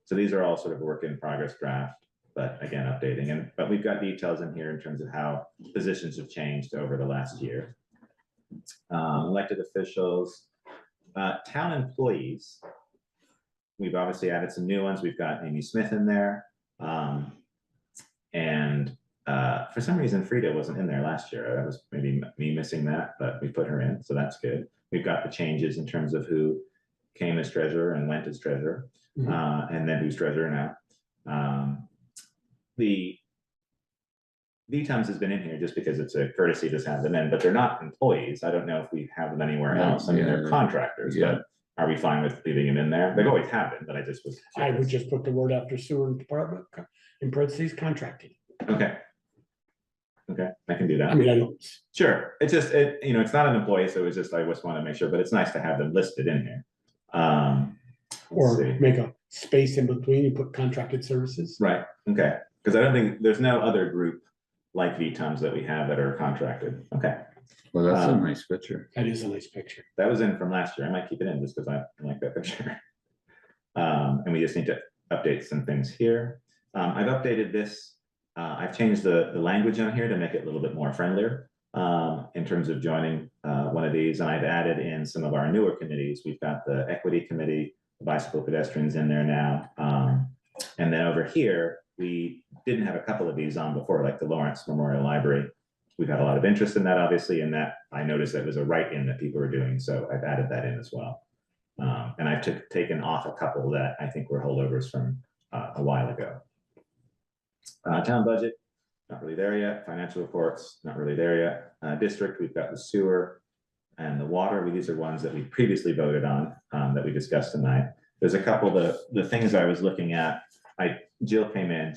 So these are all sort of a work in progress draft, but again, updating. But we've got details in here in terms of how positions have changed over the last year. Elected officials, town employees. We've obviously added some new ones. We've got Amy Smith in there. And for some reason, Frida wasn't in there last year. That was maybe me missing that, but we put her in, so that's good. We've got the changes in terms of who came as treasurer and went as treasurer, and then who's treasurer now. The VTUMs has been in here just because it's a courtesy to have them in, but they're not employees. I don't know if we have them anywhere else. I mean, they're contractors, but are we fine with leaving them in there? They've always have been, but I just was. I would just put the word after sewer department in parentheses, contracting. Okay. Okay, I can do that. I mean, I don't. Sure, it's just, it's not an employee, so it's just, I just want to make sure, but it's nice to have them listed in here. Or see. make a space in between and put contracted services. Right, okay, because I don't think, there's no other group like VTUMs that we have that are contracted. Okay, Well, that's a nice picture. That is a nice picture. that was in from last year. I might keep it in just because I like that picture. And we just need to update some things here. I've updated this. I've changed the language on here to make it a little bit more friendlier in terms of joining one of these. And I've added in some of our newer committees. We've got the Equity Committee, the Bicycle Pedestrians in there now. And then over here, we didn't have a couple of these on before, like the Lawrence Memorial Library. We've had a lot of interest in that, obviously, and that I noticed that was a write-in that people were doing. So I've added that in as well. And I've taken off a couple that I think were holdovers from a while ago. Town budget, not really there yet. Financial reports, not really there yet. District, we've got the sewer and the water. These are ones that we previously voted on that we discussed tonight. There's a couple of the things I was looking at. Jill came in,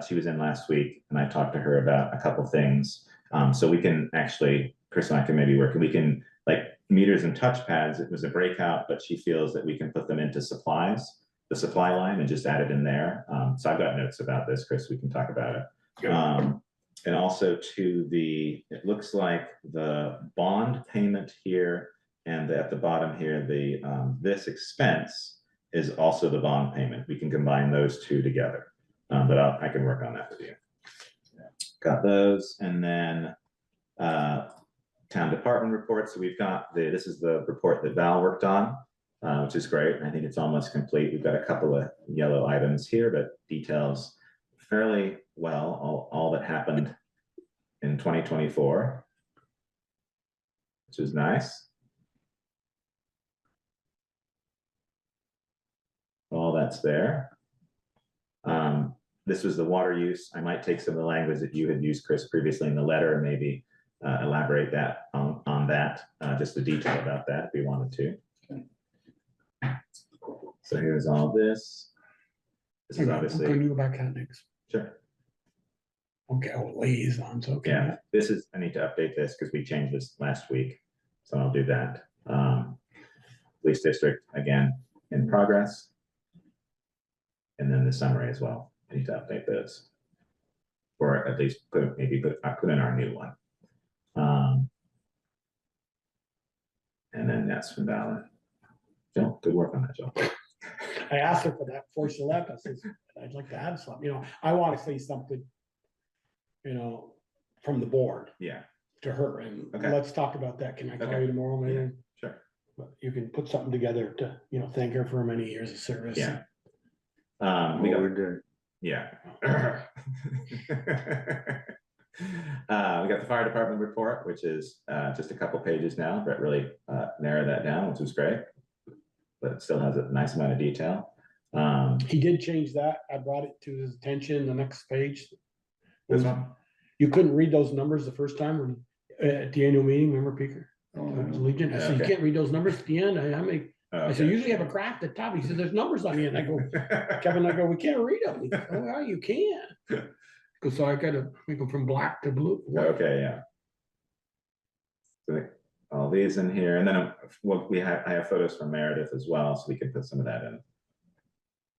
she was in last week, and I talked to her about a couple things. So we can actually, Chris and I can maybe work, we can, like meters and touch pads, it was a breakout, but she feels that we can put them into supplies, the supply line, and just add it in there. So I've got notes about this, Chris, we can talk about it. And also to it looks like the bond payment here and at the bottom here, this expense is also the bond payment. We can combine those two together, but I can work on that with you. Got those, and then town department reports. So we've got this is the report that Val worked on, which is great. I think it's almost complete. We've got a couple of yellow items here, but details fairly well all that happened in 2024, which is nice. All that's there. This was the water use. I might take some of the language that you had used, Chris, previously in the letter and maybe elaborate that on that, just the detail about that if we wanted to. So here's all this. This is obviously. Can you go back out next? Sure. Okay, liaisons, okay. Yeah, I need to update this because we changed this last week. So I'll do that. Police district, again, in progress. And then the summary as well. I need to update those. Or at least put in our new one. And then that's from Val. Jill, good work on that, Jill. I asked her for that before she left. I said, I'd like to add something, I want to say something, from the board. Yeah. To her, and Okay. let's talk about that. Can I call Okay. you tomorrow, maybe? Yeah, sure. But you can put something together to, thank her for many years of service. Yeah. We got Yeah. We got the fire department report, which is just a couple pages now, but really narrowed that down, which was great. But it still has a nice amount of detail. He did change that. I brought it to his attention, the next page. This one? You couldn't read those numbers the first time when, at the annual meeting, remember, Peter? Legion, I said, you Okay. can't read those numbers at the end. I said, Okay. usually have a graph at the top. He said, there's numbers on the end. I go, Kevin, I go, we can't read them. He goes, oh, yeah, you can. So I gotta make them from black to blue. Okay, yeah. So all these in here, and then what I have photos from Meredith as well, so we can put some of that in.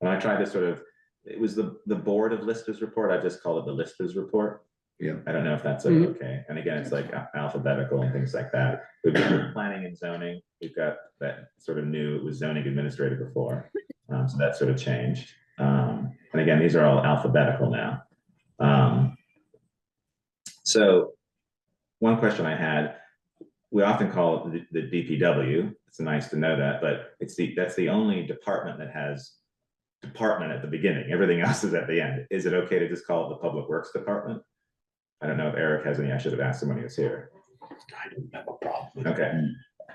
And I tried to sort of, it was the board of listers report. I just call it the listers report. Yeah. I don't know if that's Mhm. okay. And again, it's like alphabetical and things like that. We've got planning and zoning. We've got that sort of new, it was zoning administrator before. So that sort of changed. And again, these are all alphabetical now. So one question I had, we often call it the DPW. It's nice to know that, but that's the only department that has department at the beginning. Everything else is at the end. Is it okay to just call it the Public Works Department? I don't know if Eric has any. I should have asked him when he was here. I don't have a problem. Okay.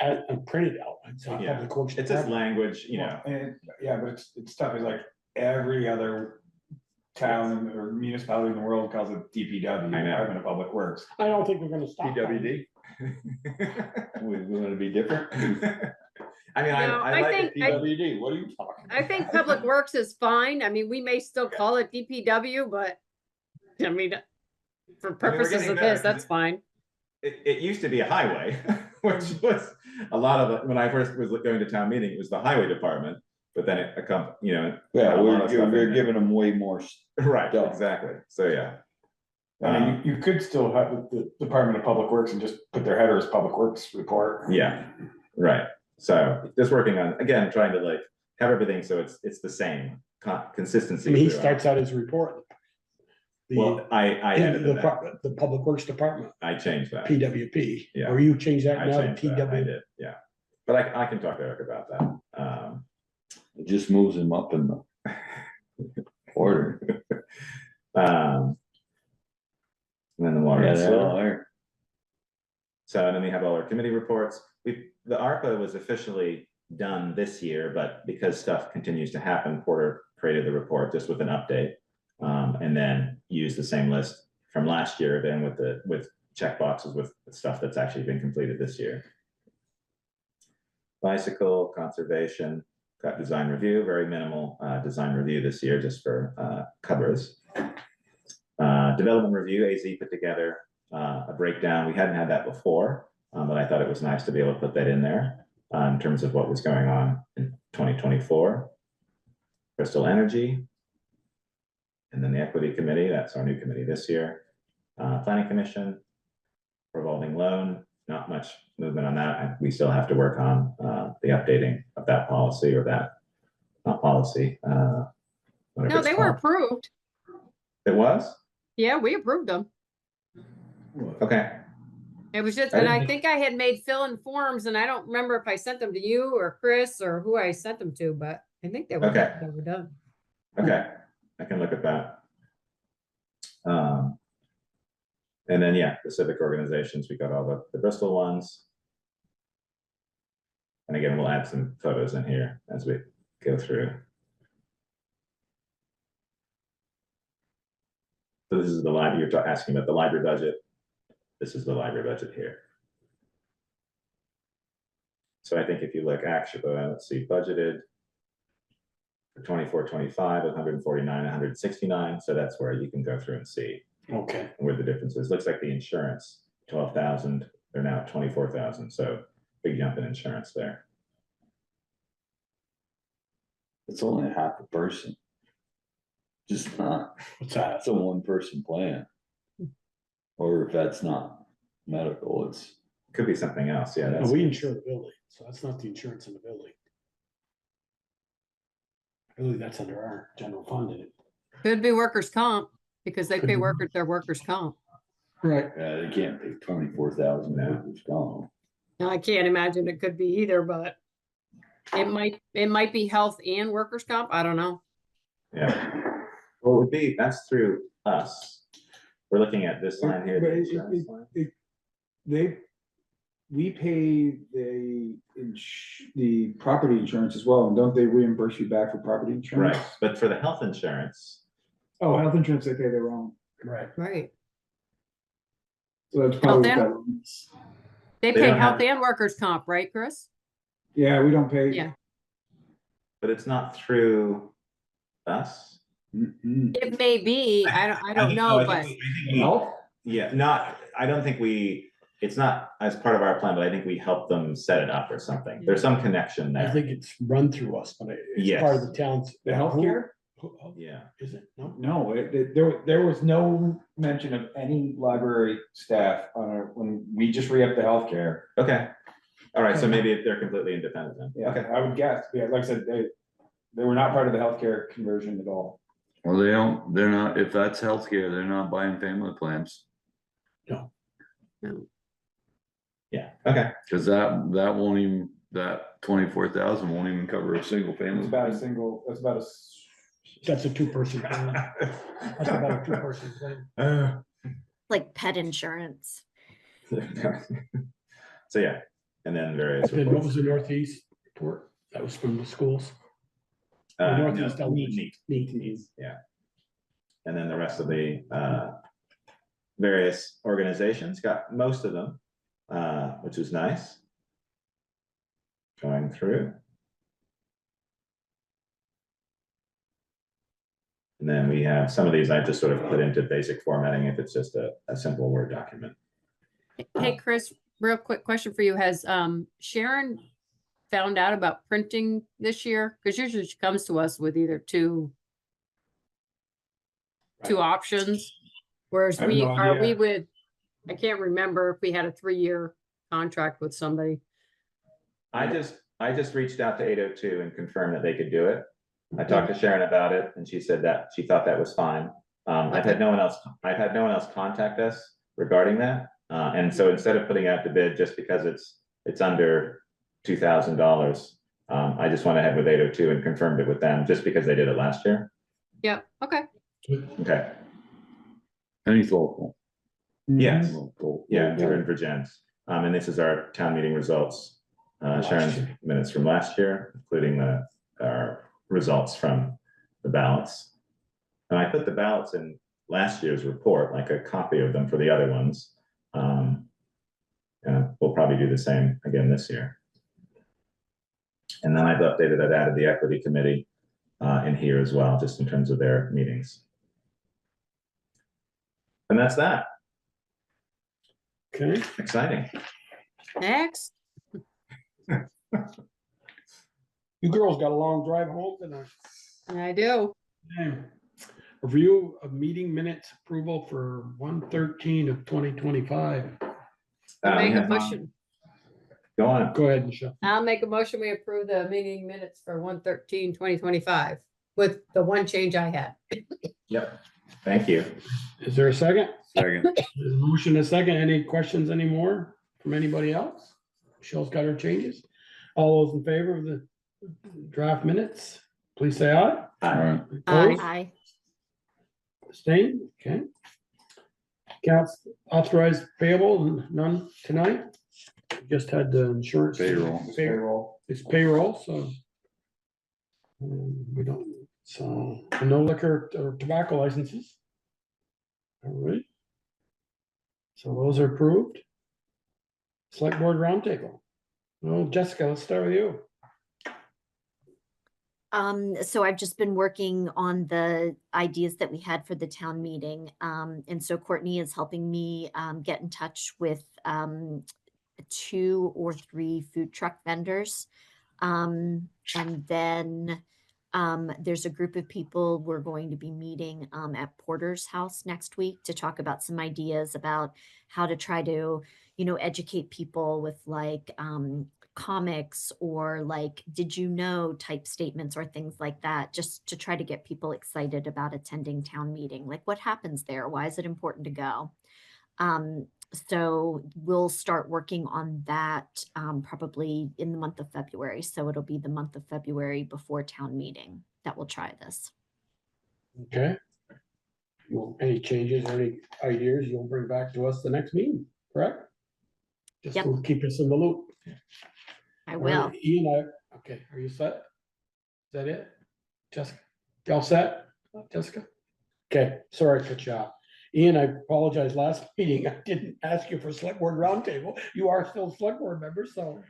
I printed out. I'd say Yeah. Public Works It's just Department. language, you know. And, yeah, but it's tough, it's like every other town or municipality in the world calls it DPW, I know. Department of Public Works. I don't think we're gonna stop. PWD, we're gonna be different. I mean, No, I I like think- it. PWD, what are you talking? I think Public Works is fine. I mean, we may still call it DPW, but I mean, for purposes getting of better, this, that's 'cause fine. It used to be a highway, which was a lot of, when I first was going to town meeting, it was the highway department, but then it, you know. Yeah, a lot of stuff in we're there. giving them way more. Right, Duh. exactly. So, yeah. I mean, you could still have the Department of Public Works and just put their header as Public Works Report. Yeah, right. So just working on, again, trying to like have everything so it's the same consistency. I mean, he throughout. starts out his report. Well, I edited that. The Public Works Department, I changed that. PWP, Yeah. or you change that I now to changed that. I PW. did, yeah. But I can talk to Eric about that. It just moves him up in the order. And then the water. Yeah, and they're sewer. all there. So then we have all our committee reports. The ARPA was officially done this year, but because stuff continues to happen, Porter created the report just with an update. And then used the same list from last year, then with check boxes with stuff that's actually been completed this year. Bicycle, conservation, got design review, very minimal design review this year, just for covers. Development review, AZ put together a breakdown. We hadn't had that before, but I thought it was nice to be able to put that in there in terms of what was going on in 2024. Bristol Energy. And then the Equity Committee, that's our new committee this year. Planning Commission, revolving loan, not much movement on that. We still have to work on the updating of that policy or that, not policy. Whatever No, it's they were called. approved. It was? Yeah, we approved them. Okay. It was just, I and didn't I think- think I had made fill in forms and I don't remember if I sent them to you or Chris or who I sent them to, but I think they were, Okay. they were done. Okay, I can look at that. And then, yeah, the civic organizations, we got all the Bristol ones. And again, we'll add some photos in here as we go through. So this is the library, you're asking about the library budget. This is the library budget here. So I think if you look actually, let's see, budgeted for 24-25, 149, 169. So that's where you can go through and see Okay. where the difference is. Looks like the insurance, 12,000, they're now at 24,000. So big jump in insurance there. It's only a half a person. Just not, What's that? it's a one person plan. Or if that's not medical, it's, Could be something else. Yeah. No, That's, we insure the building, so that's not the insurance in the building. Really, that's under our general fund, isn't it? Could be workers' comp because they Could pay be. workers their workers' comp. Right. they can't pay 24,000 No. it's gone. Now, I can't imagine it could be either, but it might be health and workers' comp. I don't know. yeah. Well, it would be, that's through us. We're looking at this line here. the But insurance line. we pay the property insurance as well, and don't they reimburse you back for property insurance? Right, but for the health insurance, Oh, health insurance, they pay their own, Right. Right. so that's probably what then- that means. They They pay don't health have- and workers' comp, right, Chris? Yeah, we don't pay. Yeah. but it's not through us. Mm-mm. It may be, I don't know, but Health? Yeah, I don't think it's not as part of our plan, but I think we help them set it up or something. There's some connection I there. think it's run through us, but it's part of the town's. The healthcare? Yeah, Is it? No? No, there was no mention of any library staff when we just re-upped the healthcare. okay. All right, so maybe they're completely independent then. Yeah, Okay, I would guess, yeah, like I said, they were not part of the healthcare conversion at all. Well, they're not, if that's healthcare, they're not buying family plans, yeah, okay. cause that won't even, that 24,000 won't even cover a single It's family. about a single, that's about a. That's a two-person plan. That's about a two-person plan. Like pet insurance. So, yeah, and then various Then what was reports. the Northeast report? That was from the schools. Uh, The no, Northeast, neat. yeah. And then the rest of the various organizations, got most of them, which is nice. Going through. And then we have some of these I just sort of put into basic formatting if it's just a simple Word document. hey, Chris, real quick question for you. Has Sharon found out about printing this year? Because usually she comes to us with either two options. Whereas I have no are we idea. with, I can't remember if we had a 3-year contract with somebody. I just reached out to 802 and confirmed that they could do it. I talked to Sharon about it and she said that she thought that was fine. I've had no one else contact us regarding that. And so instead of putting out the bid just because it's under $2,000, I just went ahead with 802 and confirmed it with them just because they did it last year. Yeah, okay. Okay, And he's local. yes, Local. yeah, they're in Virginia. And this is our town meeting results. Sharon's minutes from last year, including our results from the ballots. And I put the ballots in last year's report, like a copy of them for the other ones. And we'll probably do the same again this year. And then I've updated, I've added the equity committee in here as well, just in terms of their meetings. And that's that. Okay, Exciting. Next. you girls got a long drive home tonight. I do. Okay. Review of meeting minutes approval for 1/13 of 2025. Make a Yeah, motion. go on. Go ahead, Michelle. I'll make a motion. We approve the meeting minutes for 1/13/2025 with the one change I had. Yep. Thank you. Is there a second? Second. There's a motion, a second. Any questions anymore from anybody else? Michelle's got her changes. All those in favor of the draft minutes, please say aye. Alright. Opposed? Aye. Abstain? Okay. Accounts authorized payable, none tonight. Just had the insurance. Payroll. It's payroll, so. We don't, so, and no liquor or tobacco licenses. All right. So those are approved. Select board roundtable. Well, Jessica, let's start with you. So I've just been working on the ideas that we had for the town meeting. And so Courtney is helping me get in touch with 2 or 3 food truck vendors. And then there's a group of people we're going to be meeting at Porter's house next week to talk about some ideas about how to try to, educate people with like comics or like, did you know type statements or things like that, just to try to get people excited about attending town meeting. Like what happens there? Why is it important to go? So we'll start working on that probably in the month of February. So it'll be the month of February before town meeting that we'll try this. Okay. Well, any changes, or any ideas you'll bring back to us the next meeting, correct? Just Yep. will keep us in the loop. I All will. right, Ian, okay, are you set? Is that it? Jessica, you all set? Jessica? Okay, sorry to cut you off. Ian, I apologize, last meeting, I didn't ask you for select board roundtable. You are still a select board member, so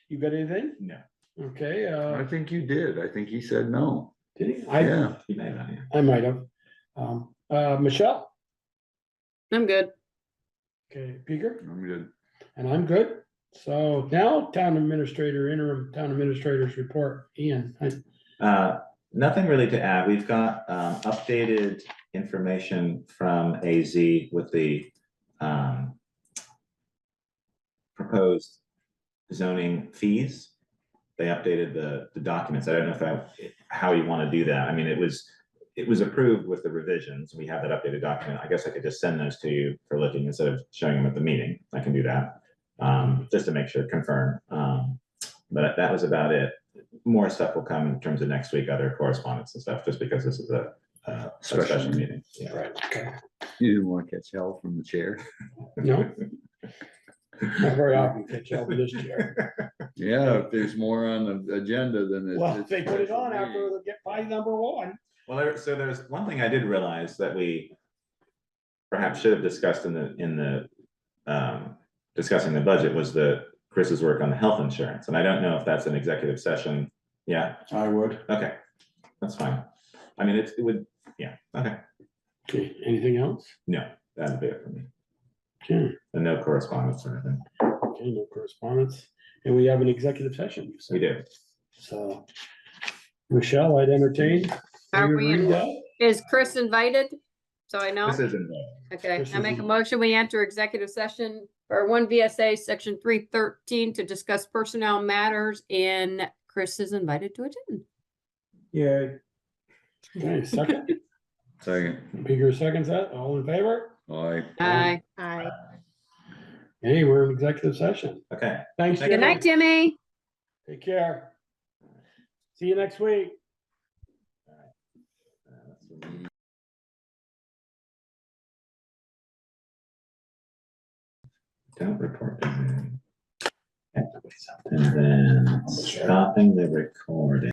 you got anything? No. Okay, I think you did. I think he said no. did he? Yeah. You may not, yeah. I might have. Michelle? I'm good. Okay, Peter? I'm good. And I'm good. So now interim town administrator's report. Ian, Nothing really to add. We've got updated information from AZ with the proposed zoning fees. They updated the documents. I don't know how you want to do that. I mean, it was approved with the revisions. We have that updated document. I guess I could just send those to you for looking instead of showing them at the meeting. I can do that, just to make sure, confirm. But that was about it. More stuff will come in terms of next week, other correspondence and stuff, just because this is a special meeting. Yeah. right, okay. You didn't want to catch hell from the chair. No. Not very often catch up with this chair. Yeah, if there's more on the agenda, then it's. Well, it's they put it special on after meeting. they get by number one. Well, so there's one thing I did realize that we perhaps should have discussed in the discussing the budget was Chris's work on the health insurance, and I don't know if that's an executive session. Yeah, I would. okay, that's fine. I mean, it would, yeah, okay. Okay, anything else? No, that'd be it for me. Okay, And no correspondence or anything. okay, no correspondence. And we have an executive session. you said. We do. So, Michelle, I'd entertain. Are you we read in- that? Is Chris invited? So I know. This isn't. Okay, Chris I make a isn't- motion, we enter executive session for 1 VSA section 313 to discuss personnel matters, and Chris is invited to attend. Yeah. Okay, second. Second. Peter seconds that. All in favor? Aye. Aye. Aye. Hey, we're in executive session. Okay. Thanks, Good Good night, Jimmy. Timmy. Take care. See you next week. Don't report. And then stopping the recording.